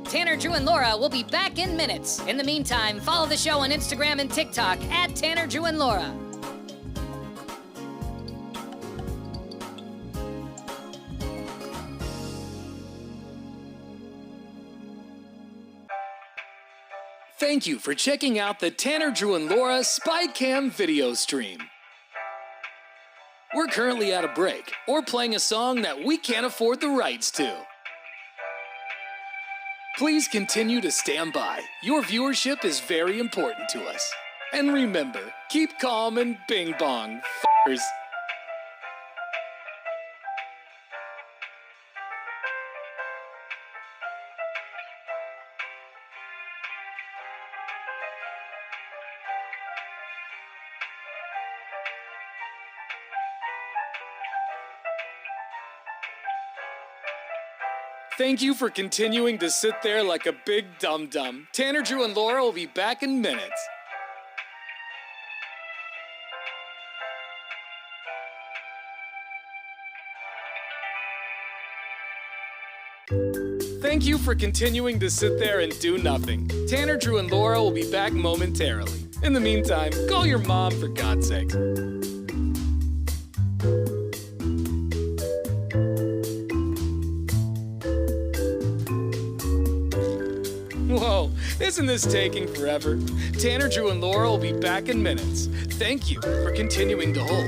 Tanner, Drew, and Laura will be back in minutes. In the meantime, follow the show on Instagram and TikTok at Tanner, Drew, and Laura. Thank you for checking out the Tanner, Drew, and Laura SpyCam video stream. We're currently at a break or playing a song that we can't afford the rights to. Please continue to stand by. Your viewership is very important to us. And remember, keep calm and bing bong, f***ers. Thank you for continuing to sit there like a big dum-dum. Tanner, Drew, and Laura will be back in minutes. Thank you for continuing to sit there and do nothing. Tanner, Drew, and Laura will be back momentarily. In the meantime, call your mom for God's sake. Whoa, isn't this taking forever? Tanner, Drew, and Laura will be back in minutes. Thank you for continuing to hold.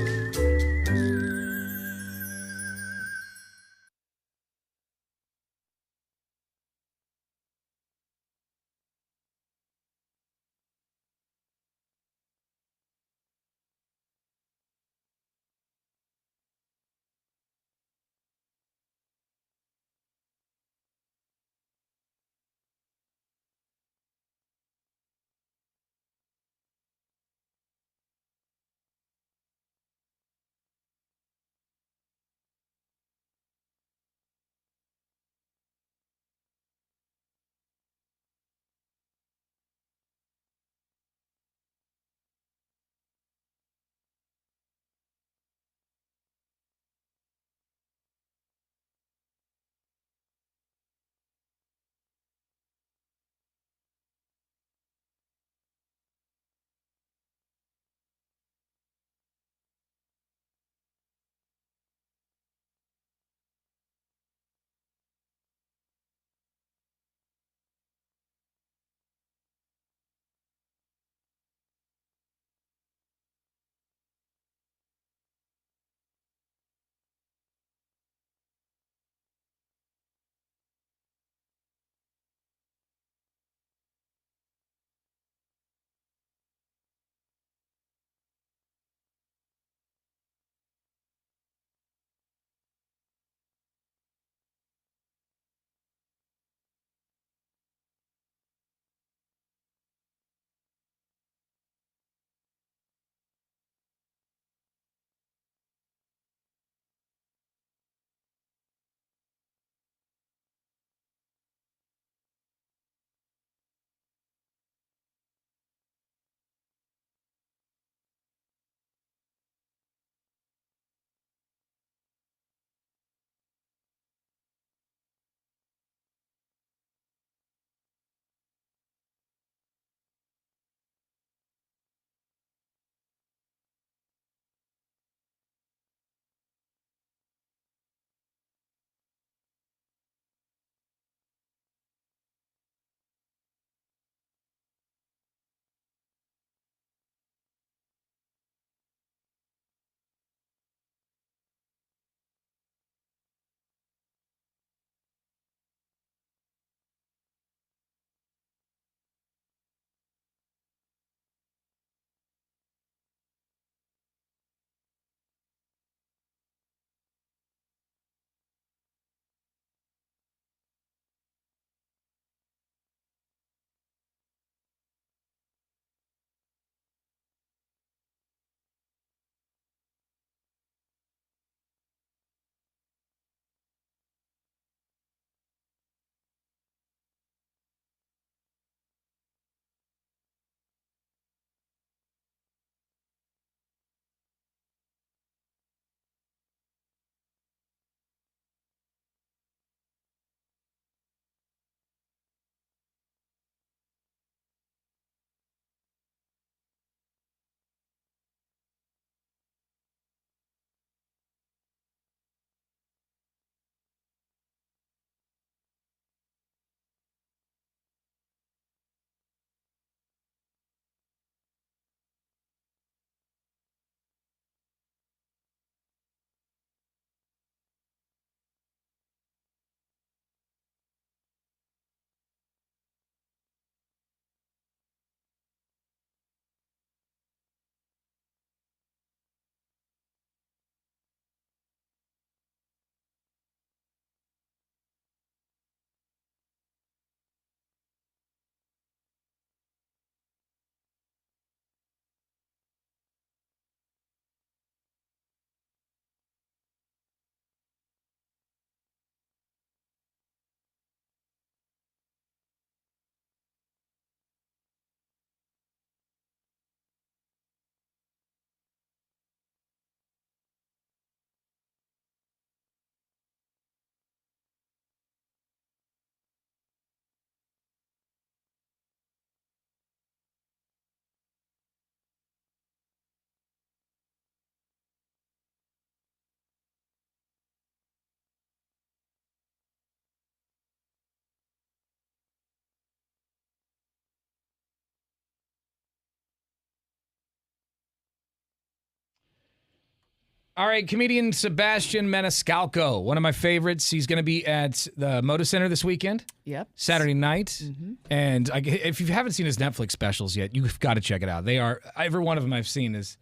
All right, comedian Sebastian Maniscalco, one of my favorites. He's going to be at the Moda Center this weekend. Yep. Saturday night. And if you haven't seen his Netflix specials yet, you've got to check it out. They are, every one of them I've seen is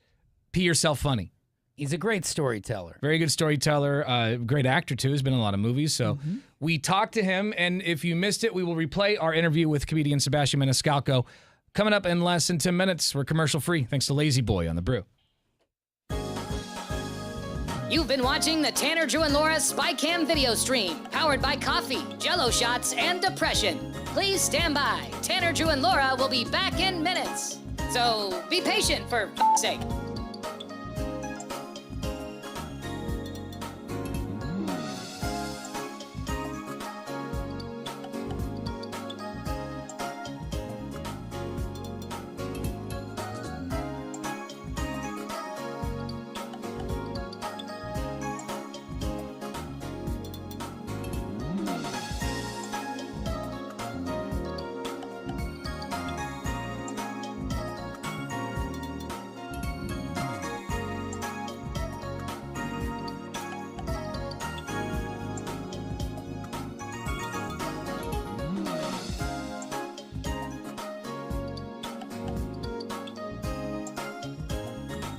pee yourself funny. He's a great storyteller. Very good storyteller. Great actor, too. He's been in a lot of movies. So we talked to him, and if you missed it, we will replay our interview with comedian Sebastian Maniscalco coming up in less than 10 minutes. We're commercial free. Thanks to Lazy Boy on the Brew. You've been watching the Tanner, Drew, and Laura SpyCam video stream, powered by coffee, Jello shots, and depression. Please stand by. Tanner, Drew, and Laura will be back in minutes. So be patient, for f***'s sake.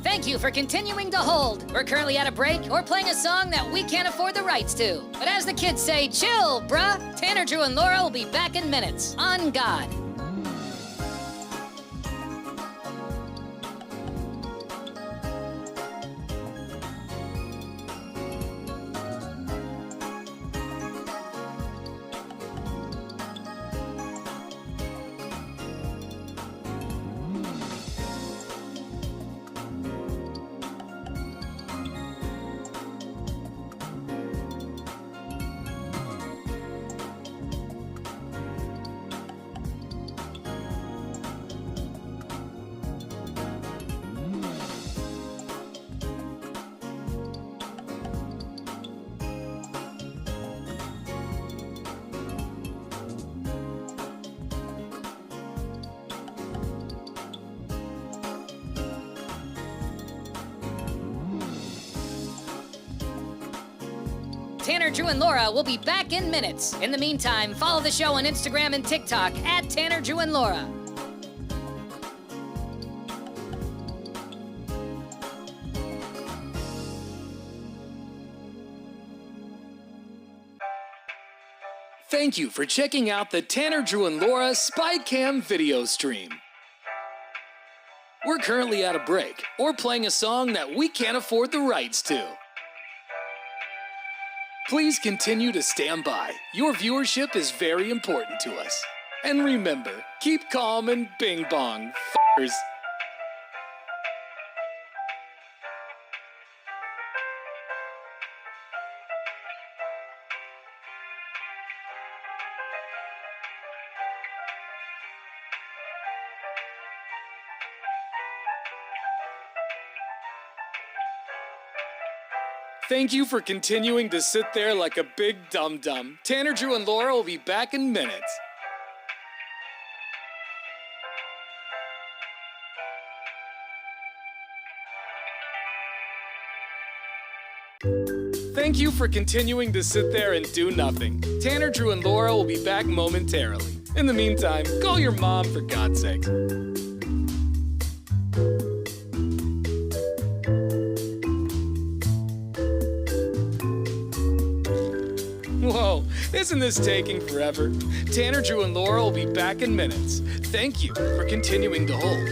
Thank you for continuing to hold. We're currently at a break or playing a song that we can't afford the rights to. But as the kids say, chill, bruh. Tanner, Drew, and Laura will be back in minutes. On God. Tanner, Drew, and Laura will be back in minutes. In the meantime, follow the show on Instagram and TikTok at Tanner, Drew, and Laura. Thank you for checking out the Tanner, Drew, and Laura SpyCam video stream. We're currently at a break or playing a song that we can't afford the rights to. Please continue to stand by. Your viewership is very important to us. And remember, keep calm and bing bong, f***ers. Thank you for continuing to sit there like a big dum-dum. Tanner, Drew, and Laura will be back in minutes. Thank you for continuing to sit there and do nothing. Tanner, Drew, and Laura will be back momentarily. In the meantime, call your mom for God's sake. Whoa, isn't this taking forever? Tanner, Drew, and Laura will be back in minutes. Thank you for continuing to hold.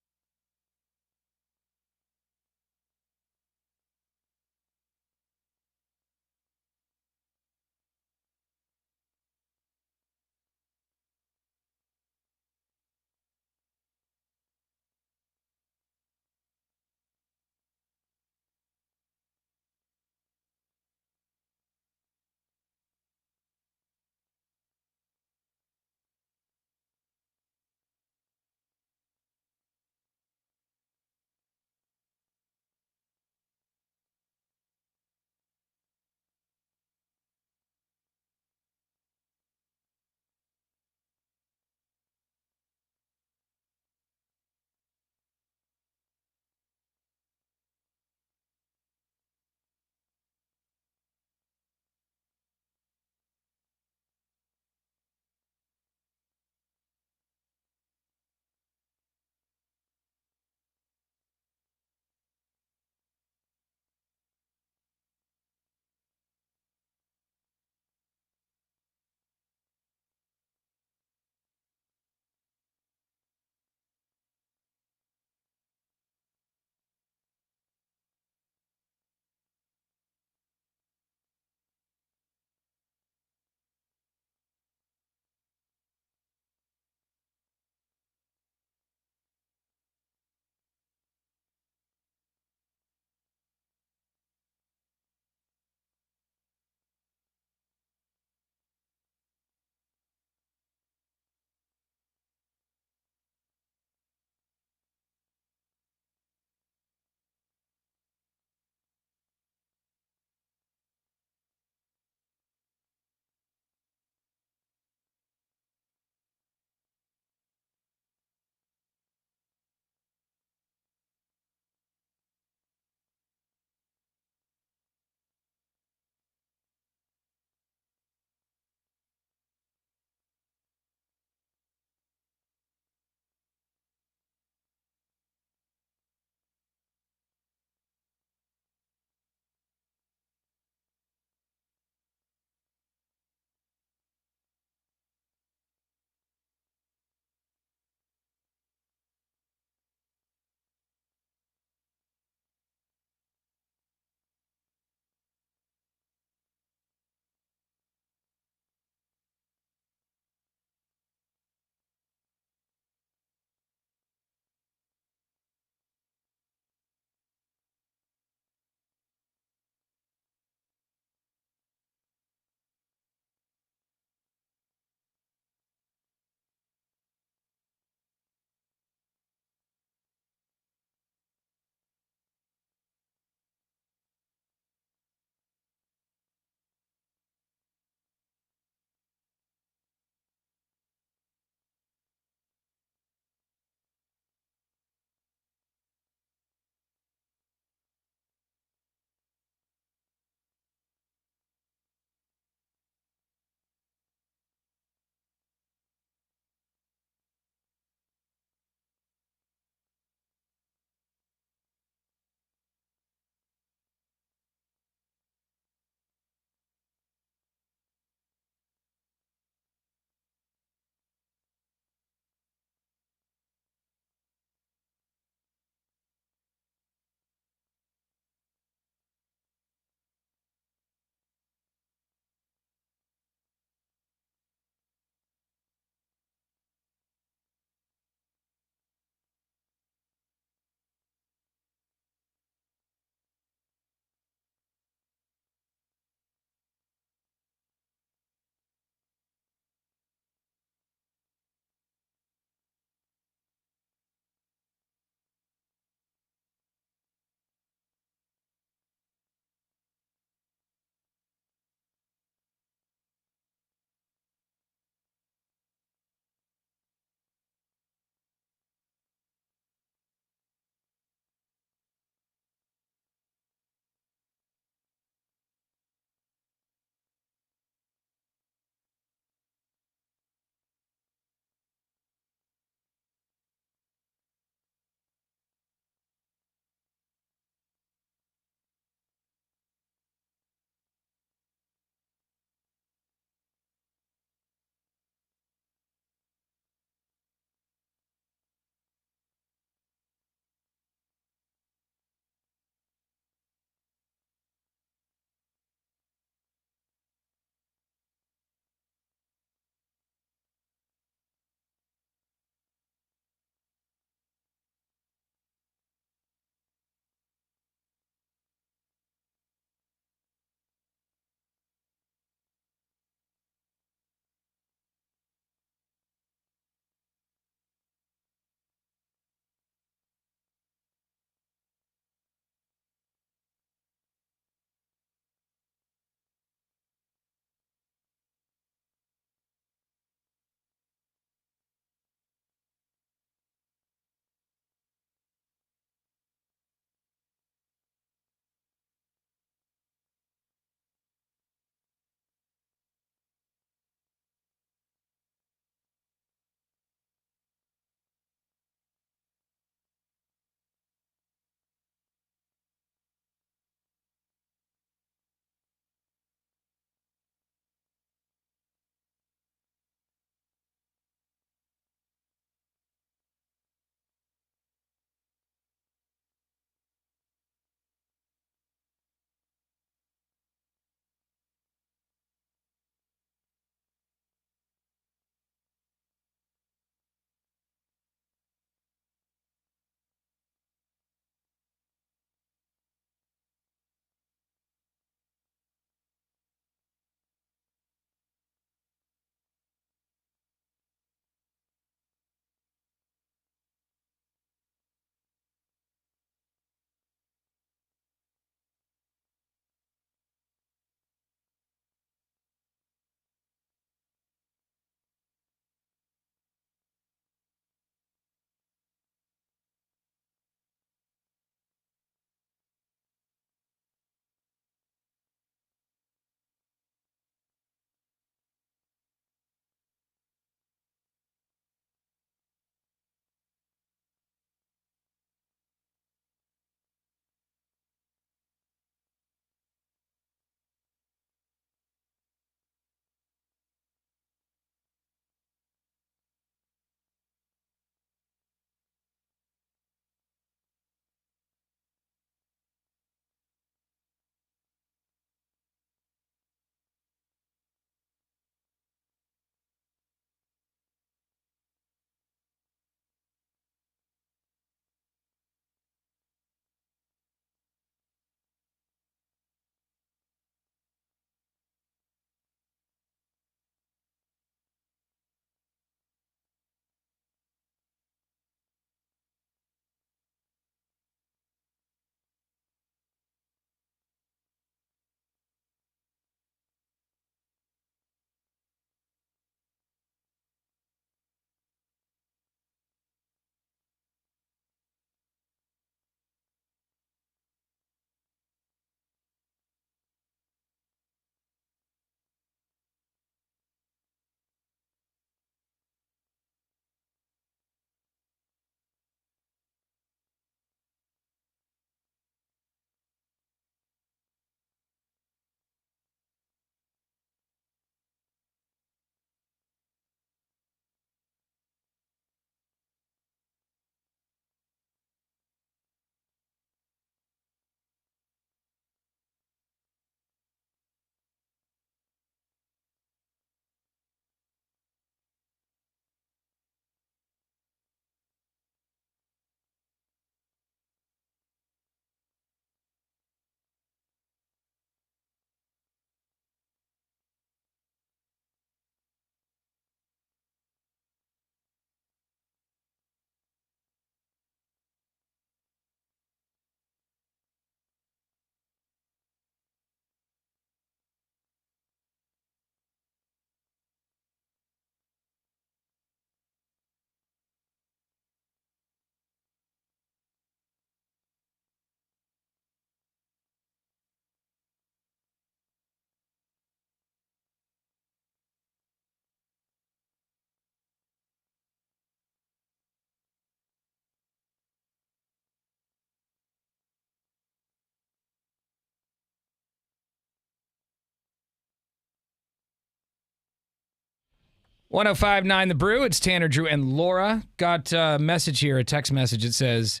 1059 The Brew. It's Tanner, Drew, and Laura. Got a message here, a text message. It says,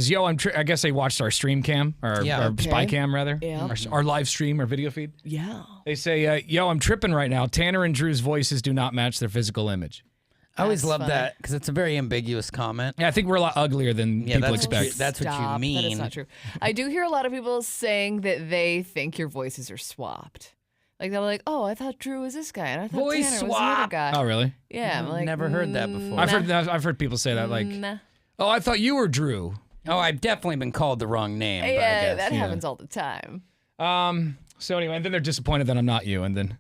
yo, I guess they watched our stream cam, or our SpyCam, rather. Yeah. Our live stream, our video feed. Yeah. They say, yo, I'm tripping right now. Tanner and Drew's voices do not match their physical image. I always love funny. that because it's a very ambiguous comment. Yeah, I think we're a lot uglier than people that's expect. That's what you mean. That is not true. I do hear a lot of people saying that they think your voices are swapped. Like, they're like, oh, I thought Drew was this guy, and I thought Voice Tanner was the other swap. guy. Oh, really? Yeah, I'm like, Never heard that before. I've heard people say that, like, oh, I thought you were Drew. Oh, I've definitely been called the wrong name. but I Yeah, guess, that happens all the time. So anyway, and then they're disappointed that I'm not you, and then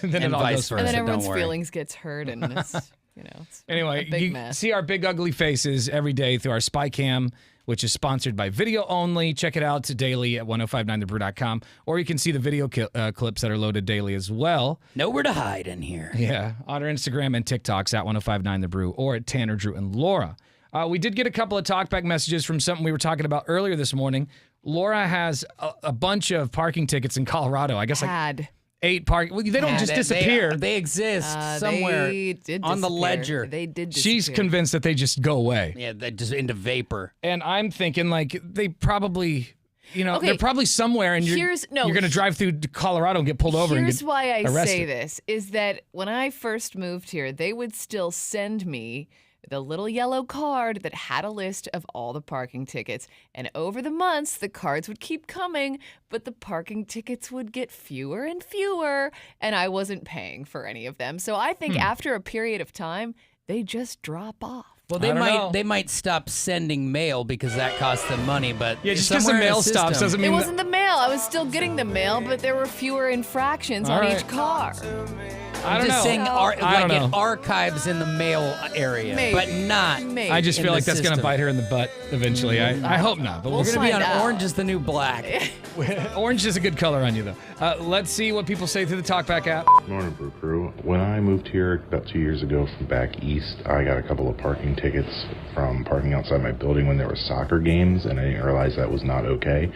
then it all vice goes versa. And then don't everyone's worry. feelings gets hurt, and it's, it's Anyway, a big you mess. see our big ugly faces every day through our SpyCam, which is sponsored by Video Only. Check it out daily at 1059thebrew.com, or you can see the video clips that are loaded daily as well. Nowhere to hide in here. Yeah, on our Instagram and TikToks at 1059thebrew or at Tanner, Drew, and Laura. We did get a couple of talkback messages from something we were talking about earlier this morning. Laura has a bunch of parking tickets in Colorado. I guess like 8 parking. Well, they don't just disappear. They exist somewhere They did on the disappear. ledger. They did disappear. She's convinced that they just go away. Yeah, they just into vapor. And I'm thinking, like, they probably, Okay, they're probably somewhere, and you're going to drive through Colorado and get pulled over and Here's get why I arrested. say this, is that when I first moved here, they would still send me the little yellow card that had a list of all the parking tickets. And over the months, the cards would keep coming, but the parking tickets would get fewer and fewer, and I wasn't paying for any of them. So I think after a period of time, they just drop off. Well, they might stop sending mail because that costs them money, but Yeah, just because the mail stops doesn't mean It wasn't the mail. I was still getting the mail, but there were fewer infractions All on right. each car. I don't I'm just know. saying, I don't know. it archives in the mail area, Maybe. but not. Maybe. I just in feel the like that's going to system. bite her in the butt eventually. I hope not, but We're we'll going to be see. on find out. Orange is the New Black. Orange is a good color on you, though. Let's see what people say through the TalkBack app. Morning, Brew Crew. When I moved here about 2 years ago from back east, I got a couple of parking tickets from parking outside my building when there were soccer games, and I didn't realize that was not okay.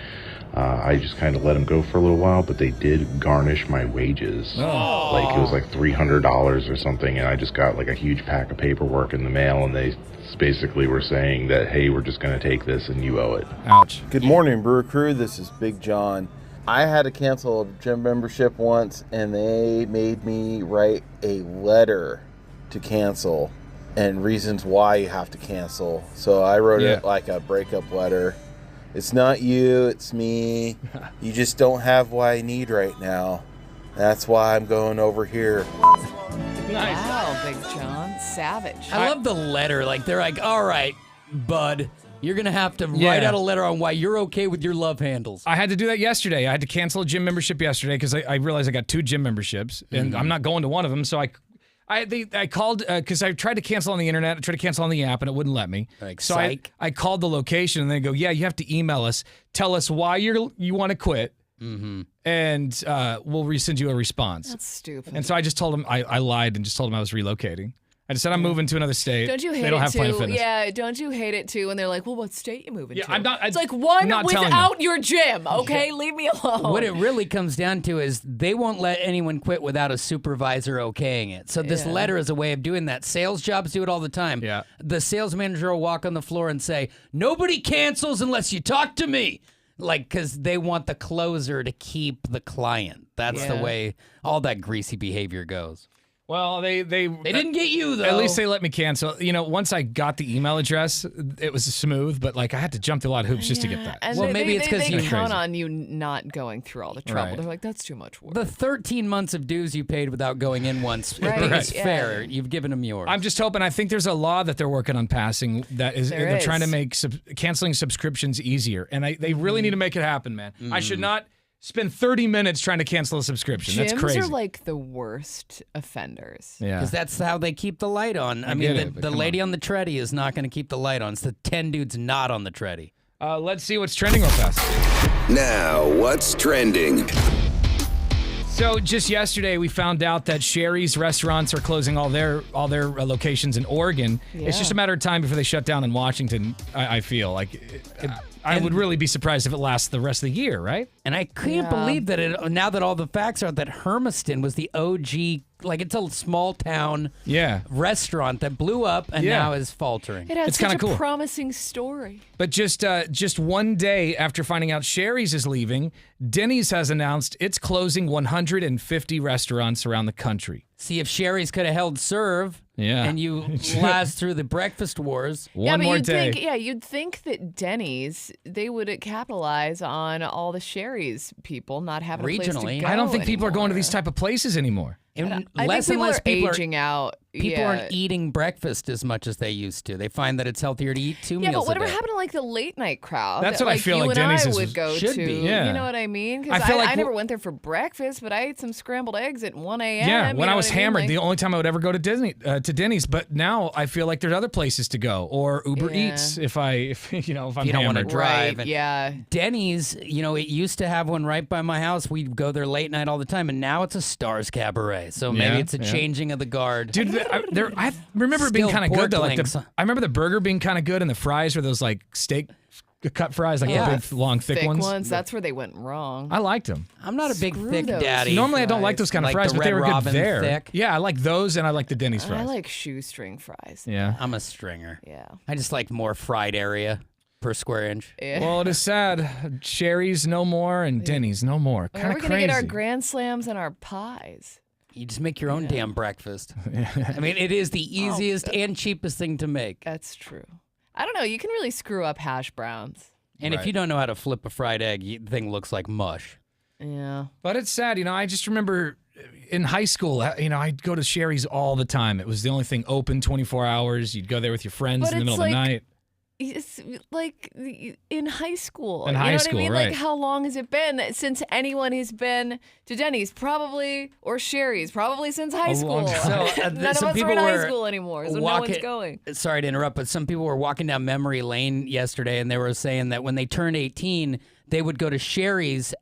I just kind of let them go for a little while, but they did garnish my wages. Oh. Like, it was like $300 or something, and I just got like a huge pack of paperwork in the mail, and they basically were saying that, hey, we're just going to take this and you owe it. Ouch. Good morning, Brewer Crew. This is Big John. I had to cancel a gym membership once, and they made me write a letter to cancel and reasons why you have to cancel. So I wrote it like a breakup letter. It's not you, it's me. You just don't have what I need right now. That's why I'm going over here. Nice. Wow, Big John. Savage. I love the letter. Like, they're like, all right, bud, you're going to have to write out a letter on why you're okay with your love handles. I had to do that yesterday. I had to cancel a gym membership yesterday because I realized I got 2 gym memberships, and I'm not going to one of them. So I called because I tried to cancel on the internet. I tried to cancel on the app, and it wouldn't let me. Like, so psych. I called the location, and they go, yeah, you have to email us. Tell us why you want to quit, and we'll resend you a response. That's stupid. And so I just told them, I lied and just told them I was relocating. I just said I'm moving to another state. Don't you hate they don't it have too? Planet Fitness. Yeah, don't you hate it too when they're like, well, what state you moving to? I'm not. It's like one not telling them. without your gym, okay? Leave me alone. What it really comes down to is they won't let anyone quit without a supervisor okaying it. So this letter is a way of doing that. Sales jobs do it all the time. Yeah. The sales manager will walk on the floor and say, nobody cancels unless you talk to me. Like, because they want the closer to keep the client. That's the way all that greasy behavior goes. Well, they didn't get you, though. At least they let me cancel. You know, once I got the email address, it was smooth, but like I had to jump through a lot of hoops just to get that. And Well, maybe it's 'cause they you- count Crazy. on you not going through all the trouble. Right. They're like, that's too much work. The 13 months of dues you paid without going in once is fair. You've given them yours. I'm just hoping. I think there's a law that they're working on passing that is There they're is. trying to make canceling subscriptions easier, and they really need to make it happen, man. I should not spend 30 minutes trying to cancel a subscription. Gyms That's crazy. are like the worst offenders. Yeah. Because that's how they keep the light on. I mean, get it, but the come lady on the treadie is not going to keep the light on. It's the 10 dudes not on the treadie. Let's see what's trending real fast. Now, what's trending? So just yesterday, we found out that Sherry's restaurants are closing all their locations in Oregon. It's just a matter of time before they shut down in Washington. I feel like I would really be surprised if it lasts the rest of the year, right? And I can't believe that now that all the facts are out, that Hermiston was the OG like it's a small town restaurant that blew up and Yeah. now is faltering. It has It's such kinda a cool. promising story. But just one day after finding out Sherry's is leaving, Denny's has announced it's closing 150 restaurants around the country. See, if Sherry's could have held serve and you last through the breakfast wars. One more day. You'd think that Denny's, they would capitalize on all the Sherry's people not having a place to go. I don't think people are going to these type of places anymore. And I less think and less people people are aging out. People yeah. aren't eating breakfast as much as they used to. They find that it's healthier to eat two Yeah, meals but whatever a day. happened to like the late night crowd? That's that, what I like, feel you like and Denny's I is- would go should to. be, yeah. You know what I mean? Because I feel like I never went there for breakfast, but I ate some scrambled eggs at 1 a.m. Yeah, you when know I was what I mean? hammered, Like, the only time I would ever go to Denny's. But now I feel like there's other places to go, or Uber Yeah. Eats if I'm If you don't want to hammered. drive. Right, yeah. Denny's, it used to have one right by my house. We'd go there late night all the time, and now it's a Stars Cabaret. So maybe Yeah, it's a yeah. changing of the guard. Dude, I remember it being Still kind of good though. Like pork I remember the burger being kind of good, and the fries were those like steak cut fries, like the big, long, thick ones. That's where they went wrong. I liked them. I'm not a big Screw thick those daddy. Normally, I don't like those kind of Like fries, the but they Red were Robin good there. thick. Yeah, I like those, and I like the Denny's I fries. like shoestring fries. Yeah. I'm a stringer. Yeah. I just like more fried area per square inch. Yeah. Well, it is sad. Sherry's no more, and Denny's no more. When Kind are of we gonna crazy. get our Grand Slams and our pies? You just make your own damn breakfast. I mean, it is the easiest and cheapest thing to make. That's true. I don't know. You can really screw up hash browns. And if you don't know how to flip a fried egg, the thing looks like mush. Yeah. But it's sad, I just remember in high school, I'd go to Sherry's all the time. It was the only thing open 24 hours. You'd go there with your friends But in the it's middle of the like- night. It's like in high school. In you high know school, what I mean? right. Like, how long has it been since anyone has been to Denny's? Probably, or Sherry's, probably since high A school. long time. So, None of some us are people in high were school anymore, so no walking- one's going. Sorry to interrupt, but some people were walking down memory lane yesterday, and they were saying that when they turned 18, they would go to Sherry's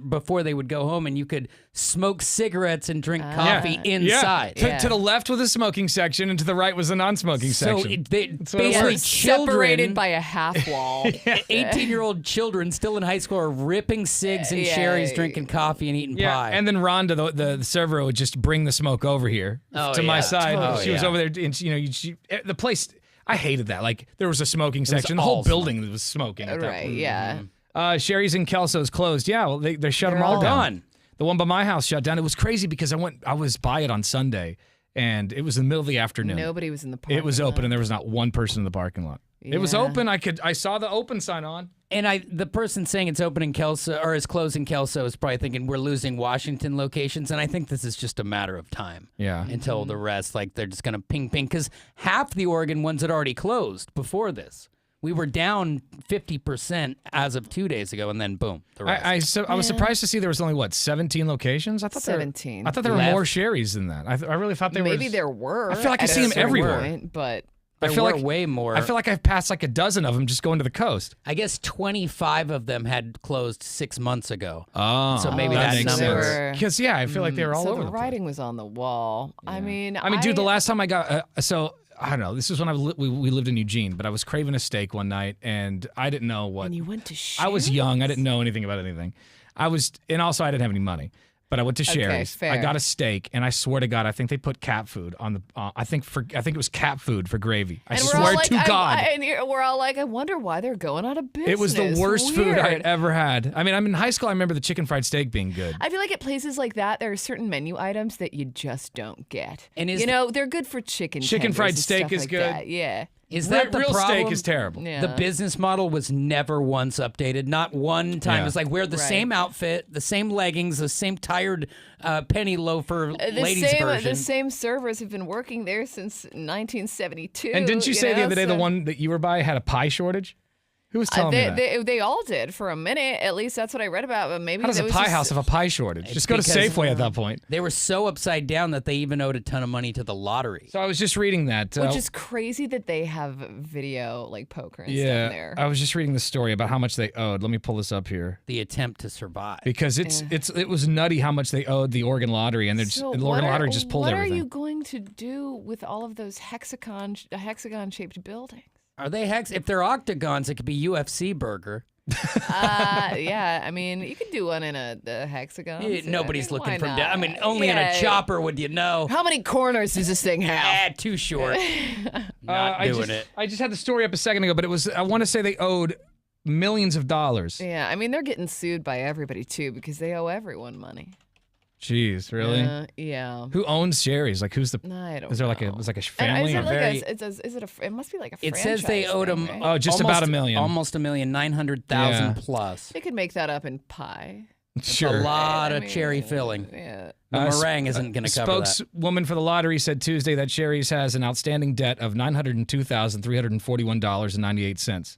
before they would go home, and you could smoke cigarettes and drink coffee inside. Yeah. To the left was the smoking section, and to the right was the non-smoking So section. basically, Separated children, by a half wall. 18-year-old children still in high school are ripping cigs in Yeah. Sherry's, drinking coffee and eating Yeah, pie. and then Rhonda, the server, would just bring the smoke over here to my yeah, side. totally. She was Oh, yeah. over there, and the place. I hated that. Like there was a smoking was section. The all whole building was smoking. At that Right, point. yeah. Sherry's and Kelso's closed. Yeah, well, they shut them They're all all down. gone. The one by my house shut down. It was crazy because I was by it on Sunday, and it was in the middle of the afternoon. Nobody was in the parking It was open, lot. and there was not one person in the parking lot. It was Yeah. open. I saw the open sign on. And the person saying it's open in Kelso or is closing Kelso is probably thinking we're losing Washington locations, and I think this is just a matter of time. Yeah. Until the rest, like they're just gonna ping because half the Oregon ones had already closed before this. We were down 50% as of 2 days ago, and then boom, the rest. I was surprised to see there was only 17 locations. I thought 17. I thought there were Left. more Sherry's than that. I really thought there Maybe was. there were. I feel like I at see a them certain everywhere. point, but I There feel were like way more. I feel like I've passed like a dozen of them just going to the coast. I guess 25 of them had closed 6 months ago. Oh, So maybe that that makes number- sense. Because I feel like they were all so over the the place. writing was on the wall. I mean, Dude, the last time I got I don't know. This was when we lived in Eugene, but I was craving a steak one night, and I didn't know what. And you went to I was Sherry's? young. I didn't know anything about anything. And also I didn't have any money. But I went to Okay, Sherry's. fair. I got a steak, and I swear to God, I think they put cat food on the. I think it was cat food for gravy. I And we're swear all like, to God. we're all like, I wonder why they're going out of business. It was the worst food Weird. I'd ever had. I mean, I'm in high school. I remember the chicken fried steak being good. I feel like at places like that, there are certain menu items that you just don't get. And is they're good for chicken. Chicken tenders fried and steak stuff is like good. that. Yeah. Is that the real problem? steak is terrible. Yeah. The business model was never once updated. Not one time. Yeah. It's like wear the Right. same outfit, the same leggings, the same tired penny loafer The ladies version. the same servers have been working there since 1972. And didn't you say the other day the one that you were by had a pie shortage? Who was telling me that? They all did for a minute. At least that's what I read about. But maybe How does there a was pie just- house have a pie shortage? Just go to because- Safeway at that point. They were so upside down that they even owed a ton of money to the lottery. So I was just reading that. Which is crazy that they have video like poker and stuff yeah, there. I was just reading the story about how much they owed. Let me pull this up here The attempt to survive. because it was nutty how much they owed the Oregon Lottery, and the Oregon Lottery just pulled what everything. are you going to do with all of those hexagon-shaped buildings? Are they hex? If they're octagons, it could be UFC burger. Yeah, I mean, you could do one in a hexagon. Nobody's looking from not? down. I mean, only in a chopper would you know. How many corners does this thing have? Too short. Not doing it. I just had the story up a second ago, but it was, I want to say they owed millions of dollars. Yeah, I mean, they're getting sued by everybody, too, because they owe everyone money. Jeez, really? Yeah. Who owns Sherry's? Like, who's the? I don't Is there know. like a? Was like a family? It must be like a It franchise says they owed thing, him. right? Just about $1 million. Almost $1 million, 900,000 plus. They could make that up in pie. Sure. A lot I of mean, cherry filling. Yeah. The meringue isn't going to cover that. Spokeswoman for the lottery said Tuesday that Sherry's has an outstanding debt of $902,341.98.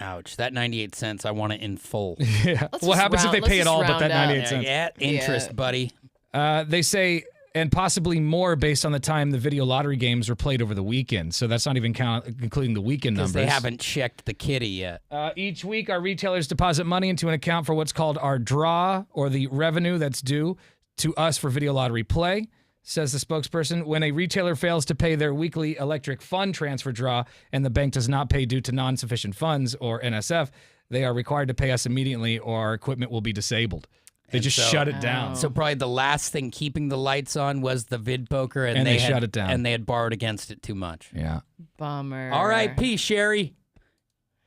Ouch. That 98 cents, I want it in full. Yeah. What happens if they pay it all but that 98 cents? Yeah, interest, buddy. They say, and possibly more based on the time the video lottery games were played over the weekend. So that's not even including the weekend numbers. Because they haven't checked the kitty yet. Each week, our retailers deposit money into an account for what's called our draw, or the revenue that's due to us for video lottery play, says the spokesperson. When a retailer fails to pay their weekly electric fund transfer draw and the bank does not pay due to non-sufficient funds, or NSF, they are required to pay us immediately or our equipment will be disabled. They just shut it down. So probably the last thing keeping the lights on was the vid poker, and they shut it down. And they had borrowed against it too much. Yeah. Bummer. R.I.P. Sherry.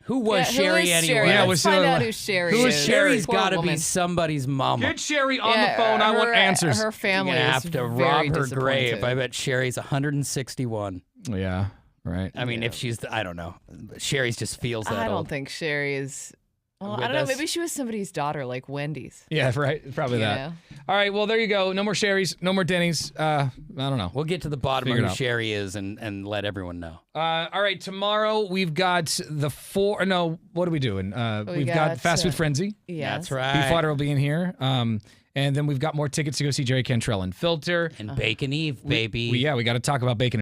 Who was Sherry anyway? Sherry? Yeah, Let's find out who Sherry is. Who is Sherry's Poor got to woman. be somebody's mama. Get Sherry on the phone. I want answers. Her family You're gonna is have to very rob her disappointed. grave. I bet Sherry's 161. Yeah, right. I mean, if she's, I don't know. Sherry's just feels that I don't old. think Sherry is. Well, With I don't know. us? Maybe she was somebody's daughter, like Wendy's. Yeah, right. Probably that. Yeah. All right. Well, there you go. No more Sherry's. No more Denny's. I don't know. We'll get to the bottom Figure of it who out. Sherry is and let everyone know. All right. Tomorrow we've got the four. No, what are we doing? We've got Fast Food Frenzy. Yeah, That's right. Beefwater will be in here. And then we've got more tickets to go see Jerry Cantrell and Filter. And Bacon Eve, baby. We got to talk about Bacon